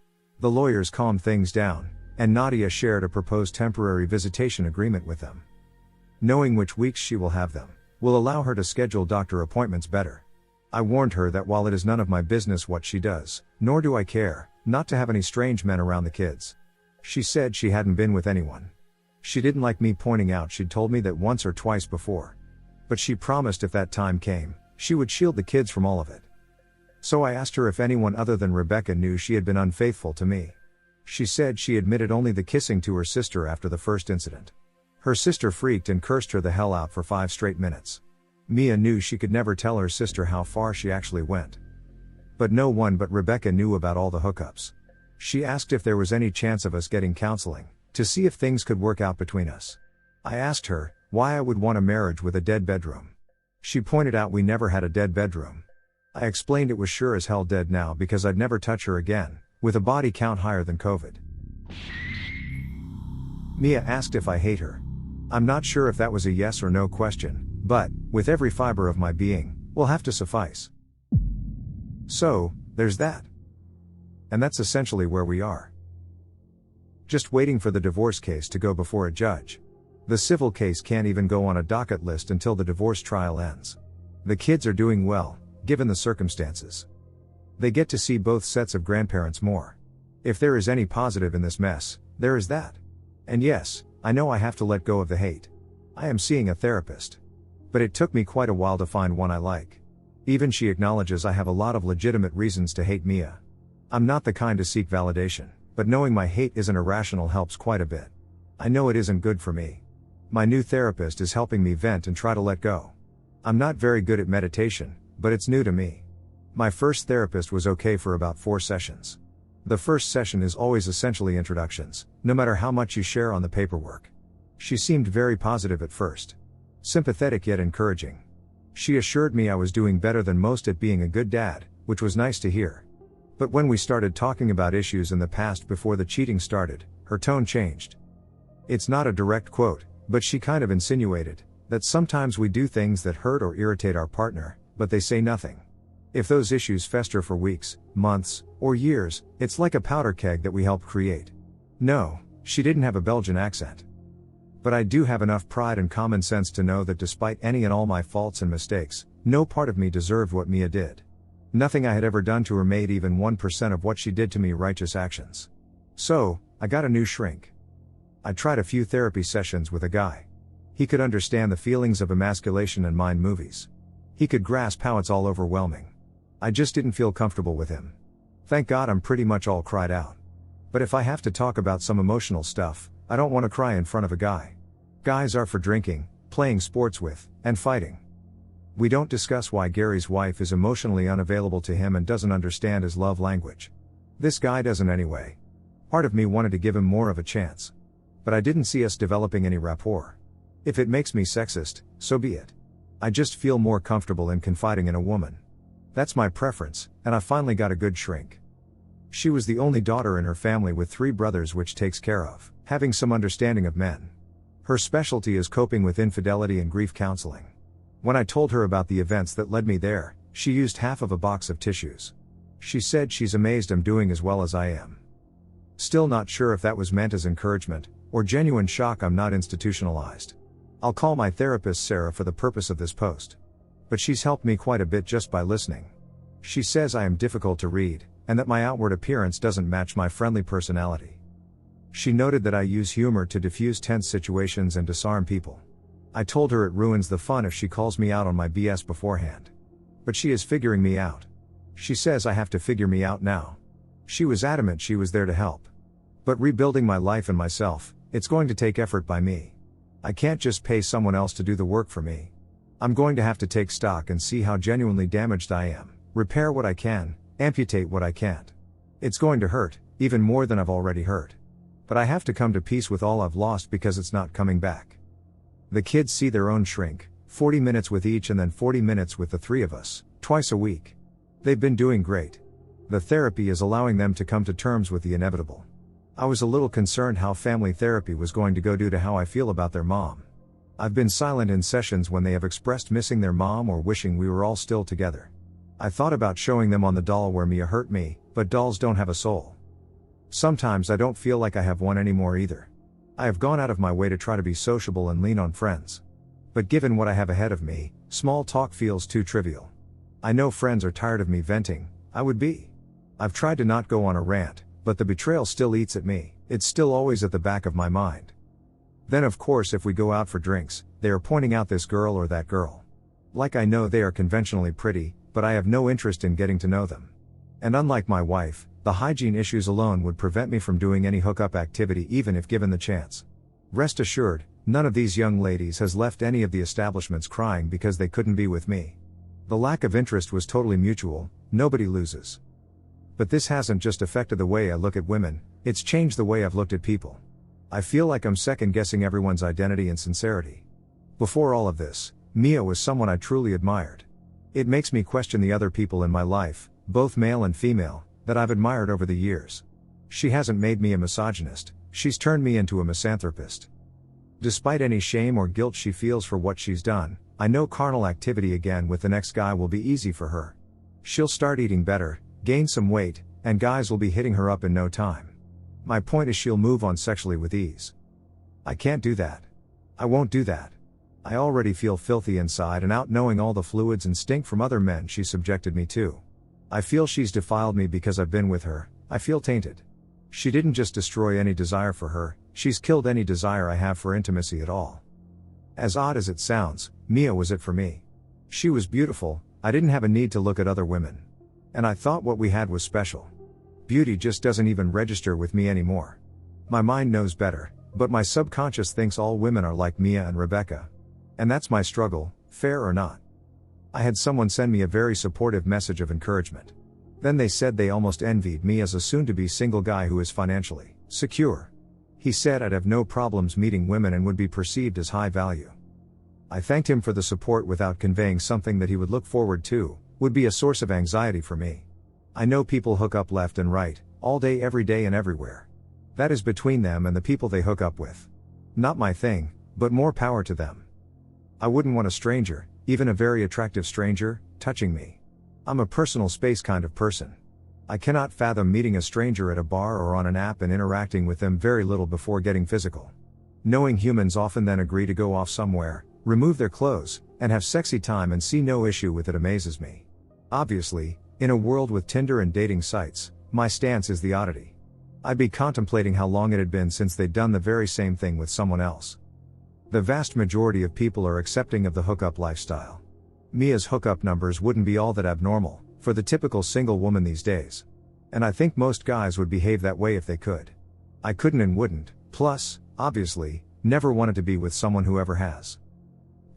The lawyers calmed things down, and Nadia shared a proposed temporary visitation agreement with them. Knowing which weeks she will have them, will allow her to schedule doctor appointments better. I warned her that while it is none of my business what she does, nor do I care, not to have any strange men around the kids. She said she hadn't been with anyone. She didn't like me pointing out she'd told me that once or twice before. But she promised if that time came, she would shield the kids from all of it. So I asked her if anyone other than Rebecca knew she had been unfaithful to me. She said she admitted only the kissing to her sister after the first incident. Her sister freaked and cursed her the hell out for 5 straight minutes. Mia knew she could never tell her sister how far she actually went. But no one but Rebecca knew about all the hookups. She asked if there was any chance of us getting counseling, to see if things could work out between us. I asked her why I would want a marriage with a dead bedroom. She pointed out we never had a dead bedroom. I explained it was sure as hell dead now because I'd never touch her again, with a body count higher than COVID. Mia asked if I hate her. I'm not sure if that was a yes or no question, but, with every fiber of my being, will have to suffice. So, there's that. And that's essentially where we are. Just waiting for the divorce case to go before a judge. The civil case can't even go on a docket list until the divorce trial ends. The kids are doing well, given the circumstances. They get to see both sets of grandparents more. If there is any positive in this mess, there is that. And yes, I know I have to let go of the hate. I am seeing a therapist. But it took me quite a while to find one I like. Even she acknowledges I have a lot of legitimate reasons to hate Mia. I'm not the kind to seek validation, but knowing my hate isn't irrational helps quite a bit. I know it isn't good for me. My new therapist is helping me vent and try to let go. I'm not very good at meditation, but it's new to me. My first therapist was okay for about 4 sessions. The first session is always essentially introductions, no matter how much you share on the paperwork. She seemed very positive at first. Sympathetic yet encouraging. She assured me I was doing better than most at being a good dad, which was nice to hear. But when we started talking about issues in the past before the cheating started, her tone changed. It's not a direct quote, but she kind of insinuated that sometimes we do things that hurt or irritate our partner, but they say nothing. If those issues fester for weeks, months, or years, it's like a powder keg that we help create. No, she didn't have a Belgian accent. But I do have enough pride and common sense to know that despite any and all my faults and mistakes, no part of me deserved what Mia did. Nothing I had ever done to her made even 1% of what she did to me righteous actions. So, I got a new shrink. I tried a few therapy sessions with a guy. He could understand the feelings of emasculation and mind movies. He could grasp how it's all overwhelming. I just didn't feel comfortable with him. Thank God I'm pretty much all cried out. But if I have to talk about some emotional stuff, I don't want to cry in front of a guy. Guys are for drinking, playing sports with, and fighting. We don't discuss why Gary's wife is emotionally unavailable to him and doesn't understand his love language. This guy doesn't anyway. Part of me wanted to give him more of a chance. But I didn't see us developing any rapport. If it makes me sexist, so be it. I just feel more comfortable in confiding in a woman. That's my preference, and I finally got a good shrink. She was the only daughter in her family with 3 brothers, which takes care of having some understanding of men. Her specialty is coping with infidelity and grief counseling. When I told her about the events that led me there, she used half of a box of tissues. She said she's amazed I'm doing as well as I am. Still not sure if that was meant as encouragement, or genuine shock I'm not institutionalized. I'll call my therapist Sarah for the purpose of this post. But she's helped me quite a bit just by listening. She says I am difficult to read, and that my outward appearance doesn't match my friendly personality. She noted that I use humor to diffuse tense situations and disarm people. I told her it ruins the fun if she calls me out on my BS beforehand. But she is figuring me out. She says I have to figure me out now. She was adamant she was there to help. But rebuilding my life and myself, it's going to take effort by me. I can't just pay someone else to do the work for me. I'm going to have to take stock and see how genuinely damaged I am, repair what I can, amputate what I can't. It's going to hurt, even more than I've already hurt. But I have to come to peace with all I've lost because it's not coming back. The kids see their own shrink, 40 minutes with each and then 40 minutes with the 3 of us, twice a week. They've been doing great. The therapy is allowing them to come to terms with the inevitable. I was a little concerned how family therapy was going to go due to how I feel about their mom. I've been silent in sessions when they have expressed missing their mom or wishing we were all still together. I thought about showing them on the doll where Mia hurt me, but dolls don't have a soul. Sometimes I don't feel like I have one anymore either. I have gone out of my way to try to be sociable and lean on friends. But given what I have ahead of me, small talk feels too trivial. I know friends are tired of me venting, I would be. I've tried to not go on a rant, but the betrayal still eats at me, it's still always at the back of my mind. Then of course if we go out for drinks, they are pointing out this girl or that girl. Like I know they are conventionally pretty, but I have no interest in getting to know them. And unlike my wife, the hygiene issues alone would prevent me from doing any hookup activity even if given the chance. Rest assured, none of these young ladies has left any of the establishments crying because they couldn't be with me. The lack of interest was totally mutual, nobody loses. But this hasn't just affected the way I look at women, it's changed the way I've looked at people. I feel like I'm second guessing everyone's identity and sincerity. Before all of this, Mia was someone I truly admired. It makes me question the other people in my life, both male and female, that I've admired over the years. She hasn't made me a misogynist, she's turned me into a misanthropist. Despite any shame or guilt she feels for what she's done, I know carnal activity again with the next guy will be easy for her. She'll start eating better, gain some weight, and guys will be hitting her up in no time. My point is she'll move on sexually with ease. I can't do that. I won't do that. I already feel filthy inside and out knowing all the fluids and stink from other men she subjected me to. I feel she's defiled me because I've been with her, I feel tainted. She didn't just destroy any desire for her, she's killed any desire I have for intimacy at all. As odd as it sounds, Mia was it for me. She was beautiful, I didn't have a need to look at other women. And I thought what we had was special. Beauty just doesn't even register with me anymore. My mind knows better, but my subconscious thinks all women are like Mia and Rebecca. And that's my struggle, fair or not. I had someone send me a very supportive message of encouragement. Then they said they almost envied me as a soon-to-be single guy who is financially secure. He said I'd have no problems meeting women and would be perceived as high value. I thanked him for the support without conveying something that he would look forward to, would be a source of anxiety for me. I know people hook up left and right, all day every day and everywhere. That is between them and the people they hook up with. Not my thing, but more power to them. I wouldn't want a stranger, even a very attractive stranger, touching me. I'm a personal space kind of person. I cannot fathom meeting a stranger at a bar or on an app and interacting with them very little before getting physical. Knowing humans often then agree to go off somewhere, remove their clothes, and have sexy time and see no issue with it amazes me. Obviously, in a world with Tinder and dating sites, my stance is the oddity. I'd be contemplating how long it had been since they'd done the very same thing with someone else. The vast majority of people are accepting of the hookup lifestyle. Mia's hookup numbers wouldn't be all that abnormal, for the typical single woman these days. And I think most guys would behave that way if they could. I couldn't and wouldn't, plus, obviously, never wanted to be with someone who ever has.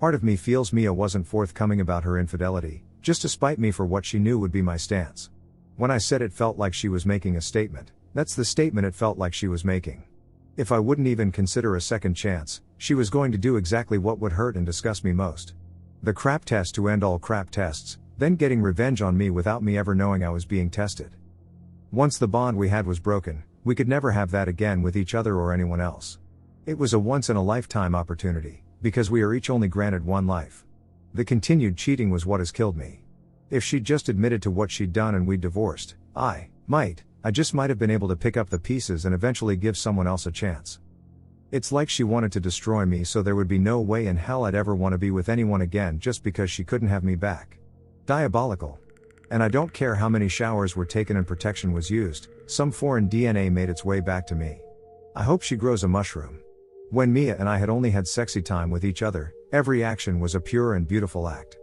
Part of me feels Mia wasn't forthcoming about her infidelity, just to spite me for what she knew would be my stance. When I said it felt like she was making a statement, that's the statement it felt like she was making. If I wouldn't even consider a second chance, she was going to do exactly what would hurt and disgust me most. The crap test to end all crap tests, then getting revenge on me without me ever knowing I was being tested. Once the bond we had was broken, we could never have that again with each other or anyone else. It was a once-in-a-lifetime opportunity, because we are each only granted one life. The continued cheating was what has killed me. If she'd just admitted to what she'd done and we'd divorced, I just might have been able to pick up the pieces and eventually give someone else a chance. It's like she wanted to destroy me so there would be no way in hell I'd ever want to be with anyone again just because she couldn't have me back. Diabolical. And I don't care how many showers were taken and protection was used, some foreign DNA made its way back to me. I hope she grows a mushroom. When Mia and I had only had sexy time with each other, every action was a pure and beautiful act.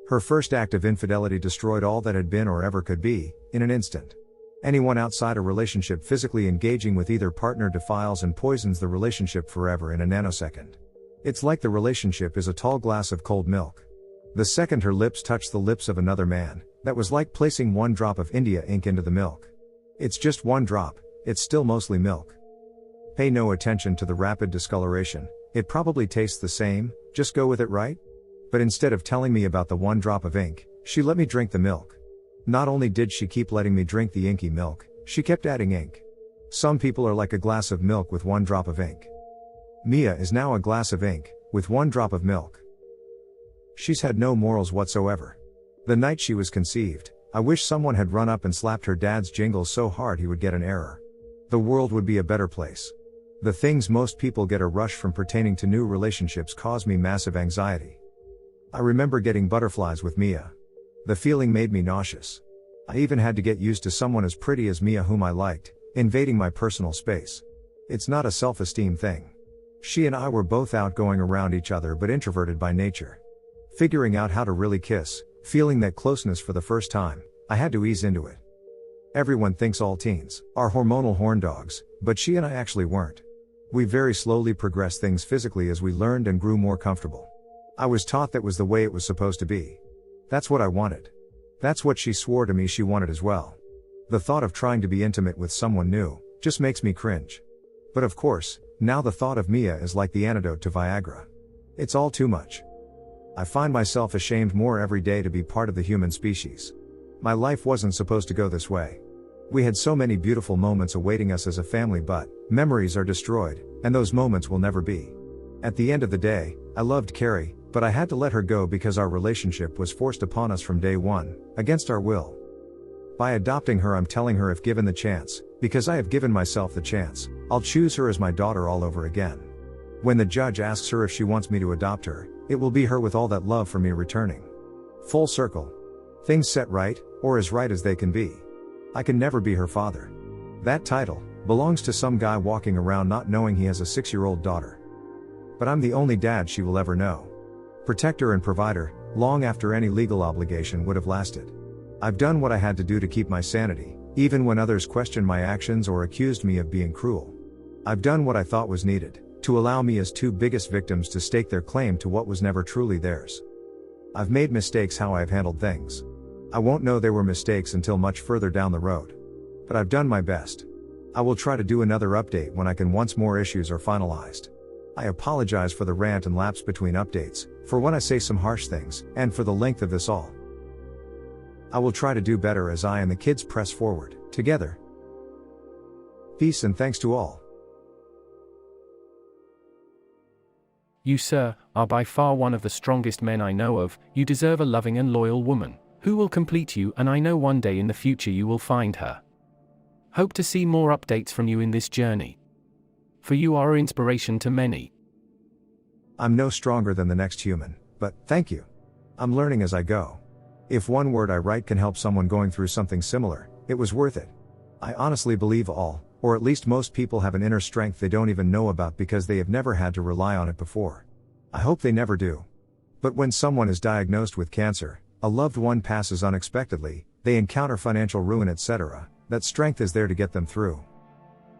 Her first act of infidelity destroyed all that had been or ever could be, in an instant. Anyone outside a relationship physically engaging with either partner defiles and poisons the relationship forever in a nanosecond. It's like the relationship is a tall glass of cold milk. The second her lips touched the lips of another man, that was like placing one drop of India ink into the milk. It's just one drop, it's still mostly milk. Pay no attention to the rapid discoloration, it probably tastes the same, just go with it, right? But instead of telling me about the one drop of ink, she let me drink the milk. Not only did she keep letting me drink the inky milk, she kept adding ink. Some people are like a glass of milk with one drop of ink. Mia is now a glass of ink, with one drop of milk. She's had no morals whatsoever. The night she was conceived, I wish someone had run up and slapped her dad's jingles so hard he would get an error. The world would be a better place. The things most people get a rush from pertaining to new relationships cause me massive anxiety. I remember getting butterflies with Mia. The feeling made me nauseous. I even had to get used to someone as pretty as Mia whom I liked, invading my personal space. It's not a self-esteem thing. She and I were both outgoing around each other but introverted by nature. Figuring out how to really kiss, feeling that closeness for the first time, I had to ease into it. Everyone thinks all teens are hormonal horn dogs, but she and I actually weren't. We very slowly progressed things physically as we learned and grew more comfortable. I was taught that was the way it was supposed to be. That's what I wanted. That's what she swore to me she wanted as well. The thought of trying to be intimate with someone new just makes me cringe. But of course, now the thought of Mia is like the antidote to Viagra. It's all too much. I find myself ashamed more every day to be part of the human species. My life wasn't supposed to go this way. We had so many beautiful moments awaiting us as a family, but memories are destroyed, and those moments will never be. At the end of the day, I loved Carrie, but I had to let her go because our relationship was forced upon us from day one, against our will. By adopting her, I'm telling her if given the chance, because I have given myself the chance, I'll choose her as my daughter all over again. When the judge asks her if she wants me to adopt her, it will be her with all that love for me returning. Full circle. Things set right, or as right as they can be. I can never be her father. That title belongs to some guy walking around not knowing he has a 6-year-old daughter. But I'm the only dad she will ever know. Protector and provider, long after any legal obligation would have lasted. I've done what I had to do to keep my sanity, even when others questioned my actions or accused me of being cruel. I've done what I thought was needed, to allow me as two biggest victims to stake their claim to what was never truly theirs. I've made mistakes how I've handled things. I won't know they were mistakes until much further down the road. But I've done my best. I will try to do another update when I can once more issues are finalized. I apologize for the rant and lapse between updates, for when I say some harsh things, and for the length of this all. I will try to do better as I and the kids press forward, together. Peace and thanks to all. You, sir, are by far one of the strongest men I know of. You deserve a loving and loyal woman, who will complete you, and I know one day in the future you will find her. Hope to see more updates from you in this journey. For you are an inspiration to many. I'm no stronger than the next human, but thank you. I'm learning as I go. If one word I write can help someone going through something similar, it was worth it. I honestly believe all, or at least most people have an inner strength they don't even know about because they have never had to rely on it before. I hope they never do. But when someone is diagnosed with cancer, a loved one passes unexpectedly, they encounter financial ruin, etc., that strength is there to get them through.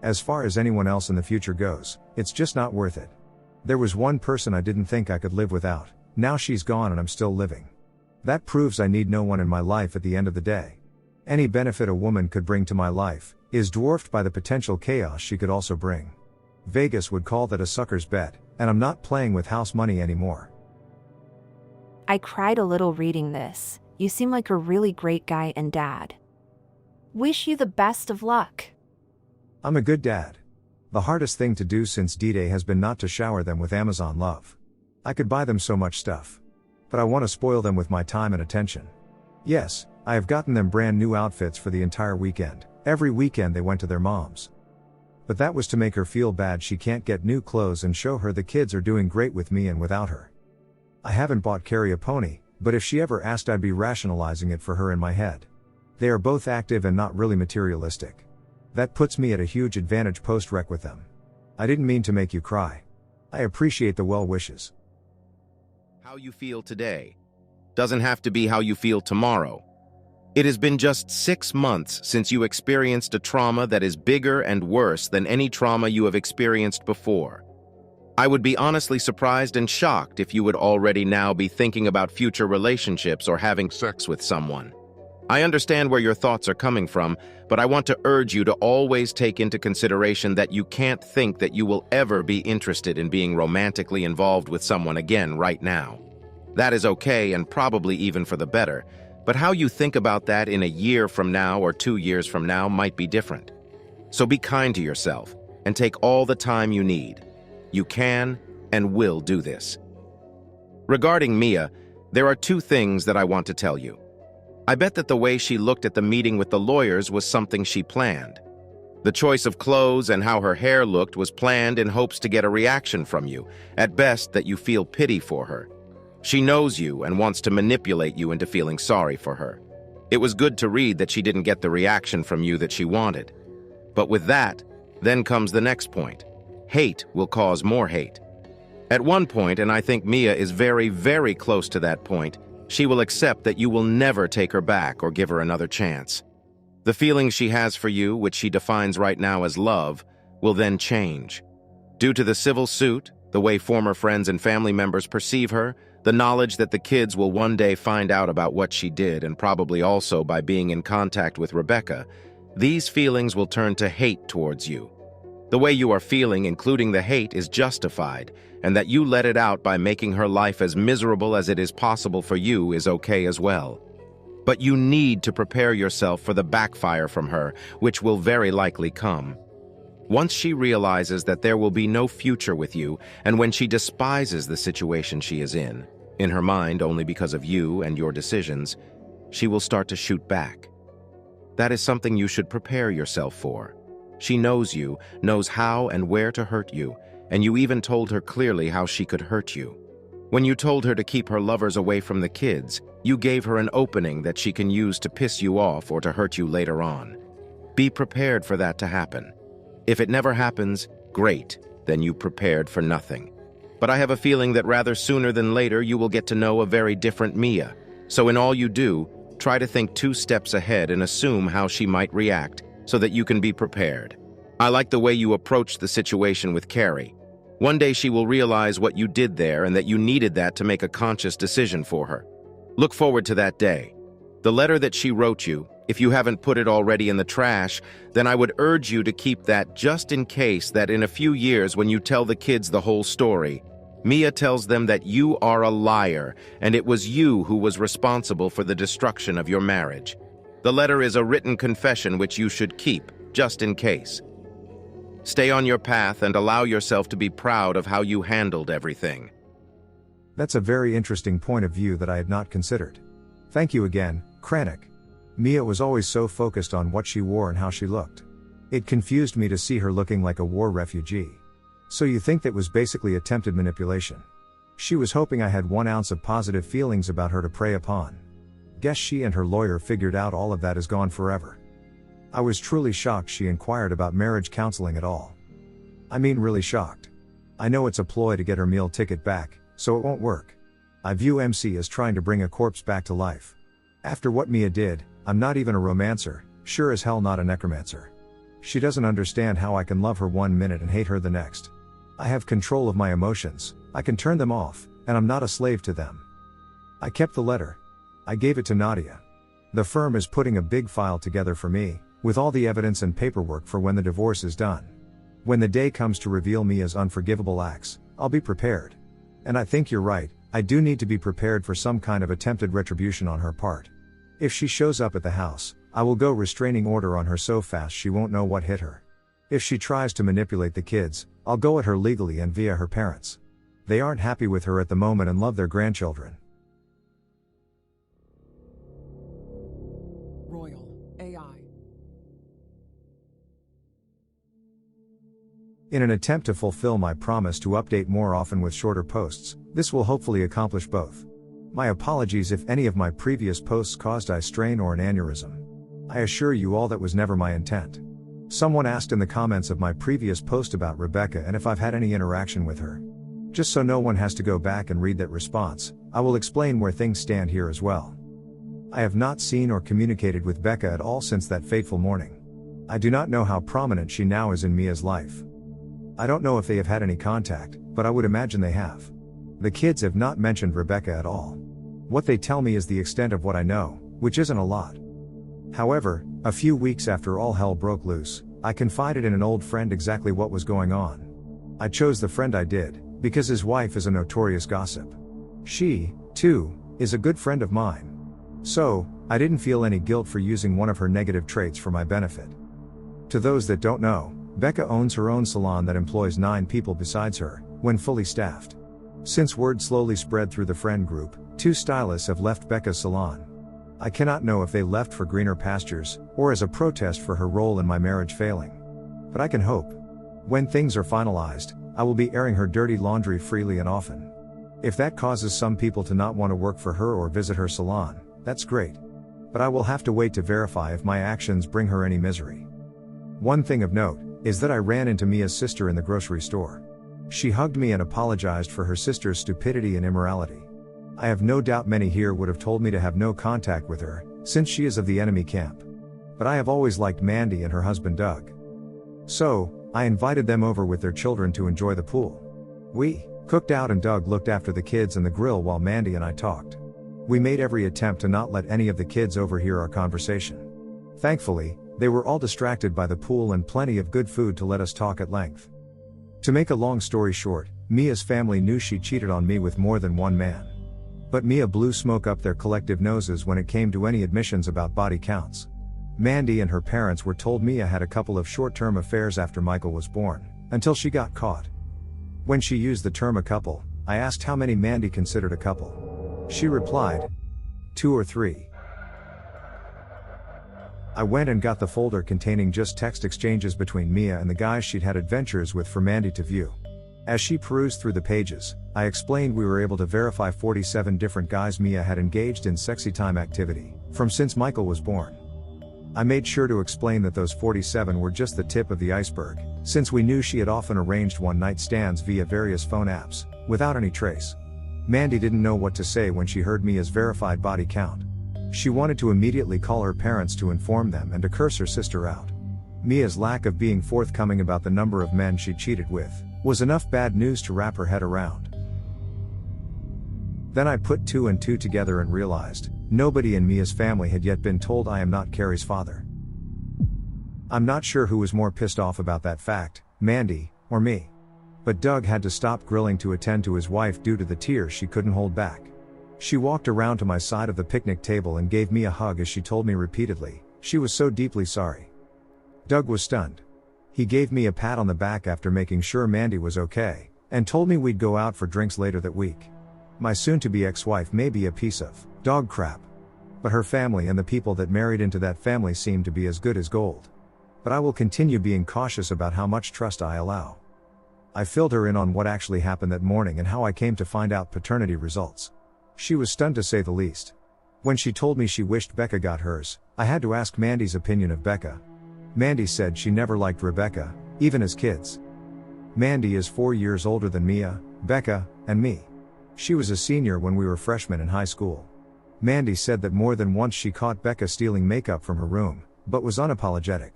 As far as anyone else in the future goes, it's just not worth it. There was one person I didn't think I could live without, Now she's gone and I'm still living. That proves I need no one in my life at the end of the day. Any benefit a woman could bring to my life is dwarfed by the potential chaos she could also bring. Vegas would call that a sucker's bet, and I'm not playing with house money anymore. I cried a little reading this. You seem like a really great guy and dad. Wish you the best of luck. I'm a good dad. The hardest thing to do since D-Day has been not to shower them with Amazon love. I could buy them so much stuff. But I want to spoil them with my time and attention. Yes, I have gotten them brand new outfits for the entire weekend. Every weekend they went to their mom's. But that was to make her feel bad she can't get new clothes and show her the kids are doing great with me and without her. I haven't bought Carrie a pony, but if she ever asked I'd be rationalizing it for her in my head. They are both active and not really materialistic. That puts me at a huge advantage post-rec with them. I didn't mean to make you cry. I appreciate the well wishes. How you feel today doesn't have to be how you feel tomorrow. It has been just 6 months since you experienced a trauma that is bigger and worse than any trauma you have experienced before. I would be honestly surprised and shocked if you would already now be thinking about future relationships or having sex with someone. I understand where your thoughts are coming from, but I want to urge you to always take into consideration that you can't think that you will ever be interested in being romantically involved with someone again right now. That is okay and probably even for the better, but how you think about that in a year from now or 2 years from now might be different. So be kind to yourself and take all the time you need. You can and will do this. Regarding Mia, there are 2 things that I want to tell you. I bet that the way she looked at the meeting with the lawyers was something she planned. The choice of clothes and how her hair looked was planned in hopes to get a reaction from you, at best that you feel pity for her. She knows you and wants to manipulate you into feeling sorry for her. It was good to read that she didn't get the reaction from you that she wanted. But with that, then comes the next point. Hate will cause more hate. At one point, and I think Mia is very, very close to that point, she will accept that you will never take her back or give her another chance. The feelings she has for you, which she defines right now as love, will then change. Due to the civil suit, the way former friends and family members perceive her, the knowledge that the kids will one day find out about what she did, and probably also by being in contact with Rebecca, these feelings will turn to hate towards you. The way you are feeling, including the hate, is justified, and that you let it out by making her life as miserable as it is possible for you is okay as well. But you need to prepare yourself for the backfire from her, which will very likely come. Once she realizes that there will be no future with you, and when she despises the situation she is in her mind only because of you and your decisions, she will start to shoot back. That is something you should prepare yourself for. She knows you, knows how and where to hurt you, and you even told her clearly how she could hurt you. When you told her to keep her lovers away from the kids, you gave her an opening that she can use to piss you off or to hurt you later on. Be prepared for that to happen. If it never happens, great, then you prepared for nothing. But I have a feeling that rather sooner than later you will get to know a very different Mia. So in all you do, try to think 2 steps ahead and assume how she might react, so that you can be prepared. I like the way you approached the situation with Carrie. One day she will realize what you did there and that you needed that to make a conscious decision for her. Look forward to that day. The letter that she wrote you, if you haven't put it already in the trash, then I would urge you to keep that just in case that in a few years when you tell the kids the whole story, Mia tells them that you are a liar and it was you who was responsible for the destruction of your marriage. The letter is a written confession which you should keep, just in case. Stay on your path and allow yourself to be proud of how you handled everything. That's a very interesting point of view that I had not considered. Thank you again, Kranich. Mia was always so focused on what she wore and how she looked. It confused me to see her looking like a war refugee. So you think that was basically attempted manipulation? She was hoping I had 1 ounce of positive feelings about her to prey upon. Guess she and her lawyer figured out all of that is gone forever. I was truly shocked she inquired about marriage counseling at all. I mean really shocked. I know it's a ploy to get her meal ticket back, so it won't work. I view MC as trying to bring a corpse back to life. After what Mia did, I'm not even a romancer, sure as hell not a necromancer. She doesn't understand how I can love her 1 minute and hate her the next. I have control of my emotions, I can turn them off, and I'm not a slave to them. I kept the letter. I gave it to Nadia. The firm is putting a big file together for me, with all the evidence and paperwork for when the divorce is done. When the day comes to reveal Mia's unforgivable acts, I'll be prepared. And I think you're right, I do need to be prepared for some kind of attempted retribution on her part. If she shows up at the house, I will go restraining order on her so fast she won't know what hit her. If she tries to manipulate the kids, I'll go at her legally and via her parents. They aren't happy with her at the moment and love their grandchildren. Royal AI. In an attempt to fulfill my promise to update more often with shorter posts, this will hopefully accomplish both. My apologies if any of my previous posts caused eye strain or an aneurysm. I assure you all that was never my intent. Someone asked in the comments of my previous post about Rebecca and if I've had any interaction with her. Just so no one has to go back and read that response, I will explain where things stand here as well. I have not seen or communicated with Becca at all since that fateful morning. I do not know how prominent she now is in Mia's life. I don't know if they have had any contact, but I would imagine they have. The kids have not mentioned Rebecca at all. What they tell me is the extent of what I know, which isn't a lot. However, a few weeks after all hell broke loose, I confided in an old friend exactly what was going on. I chose the friend I did, because his wife is a notorious gossip. She, too, is a good friend of mine. So, I didn't feel any guilt for using one of her negative traits for my benefit. To those that don't know, Becca owns her own salon that employs 9 people besides her, when fully staffed. Since word slowly spread through the friend group, 2 stylists have left Becca's salon. I cannot know if they left for greener pastures, or as a protest for her role in my marriage failing. But I can hope. When things are finalized, I will be airing her dirty laundry freely and often. If that causes some people to not want to work for her or visit her salon, that's great. But I will have to wait to verify if my actions bring her any misery. One thing of note, is that I ran into Mia's sister in the grocery store. She hugged me and apologized for her sister's stupidity and immorality. I have no doubt many here would have told me to have no contact with her, since she is of the enemy camp. But I have always liked Mandy and her husband Doug. So, I invited them over with their children to enjoy the pool. We cooked out and Doug looked after the kids and the grill while Mandy and I talked. We made every attempt to not let any of the kids overhear our conversation. Thankfully, they were all distracted by the pool and plenty of good food to let us talk at length. To make a long story short, Mia's family knew she cheated on me with more than one man. But Mia blew smoke up their collective noses when it came to any admissions about body counts. Mandy and her parents were told Mia had a couple of short-term affairs after Michael was born, until she got caught. When she used the term a couple, I asked how many Mandy considered a couple. She replied, 2 or 3. I went and got the folder containing just text exchanges between Mia and the guys she'd had adventures with for Mandy to view. As she perused through the pages, I explained we were able to verify 47 different guys Mia had engaged in sexy time activity, from since Michael was born. I made sure to explain that those 47 were just the tip of the iceberg, since we knew she had often arranged one-night stands via various phone apps, without any trace. Mandy didn't know what to say when she heard Mia's verified body count. She wanted to immediately call her parents to inform them and to curse her sister out. Mia's lack of being forthcoming about the number of men she cheated with was enough bad news to wrap her head around. Then I put 2 and 2 together and realized, nobody in Mia's family had yet been told I am not Carrie's father. I'm not sure who was more pissed off about that fact, Mandy, or me. But Doug had to stop grilling to attend to his wife due to the tears she couldn't hold back. She walked around to my side of the picnic table and gave me a hug as she told me repeatedly, she was so deeply sorry. Doug was stunned. He gave me a pat on the back after making sure Mandy was okay, and told me we'd go out for drinks later that week. My soon-to-be ex-wife may be a piece of dog crap. But her family and the people that married into that family seem to be as good as gold. But I will continue being cautious about how much trust I allow. I filled her in on what actually happened that morning and how I came to find out paternity results. She was stunned to say the least. When she told me she wished Becca got hers, I had to ask Mandy's opinion of Becca. Mandy said she never liked Rebecca, even as kids. Mandy is 4 years older than Mia, Becca, and me. She was a senior when we were freshmen in high school. Mandy said that more than once she caught Becca stealing makeup from her room, but was unapologetic.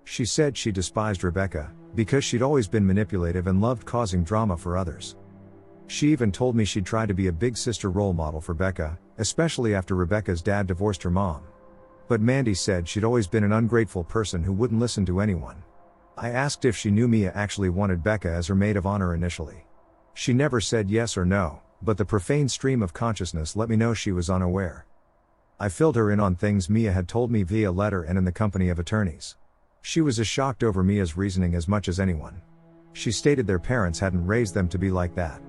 She said she despised Rebecca, because she'd always been manipulative and loved causing drama for others. She even told me she'd try to be a big sister role model for Becca, especially after Rebecca's dad divorced her mom. But Mandy said she'd always been an ungrateful person who wouldn't listen to anyone. I asked if she knew Mia actually wanted Becca as her maid of honor initially. She never said yes or no, but the profane stream of consciousness let me know she was unaware. I filled her in on things Mia had told me via letter and in the company of attorneys. She was as shocked over Mia's reasoning as much as anyone. She stated their parents hadn't raised them to be like that.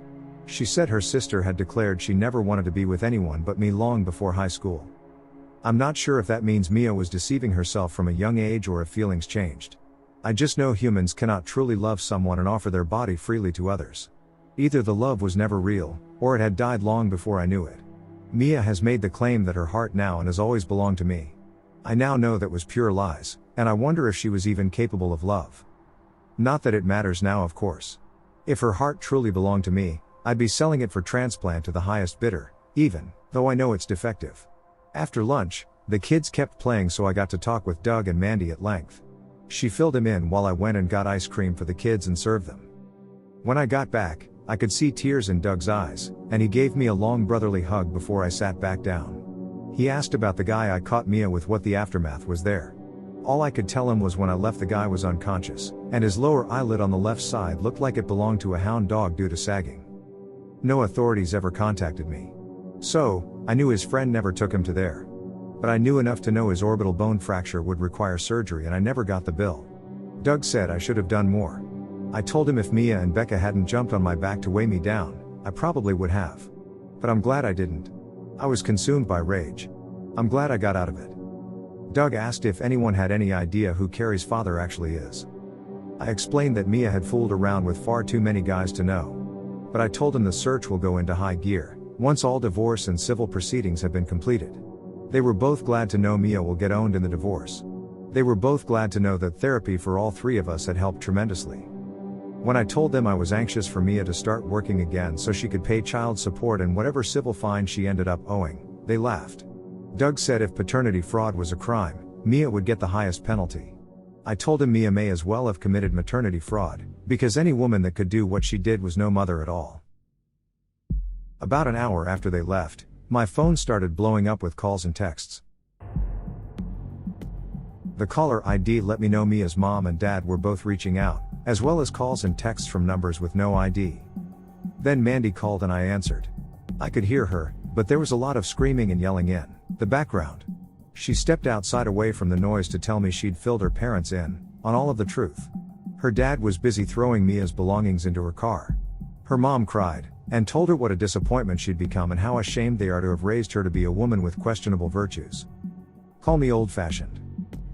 She said her sister had declared she never wanted to be with anyone but me long before high school. I'm not sure if that means Mia was deceiving herself from a young age or if feelings changed. I just know humans cannot truly love someone and offer their body freely to others. Either the love was never real, or it had died long before I knew it. Mia has made the claim that her heart now and has always belonged to me. I now know that was pure lies, and I wonder if she was even capable of love. Not that it matters now, of course. If her heart truly belonged to me, I'd be selling it for transplant to the highest bidder, even though I know it's defective. After lunch, the kids kept playing, so I got to talk with Doug and Mandy at length. She filled him in while I went and got ice cream for the kids and served them. When I got back, I could see tears in Doug's eyes, and he gave me a long brotherly hug before I sat back down. He asked about the guy I caught Mia with, what the aftermath was there. All I could tell him was when I left the guy was unconscious, and his lower eyelid on the left side looked like it belonged to a hound dog due to sagging. No authorities ever contacted me. So, I knew his friend never took him to there. But I knew enough to know his orbital bone fracture would require surgery, and I never got the bill. Doug said I should have done more. I told him if Mia and Becca hadn't jumped on my back to weigh me down, I probably would have. But I'm glad I didn't. I was consumed by rage. I'm glad I got out of it. Doug asked if anyone had any idea who Carrie's father actually is. I explained that Mia had fooled around with far too many guys to know. But I told him the search will go into high gear once all divorce and civil proceedings have been completed. They were both glad to know Mia will get owned in the divorce. They were both glad to know that therapy for all three of us had helped tremendously. When I told them I was anxious for Mia to start working again so she could pay child support and whatever civil fine she ended up owing, they laughed. Doug said if paternity fraud was a crime, Mia would get the highest penalty. I told him Mia may as well have committed maternity fraud, because any woman that could do what she did was no mother at all. About an hour after they left, my phone started blowing up with calls and texts. The caller ID let me know Mia's mom and dad were both reaching out, as well as calls and texts from numbers with no ID. Then Mandy called and I answered. I could hear her, but there was a lot of screaming and yelling in the background. She stepped outside away from the noise to tell me she'd filled her parents in on all of the truth. Her dad was busy throwing Mia's belongings into her car. Her mom cried and told her what a disappointment she'd become and how ashamed they are to have raised her to be a woman with questionable virtues. Call me old-fashioned.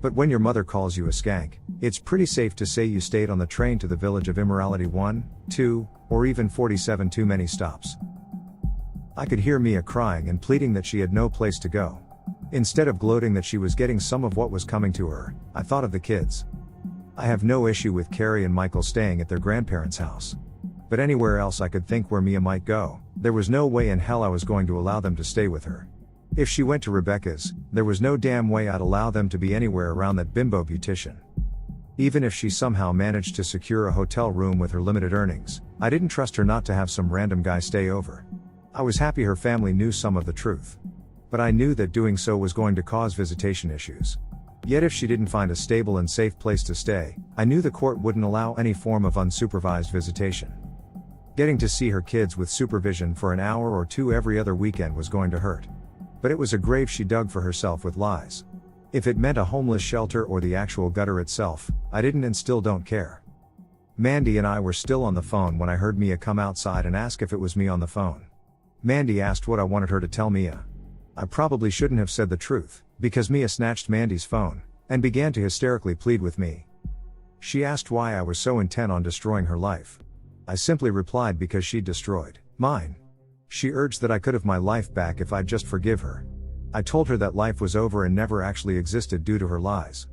But when your mother calls you a skank, it's pretty safe to say you stayed on the train to the village of immorality 1, 2, or even 47 too many stops. I could hear Mia crying and pleading that she had no place to go. Instead of gloating that she was getting some of what was coming to her, I thought of the kids. I have no issue with Carrie and Michael staying at their grandparents' house. But anywhere else I could think where Mia might go, there was no way in hell I was going to allow them to stay with her. If she went to Rebecca's, there was no damn way I'd allow them to be anywhere around that bimbo beautician. Even if she somehow managed to secure a hotel room with her limited earnings, I didn't trust her not to have some random guy stay over. I was happy her family knew some of the truth. But I knew that doing so was going to cause visitation issues. Yet if she didn't find a stable and safe place to stay, I knew the court wouldn't allow any form of unsupervised visitation. Getting to see her kids with supervision for an hour or two every other weekend was going to hurt. But it was a grave she dug for herself with lies. If it meant a homeless shelter or the actual gutter itself, I didn't and still don't care. Mandy and I were still on the phone when I heard Mia come outside and ask if it was me on the phone. Mandy asked what I wanted her to tell Mia. I probably shouldn't have said the truth, because Mia snatched Mandy's phone and began to hysterically plead with me. She asked why I was so intent on destroying her life. I simply replied because she'd destroyed mine. She urged that I could have my life back if I'd just forgive her. I told her that life was over and never actually existed due to her lies.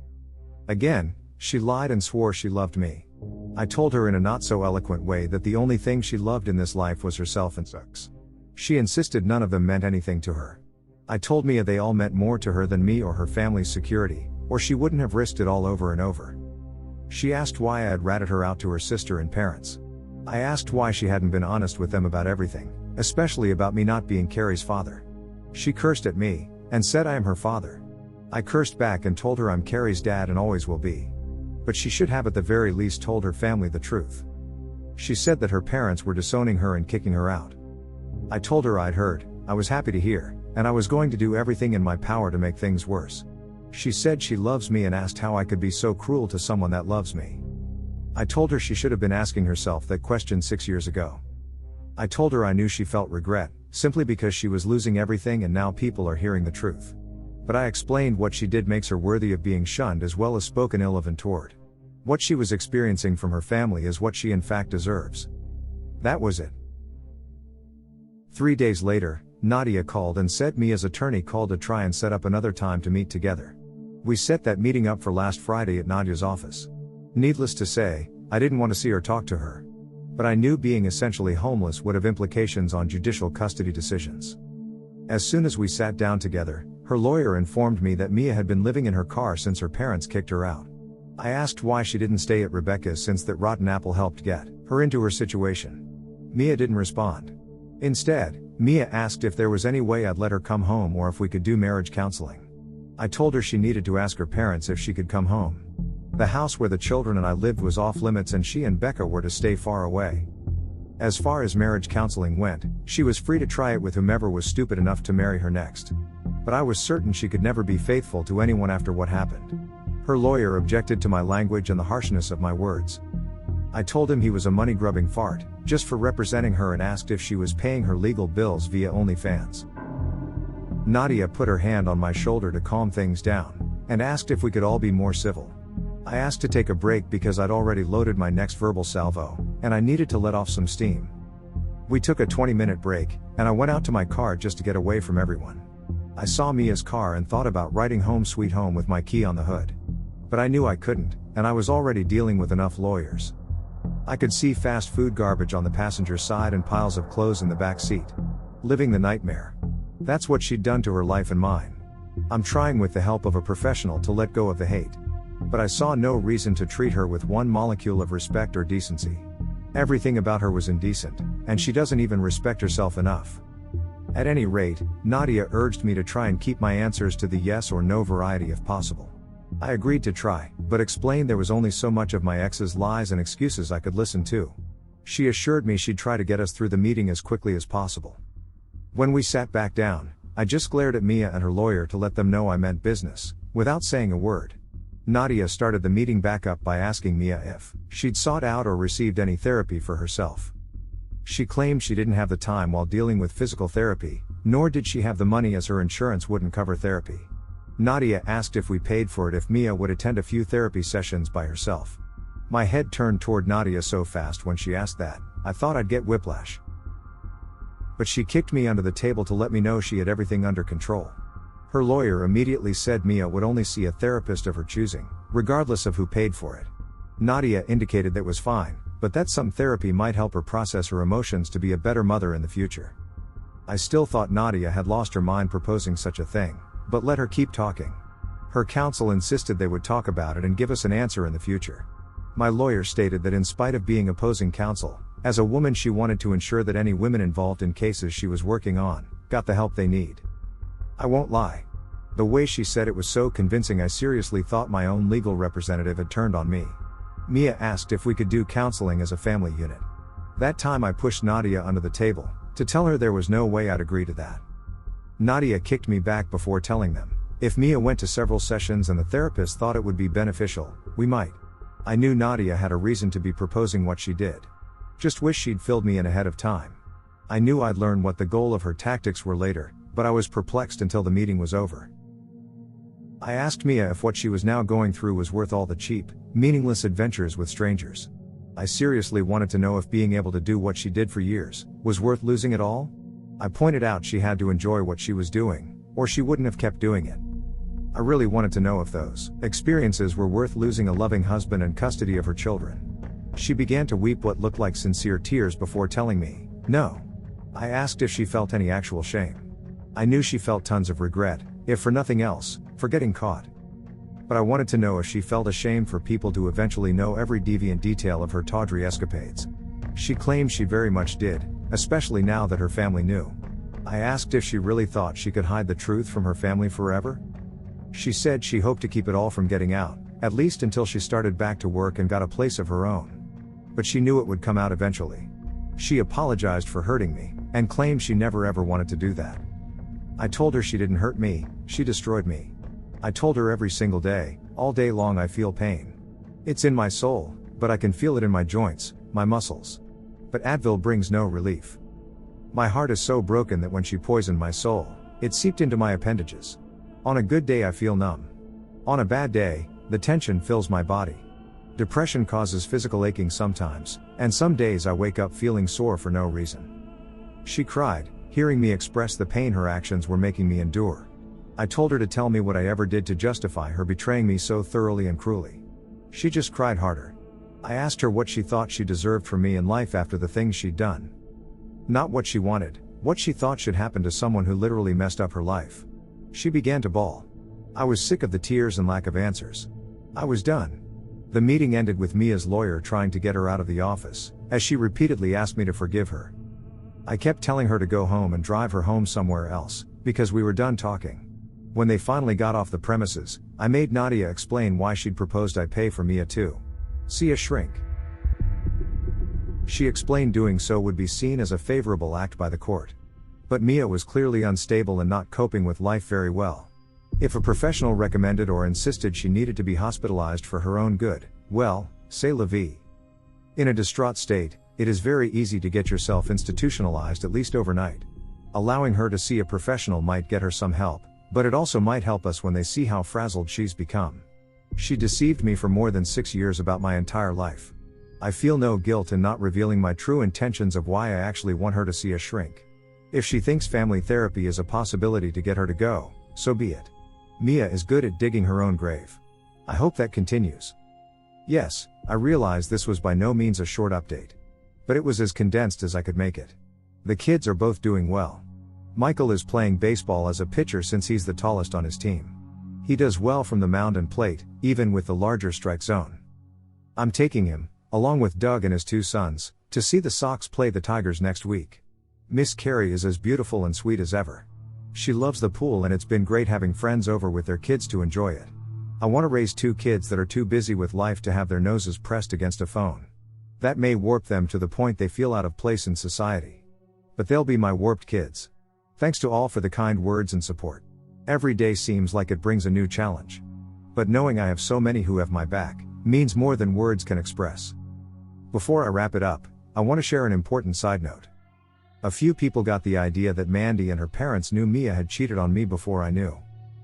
Again, she lied and swore she loved me. I told her in a not so eloquent way that the only thing she loved in this life was herself and sex. She insisted none of them meant anything to her. I told Mia they all meant more to her than me or her family's security, or she wouldn't have risked it all over and over. She asked why I had ratted her out to her sister and parents. I asked why she hadn't been honest with them about everything, especially about me not being Carrie's father. She cursed at me, and said I am her father. I cursed back and told her I'm Carrie's dad and always will be. But she should have at the very least told her family the truth. She said that her parents were disowning her and kicking her out. I told her I'd heard, I was happy to hear, and I was going to do everything in my power to make things worse. She said she loves me and asked how I could be so cruel to someone that loves me. I told her she should have been asking herself that question 6 years ago. I told her I knew she felt regret, simply because she was losing everything and now people are hearing the truth. But I explained what she did makes her worthy of being shunned as well as spoken ill of and toward. What she was experiencing from her family is what she in fact deserves. That was it. 3 days later, Nadia called and said Mia's attorney called to try and set up another time to meet together. We set that meeting up for last Friday at Nadia's office. Needless to say, I didn't want to see or talk to her. But I knew being essentially homeless would have implications on judicial custody decisions. As soon as we sat down together, her lawyer informed me that Mia had been living in her car since her parents kicked her out. I asked why she didn't stay at Rebecca's since that rotten apple helped get her into her situation. Mia didn't respond. Instead, Mia asked if there was any way I'd let her come home or if we could do marriage counseling. I told her she needed to ask her parents if she could come home. The house where the children and I lived was off limits and she and Becca were to stay far away. As far as marriage counseling went, she was free to try it with whomever was stupid enough to marry her next. But I was certain she could never be faithful to anyone after what happened. Her lawyer objected to my language and the harshness of my words. I told him he was a money-grubbing fart, just for representing her, and asked if she was paying her legal bills via OnlyFans. Nadia put her hand on my shoulder to calm things down, and asked if we could all be more civil. I asked to take a break because I'd already loaded my next verbal salvo, and I needed to let off some steam. We took a 20-minute break, and I went out to my car just to get away from everyone. I saw Mia's car and thought about writing "Home Sweet Home" with my key on the hood. But I knew I couldn't, and I was already dealing with enough lawyers. I could see fast food garbage on the passenger side and piles of clothes in the back seat. Living the nightmare. That's what she'd done to her life and mine. I'm trying with the help of a professional to let go of the hate. But I saw no reason to treat her with one molecule of respect or decency. Everything about her was indecent, and she doesn't even respect herself enough. At any rate, Nadia urged me to try and keep my answers to the yes or no variety if possible. I agreed to try, but explained there was only so much of my ex's lies and excuses I could listen to. She assured me she'd try to get us through the meeting as quickly as possible. When we sat back down, I just glared at Mia and her lawyer to let them know I meant business, without saying a word. Nadia started the meeting back up by asking Mia if she'd sought out or received any therapy for herself. She claimed she didn't have the time while dealing with physical therapy, nor did she have the money as her insurance wouldn't cover therapy. Nadia asked if we paid for it if Mia would attend a few therapy sessions by herself. My head turned toward Nadia so fast when she asked that, I thought I'd get whiplash. But she kicked me under the table to let me know she had everything under control. Her lawyer immediately said Mia would only see a therapist of her choosing, regardless of who paid for it. Nadia indicated that was fine, but that some therapy might help her process her emotions to be a better mother in the future. I still thought Nadia had lost her mind proposing such a thing, but let her keep talking. Her counsel insisted they would talk about it and give us an answer in the future. My lawyer stated that in spite of being opposing counsel, as a woman she wanted to ensure that any women involved in cases she was working on got the help they need. I won't lie. The way she said it was so convincing I seriously thought my own legal representative had turned on me. Mia asked if we could do counseling as a family unit. That time I pushed Nadia under the table, to tell her there was no way I'd agree to that. Nadia kicked me back before telling them, if Mia went to several sessions and the therapist thought it would be beneficial, we might. I knew Nadia had a reason to be proposing what she did. Just wish she'd filled me in ahead of time. I knew I'd learn what the goal of her tactics were later, but I was perplexed until the meeting was over. I asked Mia if what she was now going through was worth all the cheap, meaningless adventures with strangers. I seriously wanted to know if being able to do what she did for years was worth losing it all. I pointed out she had to enjoy what she was doing, or she wouldn't have kept doing it. I really wanted to know if those experiences were worth losing a loving husband and custody of her children. She began to weep what looked like sincere tears before telling me, no. I asked if she felt any actual shame. I knew she felt tons of regret, if for nothing else, for getting caught. But I wanted to know if she felt ashamed for people to eventually know every deviant detail of her tawdry escapades. She claimed she very much did, especially now that her family knew. I asked if she really thought she could hide the truth from her family forever. She said she hoped to keep it all from getting out, at least until she started back to work and got a place of her own. But she knew it would come out eventually. She apologized for hurting me, and claimed she never ever wanted to do that. I told her she didn't hurt me, she destroyed me. I told her every single day, all day long I feel pain. It's in my soul, but I can feel it in my joints, my muscles. But Advil brings no relief. My heart is so broken that when she poisoned my soul, it seeped into my appendages. On a good day I feel numb. On a bad day, the tension fills my body. Depression causes physical aching sometimes, and some days I wake up feeling sore for no reason. She cried, hearing me express the pain her actions were making me endure. I told her to tell me what I ever did to justify her betraying me so thoroughly and cruelly. She just cried harder. I asked her what she thought she deserved from me in life after the things she'd done. Not what she wanted, what she thought should happen to someone who literally messed up her life. She began to bawl. I was sick of the tears and lack of answers. I was done. The meeting ended with Mia's lawyer trying to get her out of the office, as she repeatedly asked me to forgive her. I kept telling her to go home and drive her home somewhere else, because we were done talking. When they finally got off the premises, I made Nadia explain why she'd proposed I pay for Mia to see a shrink. She explained doing so would be seen as a favorable act by the court. But Mia was clearly unstable and not coping with life very well. If a professional recommended or insisted she needed to be hospitalized for her own good, well, c'est la vie. In a distraught state, it is very easy to get yourself institutionalized at least overnight. Allowing her to see a professional might get her some help, but it also might help us when they see how frazzled she's become. She deceived me for more than 6 years about my entire life. I feel no guilt in not revealing my true intentions of why I actually want her to see a shrink. If she thinks family therapy is a possibility to get her to go, so be it. Mia is good at digging her own grave. I hope that continues. Yes, I realize this was by no means a short update. But it was as condensed as I could make it. The kids are both doing well. Michael is playing baseball as a pitcher since he's the tallest on his team. He does well from the mound and plate, even with the larger strike zone. I'm taking him, along with Doug and his 2 sons, to see the Sox play the Tigers next week. Miss Carrie is as beautiful and sweet as ever. She loves the pool and it's been great having friends over with their kids to enjoy it. I want to raise 2 kids that are too busy with life to have their noses pressed against a phone. That may warp them to the point they feel out of place in society. But they'll be my warped kids. Thanks to all for the kind words and support. Every day seems like it brings a new challenge. But knowing I have so many who have my back, means more than words can express. Before I wrap it up, I want to share an important side note. A few people got the idea that Mandy and her parents knew Mia had cheated on me before I knew.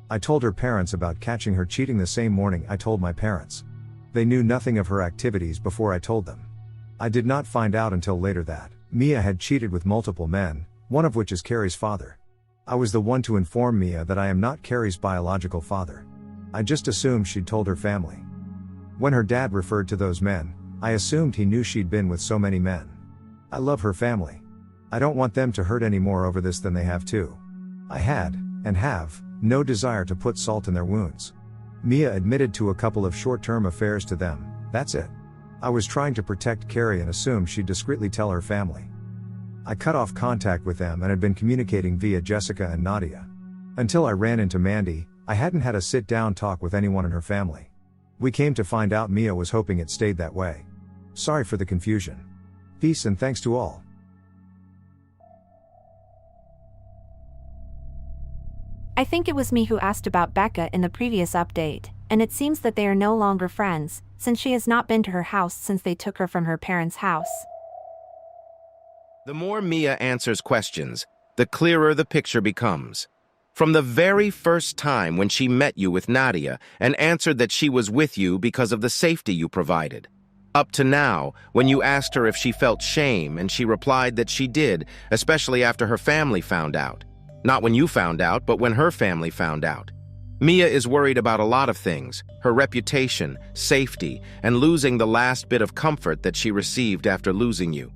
I told her parents about catching her cheating the same morning I told my parents. They knew nothing of her activities before I told them. I did not find out until later that Mia had cheated with multiple men, one of which is Carrie's father. I was the one to inform Mia that I am not Carrie's biological father. I just assumed she'd told her family. When her dad referred to those men, I assumed he knew she'd been with so many men. I love her family. I don't want them to hurt any more over this than they have too. I had, and have, no desire to put salt in their wounds. Mia admitted to a couple of short-term affairs to them, that's it. I was trying to protect Carrie and assumed she'd discreetly tell her family. I cut off contact with them and had been communicating via Jessica and Nadia. Until I ran into Mandy, I hadn't had a sit-down talk with anyone in her family. We came to find out Mia was hoping it stayed that way. Sorry for the confusion. Peace and thanks to all. I think it was me who asked about Becca in the previous update, and it seems that they are no longer friends, since she has not been to her house since they took her from her parents' house. The more Mia answers questions, the clearer the picture becomes. From the very first time when she met you with Nadia and answered that she was with you because of the safety you provided, up to now, when you asked her if she felt shame and she replied that she did, especially after her family found out. Not when you found out, but when her family found out. Mia is worried about a lot of things, her reputation, safety, and losing the last bit of comfort that she received after losing you.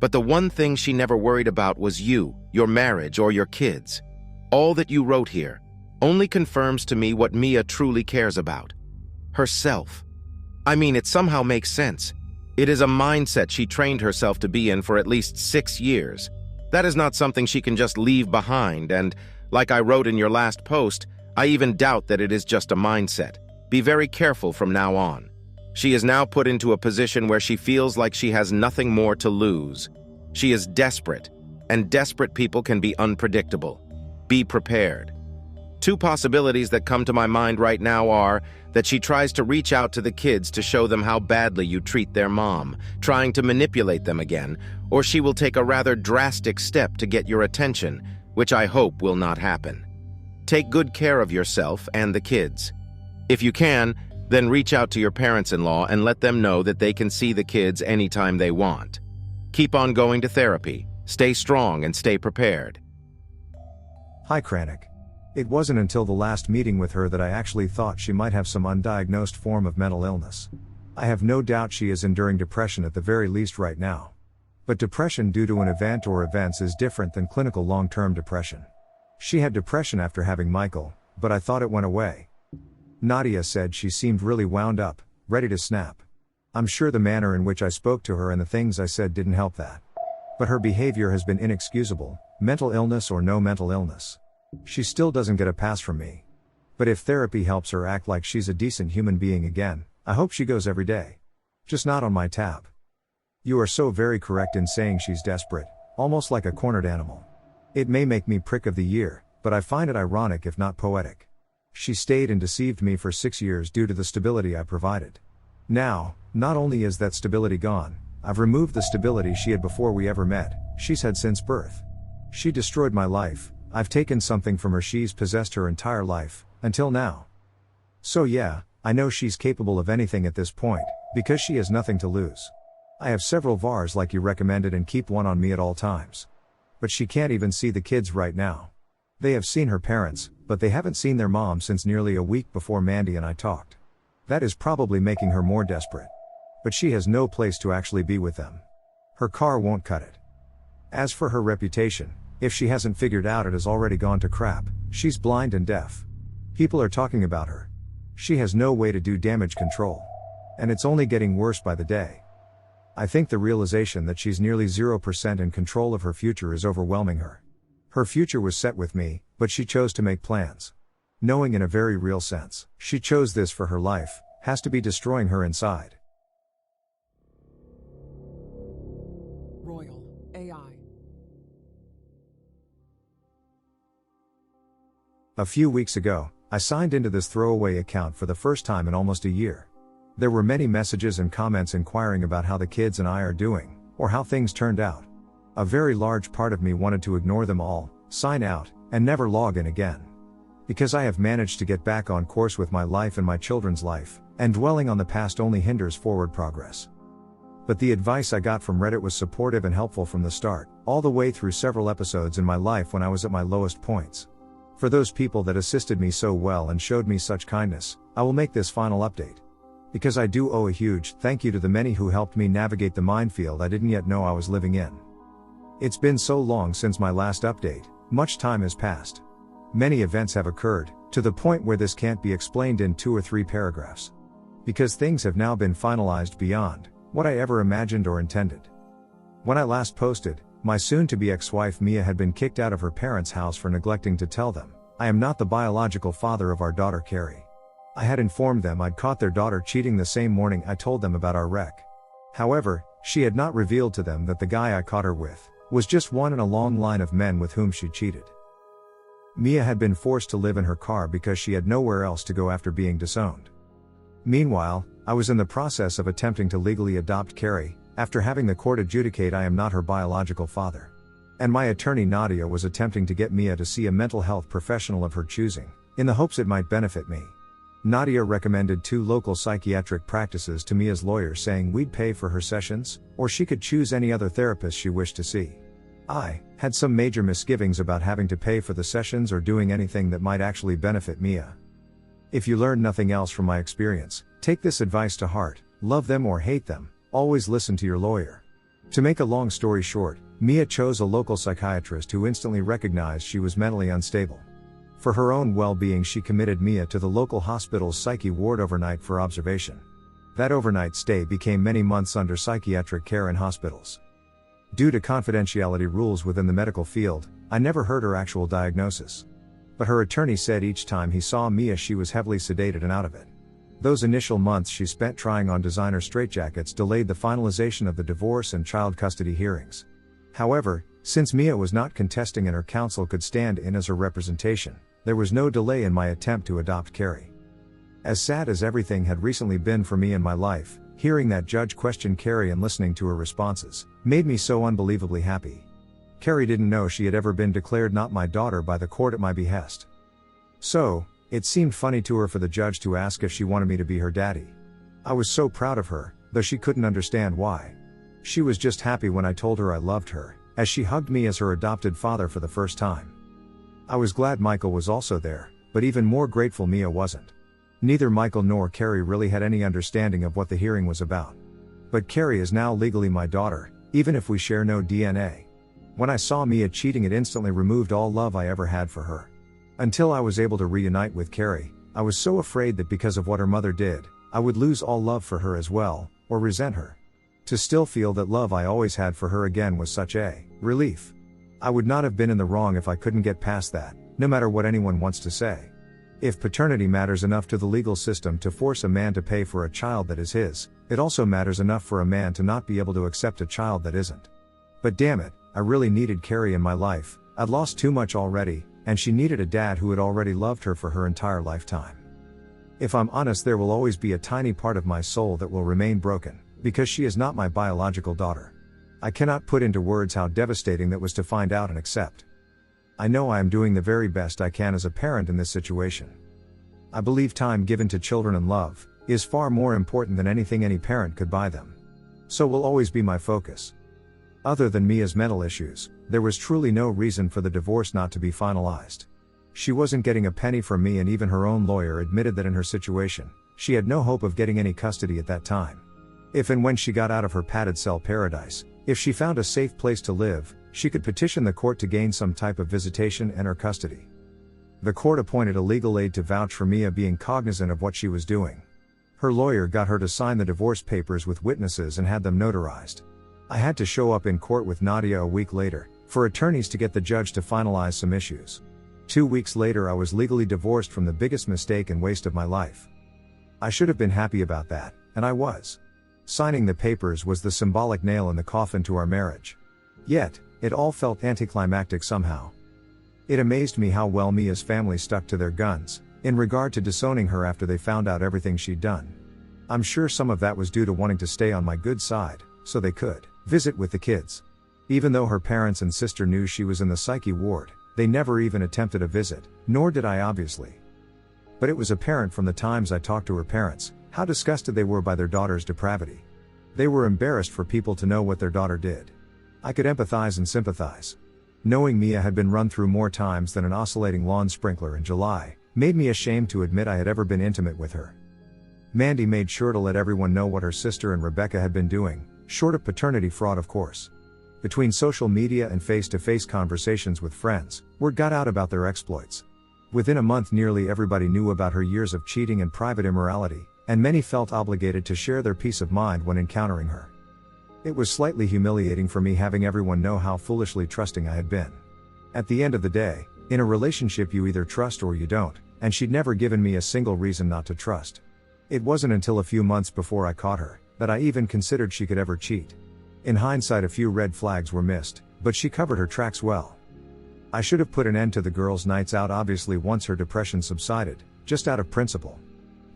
But the one thing she never worried about was you, your marriage, or your kids. All that you wrote here only confirms to me what Mia truly cares about. Herself. I mean, it somehow makes sense. It is a mindset she trained herself to be in for at least 6 years. That is not something she can just leave behind, and, like I wrote in your last post, I even doubt that it is just a mindset. Be very careful from now on. She is now put into a position where she feels like she has nothing more to lose. She is desperate, and desperate people can be unpredictable. Be prepared. 2 possibilities that come to my mind right now are that she tries to reach out to the kids to show them how badly you treat their mom, trying to manipulate them again, or she will take a rather drastic step to get your attention, which I hope will not happen. Take good care of yourself and the kids. If you can, then reach out to your parents-in-law and let them know that they can see the kids anytime they want. Keep on going to therapy. Stay strong and stay prepared. Hi Kranik. It wasn't until the last meeting with her that I actually thought she might have some undiagnosed form of mental illness. I have no doubt she is enduring depression at the very least right now. But depression due to an event or events is different than clinical long-term depression. She had depression after having Michael, but I thought it went away. Nadia said she seemed really wound up, ready to snap. I'm sure the manner in which I spoke to her and the things I said didn't help that. But her behavior has been inexcusable, mental illness or no mental illness. She still doesn't get a pass from me. But if therapy helps her act like she's a decent human being again, I hope she goes every day. Just not on my tab. You are so very correct in saying she's desperate, almost like a cornered animal. It may make me prick of the year, but I find it ironic if not poetic. She stayed and deceived me for 6 years due to the stability I provided. Now, not only is that stability gone, I've removed the stability she had before we ever met, she's had since birth. She destroyed my life. I've taken something from her she's possessed her entire life, until now. So yeah, I know she's capable of anything at this point, because she has nothing to lose. I have several VARs like you recommended and keep one on me at all times. But she can't even see the kids right now. They have seen her parents, but they haven't seen their mom since nearly a week before Mandy and I talked. That is probably making her more desperate. But she has no place to actually be with them. Her car won't cut it. As for her reputation, if she hasn't figured out it has already gone to crap, she's blind and deaf. People are talking about her. She has no way to do damage control. And it's only getting worse by the day. I think the realization that she's nearly 0% in control of her future is overwhelming her. Her future was set with me, but she chose to make plans. Knowing in a very real sense, she chose this for her life, has to be destroying her inside. Royal AI. A few weeks ago, I signed into this throwaway account for the first time in almost a year. There were many messages and comments inquiring about how the kids and I are doing, or how things turned out. A very large part of me wanted to ignore them all, sign out, and never log in again. Because I have managed to get back on course with my life and my children's life, and dwelling on the past only hinders forward progress. But the advice I got from Reddit was supportive and helpful from the start, all the way through several episodes in my life when I was at my lowest points. For those people that assisted me so well and showed me such kindness, I will make this final update. Because I do owe a huge thank you to the many who helped me navigate the minefield I didn't yet know I was living in. It's been so long since my last update, much time has passed. Many events have occurred, to the point where this can't be explained in 2 or 3 paragraphs. Because things have now been finalized beyond what I ever imagined or intended. When I last posted, my soon-to-be ex-wife Mia had been kicked out of her parents' house for neglecting to tell them, I am not the biological father of our daughter Carrie. I had informed them I'd caught their daughter cheating the same morning I told them about our wreck. However, she had not revealed to them that the guy I caught her with was just one in a long line of men with whom she cheated. Mia had been forced to live in her car because she had nowhere else to go after being disowned. Meanwhile, I was in the process of attempting to legally adopt Carrie, after having the court adjudicate I am not her biological father. And my attorney Nadia was attempting to get Mia to see a mental health professional of her choosing, in the hopes it might benefit me. Nadia recommended 2 local psychiatric practices to Mia's lawyer, saying we'd pay for her sessions, or she could choose any other therapist she wished to see. I had some major misgivings about having to pay for the sessions or doing anything that might actually benefit Mia. If you learn nothing else from my experience, take this advice to heart: love them or hate them, always listen to your lawyer. To make a long story short, Mia chose a local psychiatrist who instantly recognized she was mentally unstable. For her own well-being, she committed Mia to the local hospital's psyche ward overnight for observation. That overnight stay became many months under psychiatric care in hospitals. Due to confidentiality rules within the medical field, I never heard her actual diagnosis. But her attorney said each time he saw Mia she was heavily sedated and out of it. Those initial months she spent trying on designer straitjackets delayed the finalization of the divorce and child custody hearings. However, since Mia was not contesting and her counsel could stand in as her representation, there was no delay in my attempt to adopt Carrie. As sad as everything had recently been for me in my life, hearing that judge question Carrie and listening to her responses made me so unbelievably happy. Carrie didn't know she had ever been declared not my daughter by the court at my behest. So, it seemed funny to her for the judge to ask if she wanted me to be her daddy. I was so proud of her, though she couldn't understand why. She was just happy when I told her I loved her, as she hugged me as her adopted father for the first time. I was glad Michael was also there, but even more grateful Mia wasn't. Neither Michael nor Carrie really had any understanding of what the hearing was about. But Carrie is now legally my daughter, even if we share no DNA. When I saw Mia cheating, it instantly removed all love I ever had for her. Until I was able to reunite with Carrie, I was so afraid that because of what her mother did, I would lose all love for her as well, or resent her. To still feel that love I always had for her again was such a relief. I would not have been in the wrong if I couldn't get past that, no matter what anyone wants to say. If paternity matters enough to the legal system to force a man to pay for a child that is his, it also matters enough for a man to not be able to accept a child that isn't. But damn it, I really needed Carrie in my life. I'd lost too much already, and she needed a dad who had already loved her for her entire lifetime. If I'm honest, there will always be a tiny part of my soul that will remain broken, because she is not my biological daughter. I cannot put into words how devastating that was to find out and accept. I know I am doing the very best I can as a parent in this situation. I believe time given to children and love is far more important than anything any parent could buy them. So will always be my focus. Other than Mia's mental issues, there was truly no reason for the divorce not to be finalized. She wasn't getting a penny from me, and even her own lawyer admitted that in her situation, she had no hope of getting any custody at that time. If and when she got out of her padded cell paradise, if she found a safe place to live, she could petition the court to gain some type of visitation and her custody. The court appointed a legal aide to vouch for Mia being cognizant of what she was doing. Her lawyer got her to sign the divorce papers with witnesses and had them notarized. I had to show up in court with Nadia a week later, for attorneys to get the judge to finalize some issues. 2 weeks later I was legally divorced from the biggest mistake and waste of my life. I should have been happy about that, and I was. Signing the papers was the symbolic nail in the coffin to our marriage. Yet, it all felt anticlimactic somehow. It amazed me how well Mia's family stuck to their guns, in regard to disowning her after they found out everything she'd done. I'm sure some of that was due to wanting to stay on my good side, so they could visit with the kids. Even though her parents and sister knew she was in the psyche ward, they never even attempted a visit, nor did I obviously. But it was apparent from the times I talked to her parents, how disgusted they were by their daughter's depravity. They were embarrassed for people to know what their daughter did. I could empathize and sympathize. Knowing Mia had been run through more times than an oscillating lawn sprinkler in July, made me ashamed to admit I had ever been intimate with her. Mandy made sure to let everyone know what her sister and Rebecca had been doing, short of paternity fraud of course. Between social media and face-to-face conversations with friends, word got out about their exploits. Within a month nearly everybody knew about her years of cheating and private immorality, and many felt obligated to share their peace of mind when encountering her. It was slightly humiliating for me having everyone know how foolishly trusting I had been. At the end of the day, in a relationship you either trust or you don't, and she'd never given me a single reason not to trust. It wasn't until a few months before I caught her, that I even considered she could ever cheat. In hindsight, a few red flags were missed, but she covered her tracks well. I should have put an end to the girls' nights out obviously once her depression subsided, just out of principle.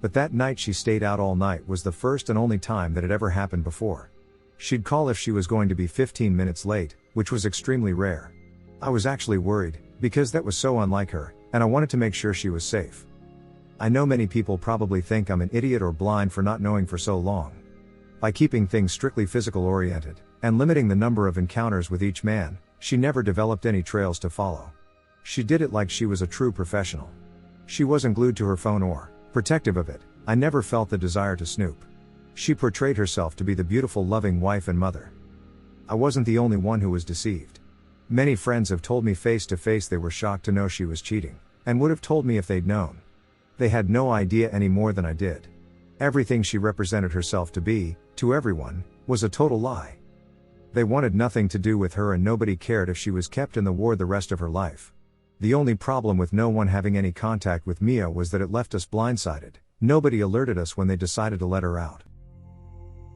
But that night she stayed out all night was the first and only time that had ever happened before. She'd call if she was going to be 15 minutes late, which was extremely rare. I was actually worried, because that was so unlike her, and I wanted to make sure she was safe. I know many people probably think I'm an idiot or blind for not knowing for so long. By keeping things strictly physical oriented, and limiting the number of encounters with each man, she never developed any trails to follow. She did it like she was a true professional. She wasn't glued to her phone or protective of it. I never felt the desire to snoop. She portrayed herself to be the beautiful loving wife and mother. I wasn't the only one who was deceived. Many friends have told me face to face they were shocked to know she was cheating, and would have told me if they'd known. They had no idea any more than I did. Everything she represented herself to be, to everyone, was a total lie. They wanted nothing to do with her and nobody cared if she was kept in the ward the rest of her life. The only problem with no one having any contact with Mia was that it left us blindsided. Nobody alerted us when they decided to let her out.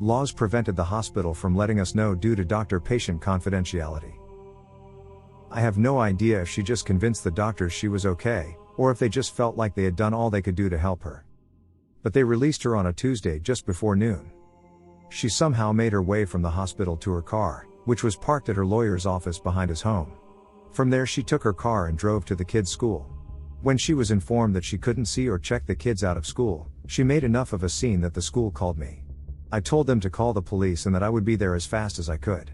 Laws prevented the hospital from letting us know due to doctor-patient confidentiality. I have no idea if she just convinced the doctors she was okay, or if they just felt like they had done all they could do to help her. But they released her on a Tuesday just before noon. She somehow made her way from the hospital to her car, which was parked at her lawyer's office behind his home. From there she took her car and drove to the kids' school. When she was informed that she couldn't see or check the kids out of school, she made enough of a scene that the school called me. I told them to call the police and that I would be there as fast as I could.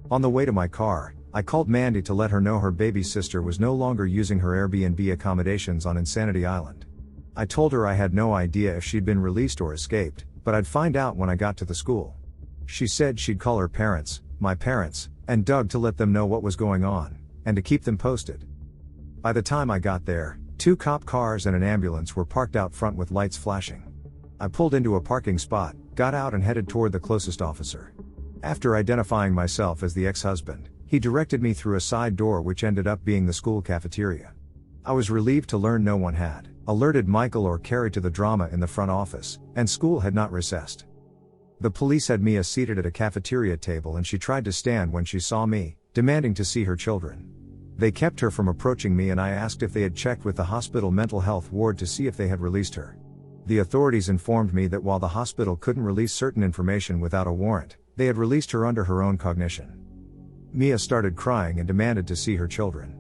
On the way to my car, I called Mandy to let her know her baby sister was no longer using her Airbnb accommodations on Insanity Island. I told her I had no idea if she'd been released or escaped, but I'd find out when I got to the school. She said she'd call her parents, my parents, and Doug to let them know what was going on, and to keep them posted. By the time I got there, 2 cop cars and an ambulance were parked out front with lights flashing. I pulled into a parking spot, got out and headed toward the closest officer. After identifying myself as the ex-husband, he directed me through a side door which ended up being the school cafeteria. I was relieved to learn no one had alerted Michael or Carrie to the drama in the front office, and school had not recessed. The police had Mia seated at a cafeteria table and she tried to stand when she saw me, demanding to see her children. They kept her from approaching me and I asked if they had checked with the hospital mental health ward to see if they had released her. The authorities informed me that while the hospital couldn't release certain information without a warrant, they had released her under her own cognition. Mia started crying and demanded to see her children.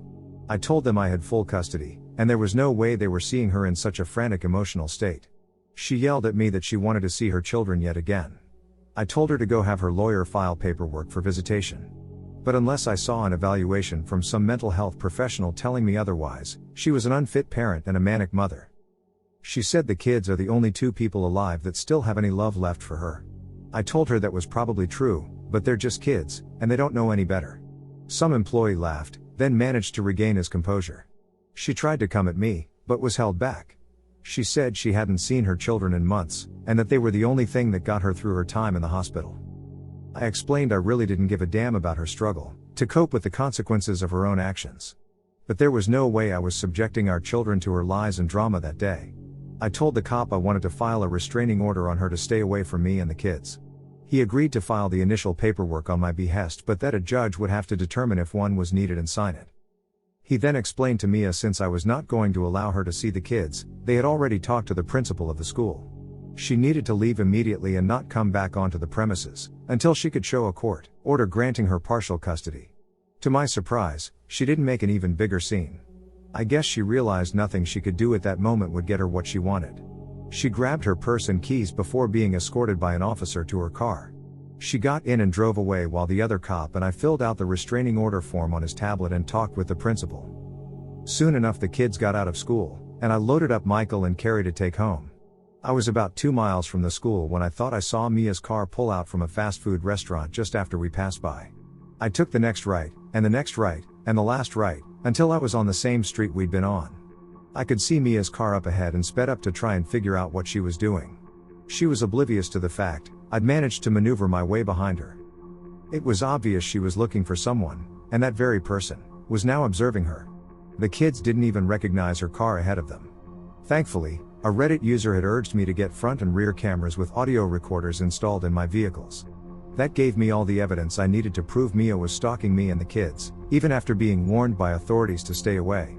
I told them I had full custody, and there was no way they were seeing her in such a frantic emotional state. She yelled at me that she wanted to see her children yet again. I told her to go have her lawyer file paperwork for visitation. But unless I saw an evaluation from some mental health professional telling me otherwise, she was an unfit parent and a manic mother. She said the kids are the only 2 people alive that still have any love left for her. I told her that was probably true, but they're just kids, and they don't know any better. Some employee laughed, then managed to regain his composure. She tried to come at me, but was held back. She said she hadn't seen her children in months, and that they were the only thing that got her through her time in the hospital. I explained I really didn't give a damn about her struggle to cope with the consequences of her own actions. But there was no way I was subjecting our children to her lies and drama that day. I told the cop I wanted to file a restraining order on her to stay away from me and the kids. He agreed to file the initial paperwork on my behest, but that a judge would have to determine if one was needed and sign it. He then explained to Mia since I was not going to allow her to see the kids, they had already talked to the principal of the school. She needed to leave immediately and not come back onto the premises, until she could show a court order granting her partial custody. To my surprise, she didn't make an even bigger scene. I guess she realized nothing she could do at that moment would get her what she wanted. She grabbed her purse and keys before being escorted by an officer to her car. She got in and drove away while the other cop and I filled out the restraining order form on his tablet and talked with the principal. Soon enough the kids got out of school, and I loaded up Michael and Carrie to take home. I was about 2 miles from the school when I thought I saw Mia's car pull out from a fast food restaurant just after we passed by. I took the next right, and the next right, and the last right, until I was on the same street we'd been on. I could see Mia's car up ahead and sped up to try and figure out what she was doing. She was oblivious to the fact I'd managed to maneuver my way behind her. It was obvious she was looking for someone, and that very person was now observing her. The kids didn't even recognize her car ahead of them. Thankfully, a Reddit user had urged me to get front and rear cameras with audio recorders installed in my vehicles. That gave me all the evidence I needed to prove Mia was stalking me and the kids, even after being warned by authorities to stay away.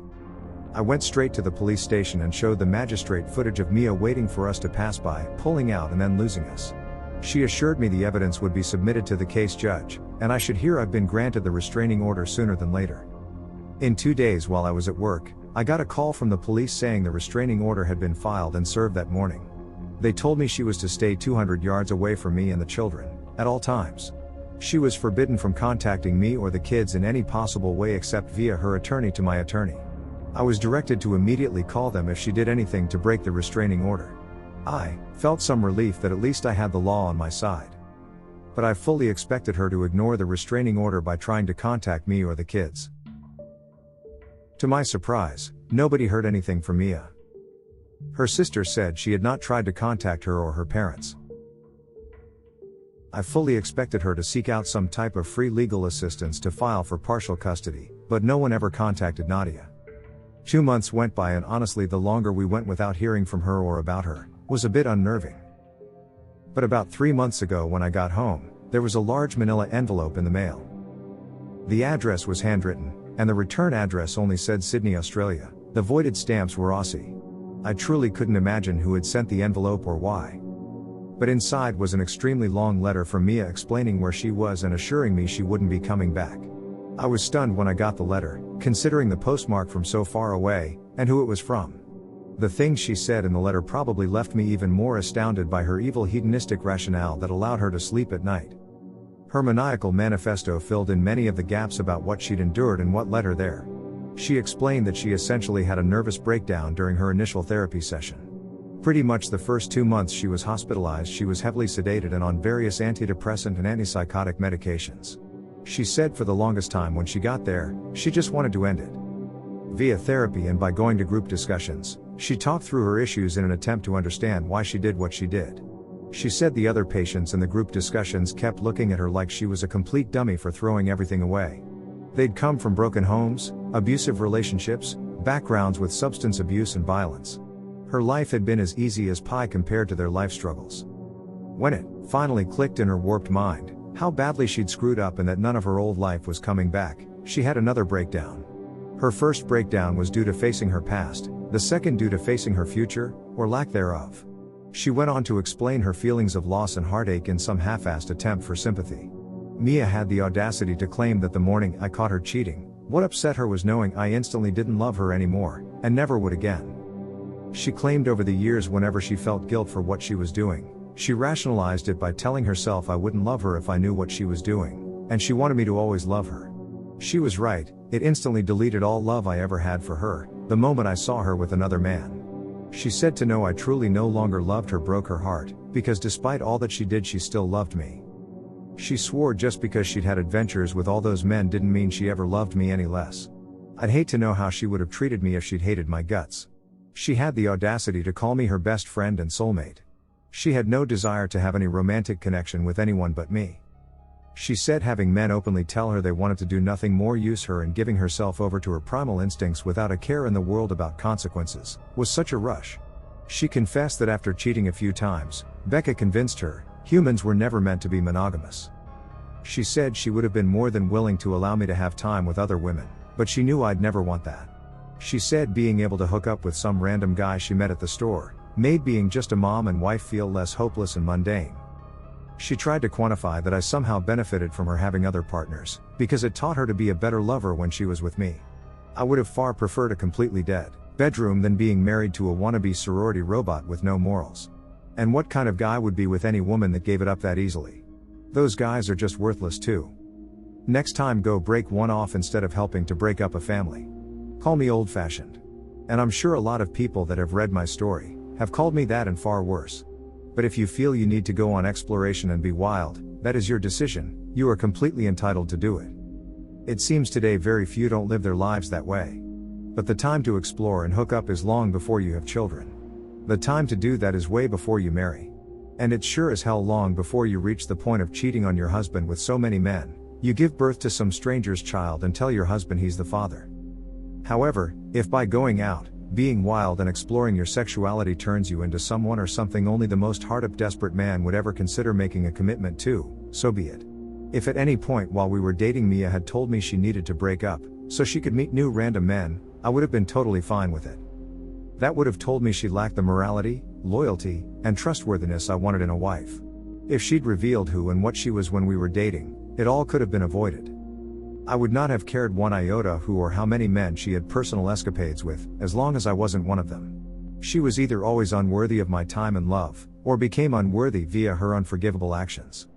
I went straight to the police station and showed the magistrate footage of Mia waiting for us to pass by, pulling out and then losing us. She assured me the evidence would be submitted to the case judge, and I should hear I've been granted the restraining order sooner than later. In 2 days while I was at work, I got a call from the police saying the restraining order had been filed and served that morning. They told me she was to stay 200 yards away from me and the children, at all times. She was forbidden from contacting me or the kids in any possible way except via her attorney to my attorney. I was directed to immediately call them if she did anything to break the restraining order. I felt some relief that at least I had the law on my side. But I fully expected her to ignore the restraining order by trying to contact me or the kids. To my surprise, nobody heard anything from Mia. Her sister said she had not tried to contact her or her parents. I fully expected her to seek out some type of free legal assistance to file for partial custody, but no one ever contacted Nadia. 2 months went by, and honestly the longer we went without hearing from her or about her, was a bit unnerving. But about 3 months ago when I got home, there was a large manila envelope in the mail. The address was handwritten, and the return address only said Sydney, Australia. The voided stamps were Aussie. I truly couldn't imagine who had sent the envelope or why. But inside was an extremely long letter from Mia explaining where she was and assuring me she wouldn't be coming back. I was stunned when I got the letter, considering the postmark from so far away, and who it was from. The things she said in the letter probably left me even more astounded by her evil hedonistic rationale that allowed her to sleep at night. Her maniacal manifesto filled in many of the gaps about what she'd endured and what led her there. She explained that she essentially had a nervous breakdown during her initial therapy session. Pretty much the first 2 months she was hospitalized, she was heavily sedated and on various antidepressant and antipsychotic medications. She said for the longest time when she got there, she just wanted to end it. Via therapy and by going to group discussions, she talked through her issues in an attempt to understand why she did what she did. She said the other patients in the group discussions kept looking at her like she was a complete dummy for throwing everything away. They'd come from broken homes, abusive relationships, backgrounds with substance abuse and violence. Her life had been as easy as pie compared to their life struggles. When it finally clicked in her warped mind, how badly she'd screwed up and that none of her old life was coming back, she had another breakdown. Her first breakdown was due to facing her past, the second due to facing her future, or lack thereof. She went on to explain her feelings of loss and heartache in some half-assed attempt for sympathy. Mia had the audacity to claim that the morning I caught her cheating, what upset her was knowing I instantly didn't love her anymore, and never would again. She claimed over the years whenever she felt guilt for what she was doing, she rationalized it by telling herself I wouldn't love her if I knew what she was doing, and she wanted me to always love her. She was right, it instantly deleted all love I ever had for her, the moment I saw her with another man. She said to know I truly no longer loved her broke her heart, because despite all that she did she still loved me. She swore just because she'd had adventures with all those men didn't mean she ever loved me any less. I'd hate to know how she would have treated me if she'd hated my guts. She had the audacity to call me her best friend and soulmate. She had no desire to have any romantic connection with anyone but me. She said having men openly tell her they wanted to do nothing more use her and giving herself over to her primal instincts without a care in the world about consequences, was such a rush. She confessed that after cheating a few times, Becca convinced her, humans were never meant to be monogamous. She said she would have been more than willing to allow me to have time with other women, but she knew I'd never want that. She said being able to hook up with some random guy she met at the store, made being just a mom and wife feel less hopeless and mundane. She tried to quantify that I somehow benefited from her having other partners, because it taught her to be a better lover when she was with me. I would have far preferred a completely dead bedroom than being married to a wannabe sorority robot with no morals. And what kind of guy would be with any woman that gave it up that easily? Those guys are just worthless too. Next time go break one off instead of helping to break up a family. Call me old-fashioned. And I'm sure a lot of people that have read my story have called me that and far worse. But if you feel you need to go on exploration and be wild, that is your decision, you are completely entitled to do it. It seems today very few don't live their lives that way. But the time to explore and hook up is long before you have children. The time to do that is way before you marry. And it's sure as hell long before you reach the point of cheating on your husband with so many men, you give birth to some stranger's child and tell your husband he's the father. However, if by going out, being wild and exploring your sexuality turns you into someone or something only the most hard-up desperate man would ever consider making a commitment to, so be it. If at any point while we were dating Mia had told me she needed to break up, so she could meet new random men, I would have been totally fine with it. That would have told me she lacked the morality, loyalty, and trustworthiness I wanted in a wife. If she'd revealed who and what she was when we were dating, it all could have been avoided. I would not have cared one iota who or how many men she had personal escapades with, as long as I wasn't one of them. She was either always unworthy of my time and love, or became unworthy via her unforgivable actions.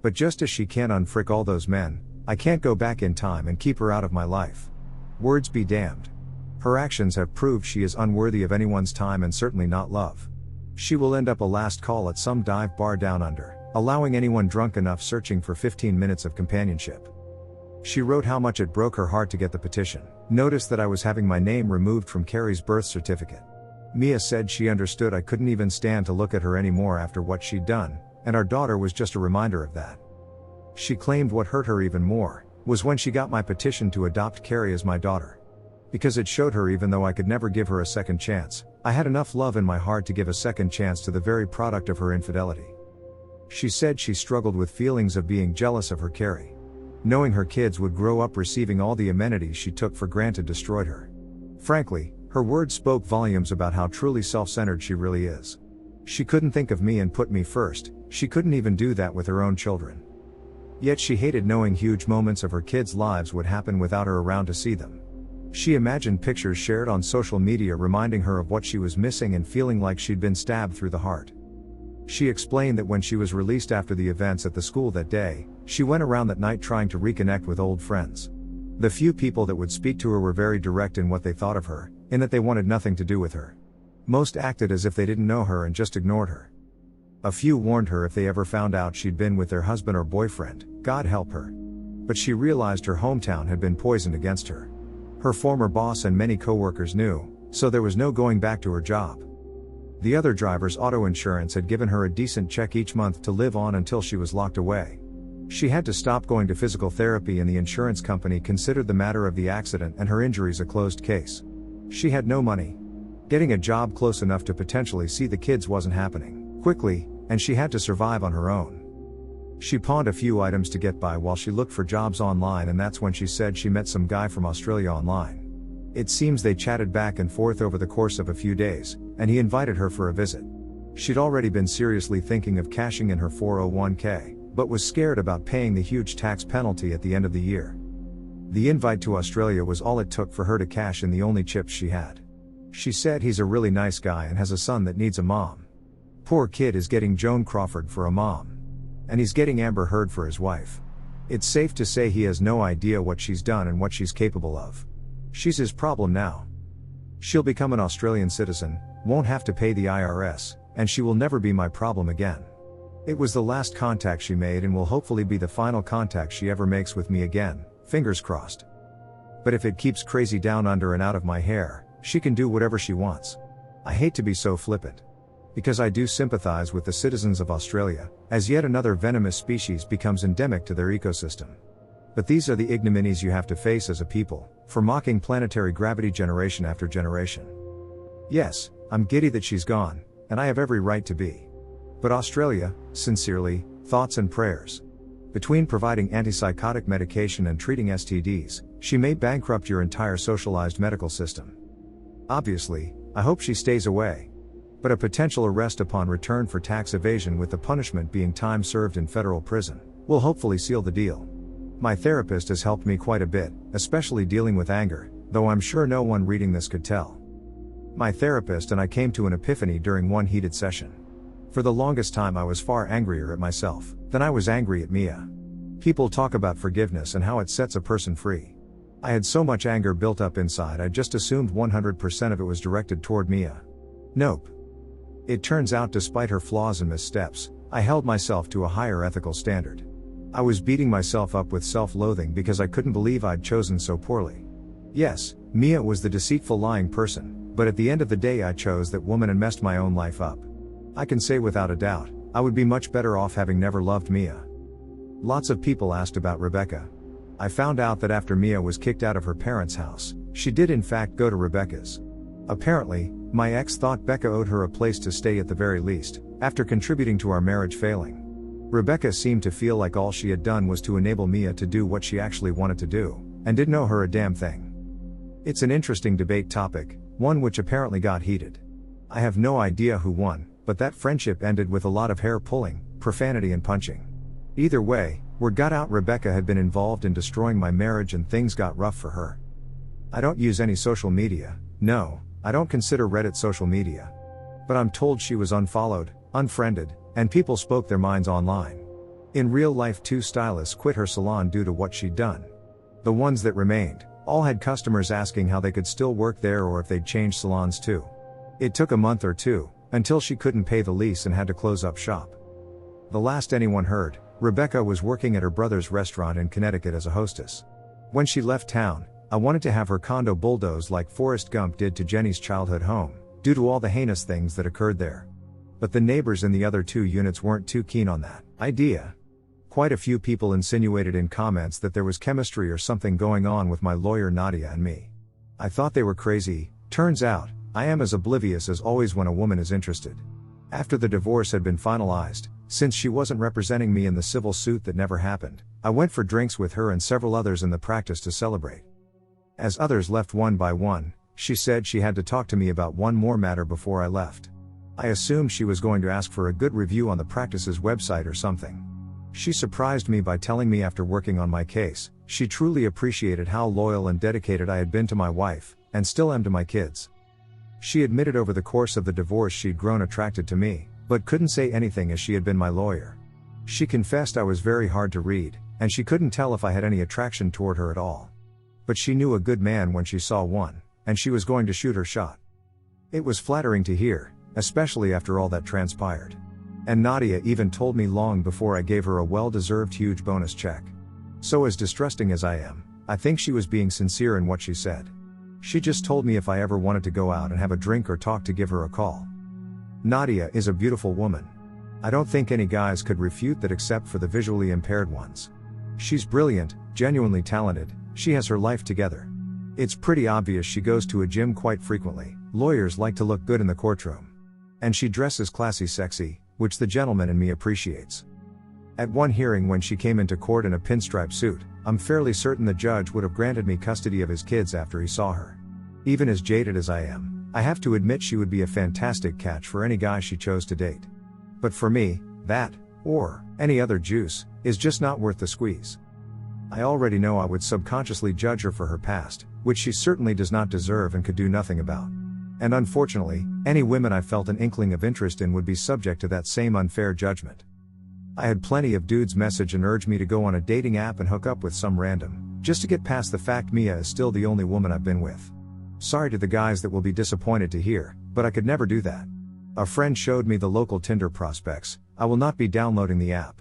But just as she can't unfrick all those men, I can't go back in time and keep her out of my life. Words be damned. Her actions have proved she is unworthy of anyone's time and certainly not love. She will end up a last call at some dive bar down under, allowing anyone drunk enough searching for 15 minutes of companionship. She wrote how much it broke her heart to get the petition. Notice that I was having my name removed from Carrie's birth certificate. Mia said she understood I couldn't even stand to look at her anymore after what she'd done, and our daughter was just a reminder of that. She claimed what hurt her even more was when she got my petition to adopt Carrie as my daughter. Because it showed her even though I could never give her a second chance, I had enough love in my heart to give a second chance to the very product of her infidelity. She said she struggled with feelings of being jealous of her Carrie. Knowing her kids would grow up receiving all the amenities she took for granted destroyed her. Frankly, her words spoke volumes about how truly self-centered she really is. She couldn't think of me and put me first, she couldn't even do that with her own children. Yet she hated knowing huge moments of her kids' lives would happen without her around to see them. She imagined pictures shared on social media reminding her of what she was missing and feeling like she'd been stabbed through the heart. She explained that when she was released after the events at the school that day, she went around that night trying to reconnect with old friends. The few people that would speak to her were very direct in what they thought of her, in that they wanted nothing to do with her. Most acted as if they didn't know her and just ignored her. A few warned her if they ever found out she'd been with their husband or boyfriend, God help her. But she realized her hometown had been poisoned against her. Her former boss and many coworkers knew, so there was no going back to her job. The other driver's auto insurance had given her a decent check each month to live on until she was locked away. She had to stop going to physical therapy and the insurance company considered the matter of the accident and her injuries a closed case. She had no money. Getting a job close enough to potentially see the kids wasn't happening quickly, and she had to survive on her own. She pawned a few items to get by while she looked for jobs online, and that's when she said she met some guy from Australia online. It seems they chatted back and forth over the course of a few days, and he invited her for a visit. She'd already been seriously thinking of cashing in her 401k, but was scared about paying the huge tax penalty at the end of the year. The invite to Australia was all it took for her to cash in the only chips she had. She said he's a really nice guy and has a son that needs a mom. Poor kid is getting Joan Crawford for a mom. And he's getting Amber Heard for his wife. It's safe to say he has no idea what she's done and what she's capable of. She's his problem now. She'll become an Australian citizen, won't have to pay the IRS, and she will never be my problem again. It was the last contact she made and will hopefully be the final contact she ever makes with me again, fingers crossed. But if it keeps crazy down under and out of my hair, she can do whatever she wants. I hate to be so flippant. Because I do sympathize with the citizens of Australia, as yet another venomous species becomes endemic to their ecosystem. But these are the ignominies you have to face as a people, for mocking planetary gravity generation after generation. Yes, I'm giddy that she's gone, and I have every right to be. But Australia, sincerely, thoughts and prayers. Between providing antipsychotic medication and treating STDs, she may bankrupt your entire socialized medical system. Obviously, I hope she stays away. But a potential arrest upon return for tax evasion with the punishment being time served in federal prison will hopefully seal the deal. My therapist has helped me quite a bit, especially dealing with anger, though I'm sure no one reading this could tell. My therapist and I came to an epiphany during one heated session. For the longest time I was far angrier at myself than I was angry at Mia. People talk about forgiveness and how it sets a person free. I had so much anger built up inside I just assumed 100% of it was directed toward Mia. Nope. It turns out despite her flaws and missteps, I held myself to a higher ethical standard. I was beating myself up with self-loathing because I couldn't believe I'd chosen so poorly. Yes, Mia was the deceitful lying person, but at the end of the day I chose that woman and messed my own life up. I can say without a doubt, I would be much better off having never loved Mia. Lots of people asked about Rebecca. I found out that after Mia was kicked out of her parents' house, she did in fact go to Rebecca's. Apparently, my ex thought Becca owed her a place to stay at the very least, after contributing to our marriage failing. Rebecca seemed to feel like all she had done was to enable Mia to do what she actually wanted to do, and didn't owe her a damn thing. It's an interesting debate topic, one which apparently got heated. I have no idea who won, but that friendship ended with a lot of hair pulling, profanity and punching. Either way, word got out Rebecca had been involved in destroying my marriage and things got rough for her. I don't use any social media, no, I don't consider Reddit social media. But I'm told she was unfollowed, unfriended, and people spoke their minds online. In real life 2 stylists quit her salon due to what she'd done. The ones that remained, all had customers asking how they could still work there or if they'd change salons too. It took a month or 2, until she couldn't pay the lease and had to close up shop. The last anyone heard, Rebecca was working at her brother's restaurant in Connecticut as a hostess. When she left town, I wanted to have her condo bulldozed like Forrest Gump did to Jenny's childhood home, due to all the heinous things that occurred there. But the neighbors in the other 2 units weren't too keen on that idea. Quite a few people insinuated in comments that there was chemistry or something going on with my lawyer Nadia and me. I thought they were crazy. Turns out, I am as oblivious as always when a woman is interested. After the divorce had been finalized, since she wasn't representing me in the civil suit that never happened, I went for drinks with her and several others in the practice to celebrate. As others left one by one, she said she had to talk to me about one more matter before I left. I assumed she was going to ask for a good review on the practice's website or something. She surprised me by telling me after working on my case, she truly appreciated how loyal and dedicated I had been to my wife, and still am to my kids. She admitted over the course of the divorce she'd grown attracted to me, but couldn't say anything as she had been my lawyer. She confessed I was very hard to read, and she couldn't tell if I had any attraction toward her at all. But she knew a good man when she saw one, and she was going to shoot her shot. It was flattering to hear, especially after all that transpired. And Nadia even told me long before I gave her a well-deserved huge bonus check. So as distrusting as I am, I think she was being sincere in what she said. She just told me if I ever wanted to go out and have a drink or talk to give her a call. Nadia is a beautiful woman. I don't think any guys could refute that except for the visually impaired ones. She's brilliant, genuinely talented, she has her life together. It's pretty obvious she goes to a gym quite frequently. Lawyers like to look good in the courtroom. And she dresses classy sexy, which the gentleman in me appreciates. At one hearing when she came into court in a pinstripe suit, I'm fairly certain the judge would have granted me custody of his kids after he saw her. Even as jaded as I am, I have to admit she would be a fantastic catch for any guy she chose to date. But for me, that, or any other juice, is just not worth the squeeze. I already know I would subconsciously judge her for her past, which she certainly does not deserve and could do nothing about. And unfortunately, any women I felt an inkling of interest in would be subject to that same unfair judgment. I had plenty of dudes message and urge me to go on a dating app and hook up with some random, just to get past the fact Mia is still the only woman I've been with. Sorry to the guys that will be disappointed to hear, but I could never do that. A friend showed me the local Tinder prospects. I will not be downloading the app.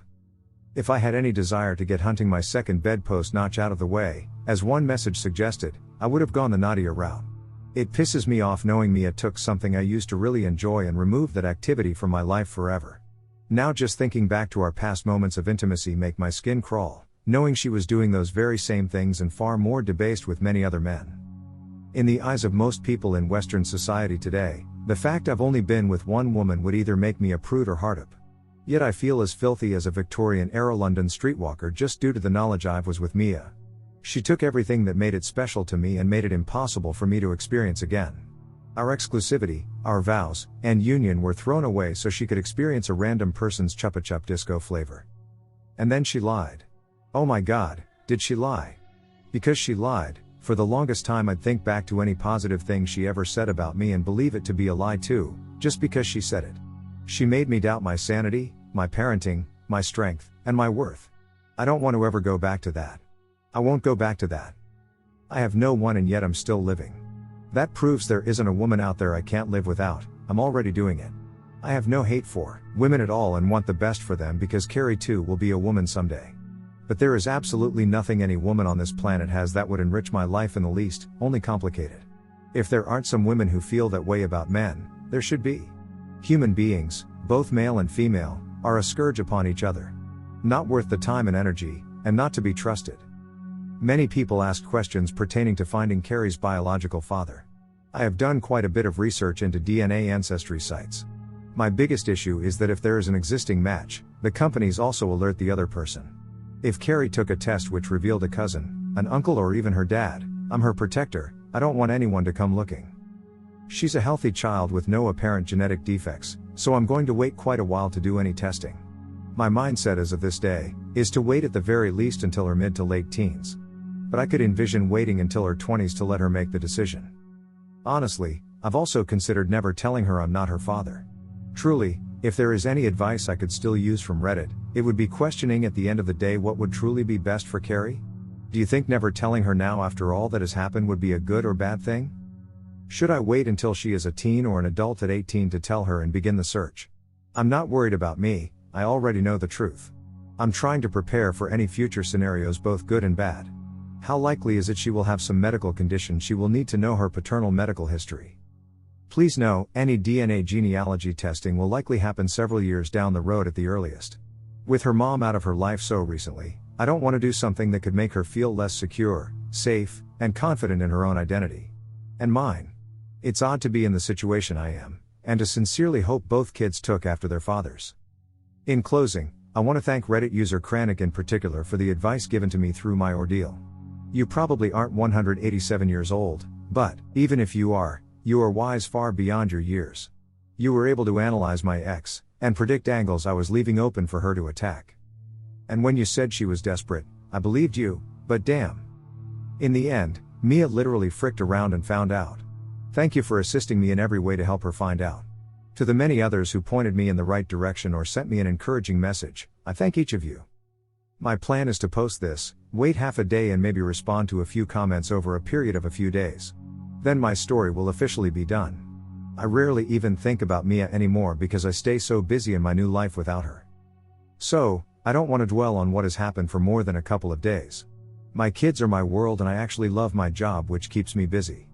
If I had any desire to get hunting my second bedpost notch out of the way, as one message suggested, I would have gone the Nadia route. It pisses me off knowing Mia took something I used to really enjoy and removed that activity from my life forever. Now just thinking back to our past moments of intimacy make my skin crawl, knowing she was doing those very same things and far more debased with many other men. In the eyes of most people in Western society today, the fact I've only been with one woman would either make me a prude or hard-up. Yet I feel as filthy as a Victorian-era London streetwalker just due to the knowledge I was with Mia. She took everything that made it special to me and made it impossible for me to experience again. Our exclusivity, our vows, and union were thrown away so she could experience a random person's Chupa Chup disco flavor. And then she lied. Oh my God, did she lie? Because she lied, for the longest time I'd think back to any positive thing she ever said about me and believe it to be a lie too, just because she said it. She made me doubt my sanity, my parenting, my strength, and my worth. I don't want to ever go back to that. I won't go back to that. I have no one and yet I'm still living. That proves there isn't a woman out there I can't live without. I'm already doing it. I have no hate for women at all and want the best for them because Carrie too will be a woman someday. But there is absolutely nothing any woman on this planet has that would enrich my life in the least, only complicate it. If there aren't some women who feel that way about men, there should be. Human beings, both male and female, are a scourge upon each other. Not worth the time and energy, and not to be trusted. Many people asked questions pertaining to finding Carrie's biological father. I have done quite a bit of research into DNA ancestry sites. My biggest issue is that if there is an existing match, the companies also alert the other person. If Carrie took a test which revealed a cousin, an uncle or even her dad, I'm her protector, I don't want anyone to come looking. She's a healthy child with no apparent genetic defects, so I'm going to wait quite a while to do any testing. My mindset as of this day, is to wait at the very least until her mid to late teens. But I could envision waiting until her 20s to let her make the decision. Honestly, I've also considered never telling her I'm not her father. Truly, if there is any advice I could still use from Reddit, it would be questioning at the end of the day what would truly be best for Carrie? Do you think never telling her now after all that has happened would be a good or bad thing? Should I wait until she is a teen or an adult at 18 to tell her and begin the search? I'm not worried about me, I already know the truth. I'm trying to prepare for any future scenarios both good and bad. How likely is it she will have some medical condition she will need to know her paternal medical history? Please know, any DNA genealogy testing will likely happen several years down the road at the earliest. With her mom out of her life so recently, I don't want to do something that could make her feel less secure, safe, and confident in her own identity. And mine. It's odd to be in the situation I am, and to sincerely hope both kids took after their fathers. In closing, I want to thank Reddit user Kranik in particular for the advice given to me through my ordeal. You probably aren't 187 years old, but, even if you are wise far beyond your years. You were able to analyze my ex, and predict angles I was leaving open for her to attack. And when you said she was desperate, I believed you, but damn. In the end, Mia literally fricked around and found out. Thank you for assisting me in every way to help her find out. To the many others who pointed me in the right direction or sent me an encouraging message, I thank each of you. My plan is to post this, wait half a day and maybe respond to a few comments over a period of a few days. Then my story will officially be done. I rarely even think about Mia anymore because I stay so busy in my new life without her. So, I don't want to dwell on what has happened for more than a couple of days. My kids are my world and I actually love my job, which keeps me busy.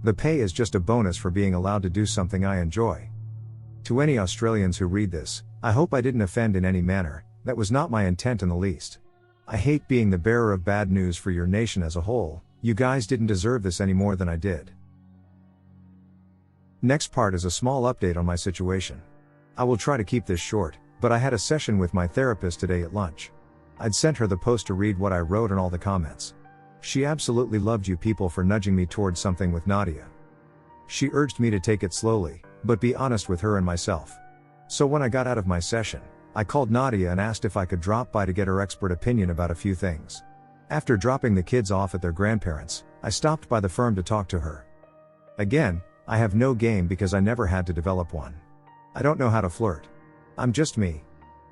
The pay is just a bonus for being allowed to do something I enjoy. To any Australians who read this, I hope I didn't offend in any manner. That was not my intent in the least. I hate being the bearer of bad news for your nation as a whole. You guys didn't deserve this any more than I did. Next part is a small update on my situation. I will try to keep this short, but I had a session with my therapist today at lunch. I'd sent her the post to read what I wrote and all the comments. She absolutely loved you people for nudging me towards something with Nadia. She urged me to take it slowly, but be honest with her and myself. So when I got out of my session, I called Nadia and asked if I could drop by to get her expert opinion about a few things. After dropping the kids off at their grandparents', I stopped by the firm to talk to her. Again, I have no game because I never had to develop one. I don't know how to flirt. I'm just me.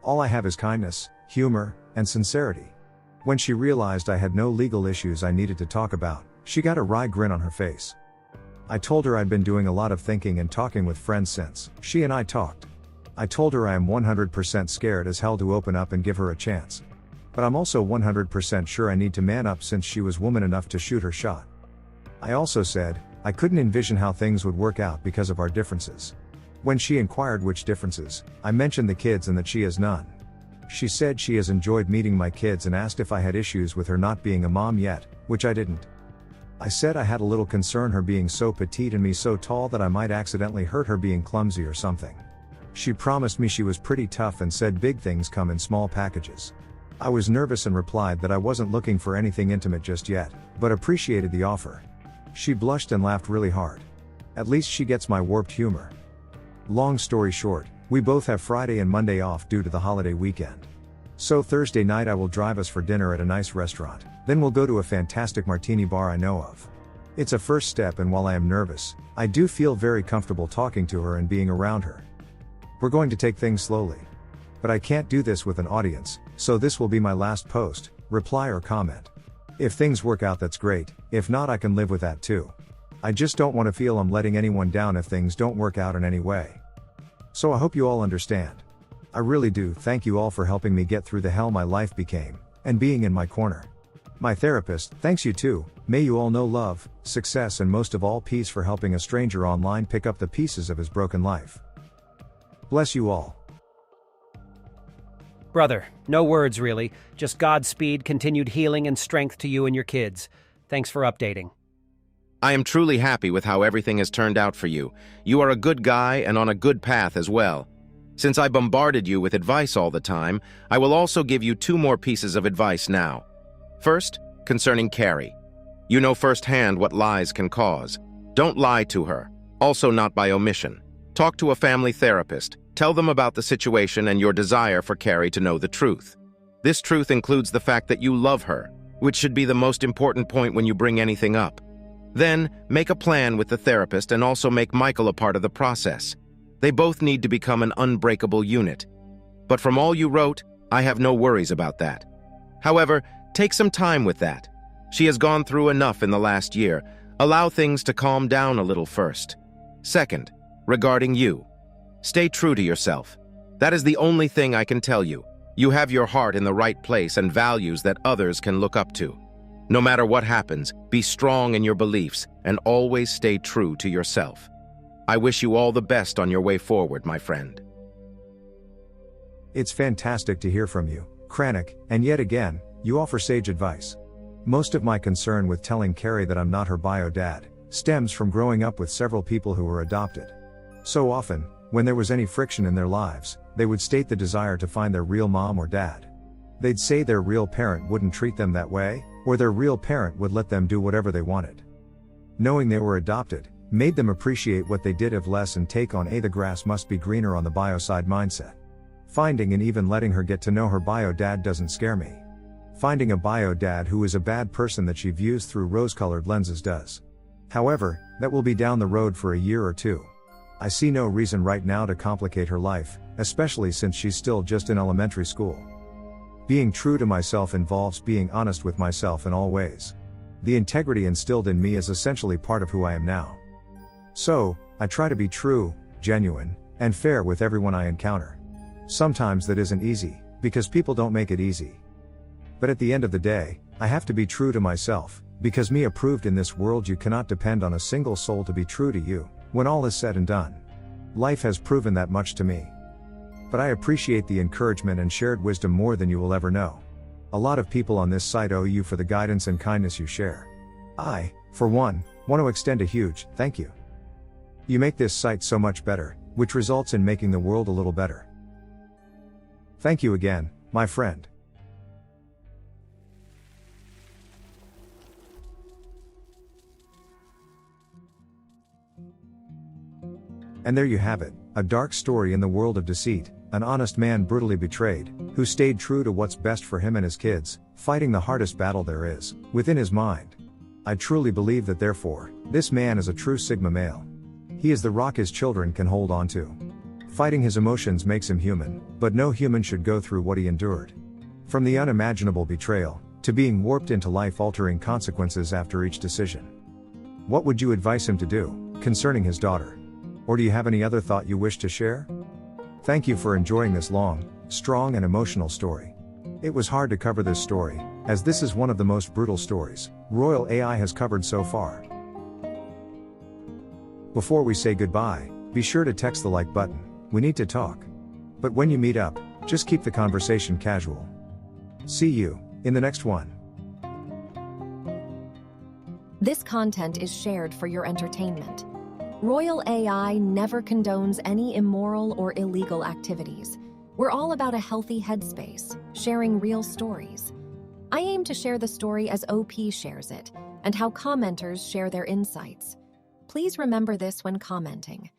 All I have is kindness, humor, and sincerity. When she realized I had no legal issues I needed to talk about, she got a wry grin on her face. I told her I'd been doing a lot of thinking and talking with friends since she and I talked. I told her I am 100% scared as hell to open up and give her a chance. But I'm also 100% sure I need to man up since she was woman enough to shoot her shot. I also said, I couldn't envision how things would work out because of our differences. When she inquired which differences, I mentioned the kids and that she has none. She said she has enjoyed meeting my kids and asked if I had issues with her not being a mom yet, which I didn't. I said I had a little concern her being so petite and me so tall that I might accidentally hurt her being clumsy or something. She promised me she was pretty tough and said big things come in small packages. I was nervous and replied that I wasn't looking for anything intimate just yet, but appreciated the offer. She blushed and laughed really hard. At least she gets my warped humor. Long story short, we both have Friday and Monday off due to the holiday weekend. So Thursday night I will drive us for dinner at a nice restaurant, then we'll go to a fantastic martini bar I know of. It's a first step and while I am nervous, I do feel very comfortable talking to her and being around her. We're going to take things slowly. But I can't do this with an audience, so this will be my last post, reply or comment. If things work out that's great, if not I can live with that too. I just don't want to feel I'm letting anyone down if things don't work out in any way. So I hope you all understand. I really do thank you all for helping me get through the hell my life became, and being in my corner. My therapist thanks you too. May you all know love, success and most of all peace for helping a stranger online pick up the pieces of his broken life. Bless you all. Brother, no words really, just Godspeed, continued healing and strength to you and your kids. Thanks for updating. I am truly happy with how everything has turned out for you. You are a good guy and on a good path as well. Since I bombarded you with advice all the time, I will also give you 2 more pieces of advice now. First, concerning Carrie. You know firsthand what lies can cause. Don't lie to her, also not by omission. Talk to a family therapist. Tell them about the situation and your desire for Carrie to know the truth. This truth includes the fact that you love her, which should be the most important point when you bring anything up. Then, make a plan with the therapist and also make Michael a part of the process. They both need to become an unbreakable unit. But from all you wrote, I have no worries about that. However, take some time with that. She has gone through enough in the last year. Allow things to calm down a little first. Second, regarding you. Stay true to yourself. That is the only thing I can tell you. You have your heart in the right place and values that others can look up to. No matter what happens, be strong in your beliefs and always stay true to yourself. I wish you all the best on your way forward, my friend. It's fantastic to hear from you, Kranich, and yet again, you offer sage advice. Most of my concern with telling Carrie that I'm not her bio dad stems from growing up with several people who were adopted. So often, when there was any friction in their lives, they would state the desire to find their real mom or dad. They'd say their real parent wouldn't treat them that way, or their real parent would let them do whatever they wanted. Knowing they were adopted made them appreciate what they did have less and take on the grass must be greener on the bio side mindset. Finding and even letting her get to know her bio dad doesn't scare me. Finding a bio dad who is a bad person that she views through rose-colored lenses does. However, that will be down the road for a year or two. I see no reason right now to complicate her life, especially since she's still just in elementary school. Being true to myself involves being honest with myself in all ways. The integrity instilled in me is essentially part of who I am now. So, I try to be true, genuine, and fair with everyone I encounter. Sometimes that isn't easy, because people don't make it easy. But at the end of the day, I have to be true to myself, because me approved in this world you cannot depend on a single soul to be true to you, when all is said and done. Life has proven that much to me. But I appreciate the encouragement and shared wisdom more than you will ever know. A lot of people on this site owe you for the guidance and kindness you share. I, for one, want to extend a huge thank you. You make this site so much better, which results in making the world a little better. Thank you again, my friend. And there you have it, a dark story in the world of deceit, an honest man brutally betrayed, who stayed true to what's best for him and his kids, fighting the hardest battle there is, within his mind. I truly believe that therefore, this man is a true Sigma male. He is the rock his children can hold on to. Fighting his emotions makes him human, but no human should go through what he endured. From the unimaginable betrayal, to being warped into life-altering consequences after each decision. What would you advise him to do, concerning his daughter? Or do you have any other thought you wish to share? Thank you for enjoying this long, strong and emotional story. It was hard to cover this story, as this is one of the most brutal stories Royal AI has covered so far. Before we say goodbye, be sure to text the like button, we need to talk. But when you meet up, just keep the conversation casual. See you in the next one. This content is shared for your entertainment. Royal AI never condones any immoral or illegal activities. We're all about a healthy headspace, sharing real stories. I aim to share the story as OP shares it, and how commenters share their insights. Please remember this when commenting.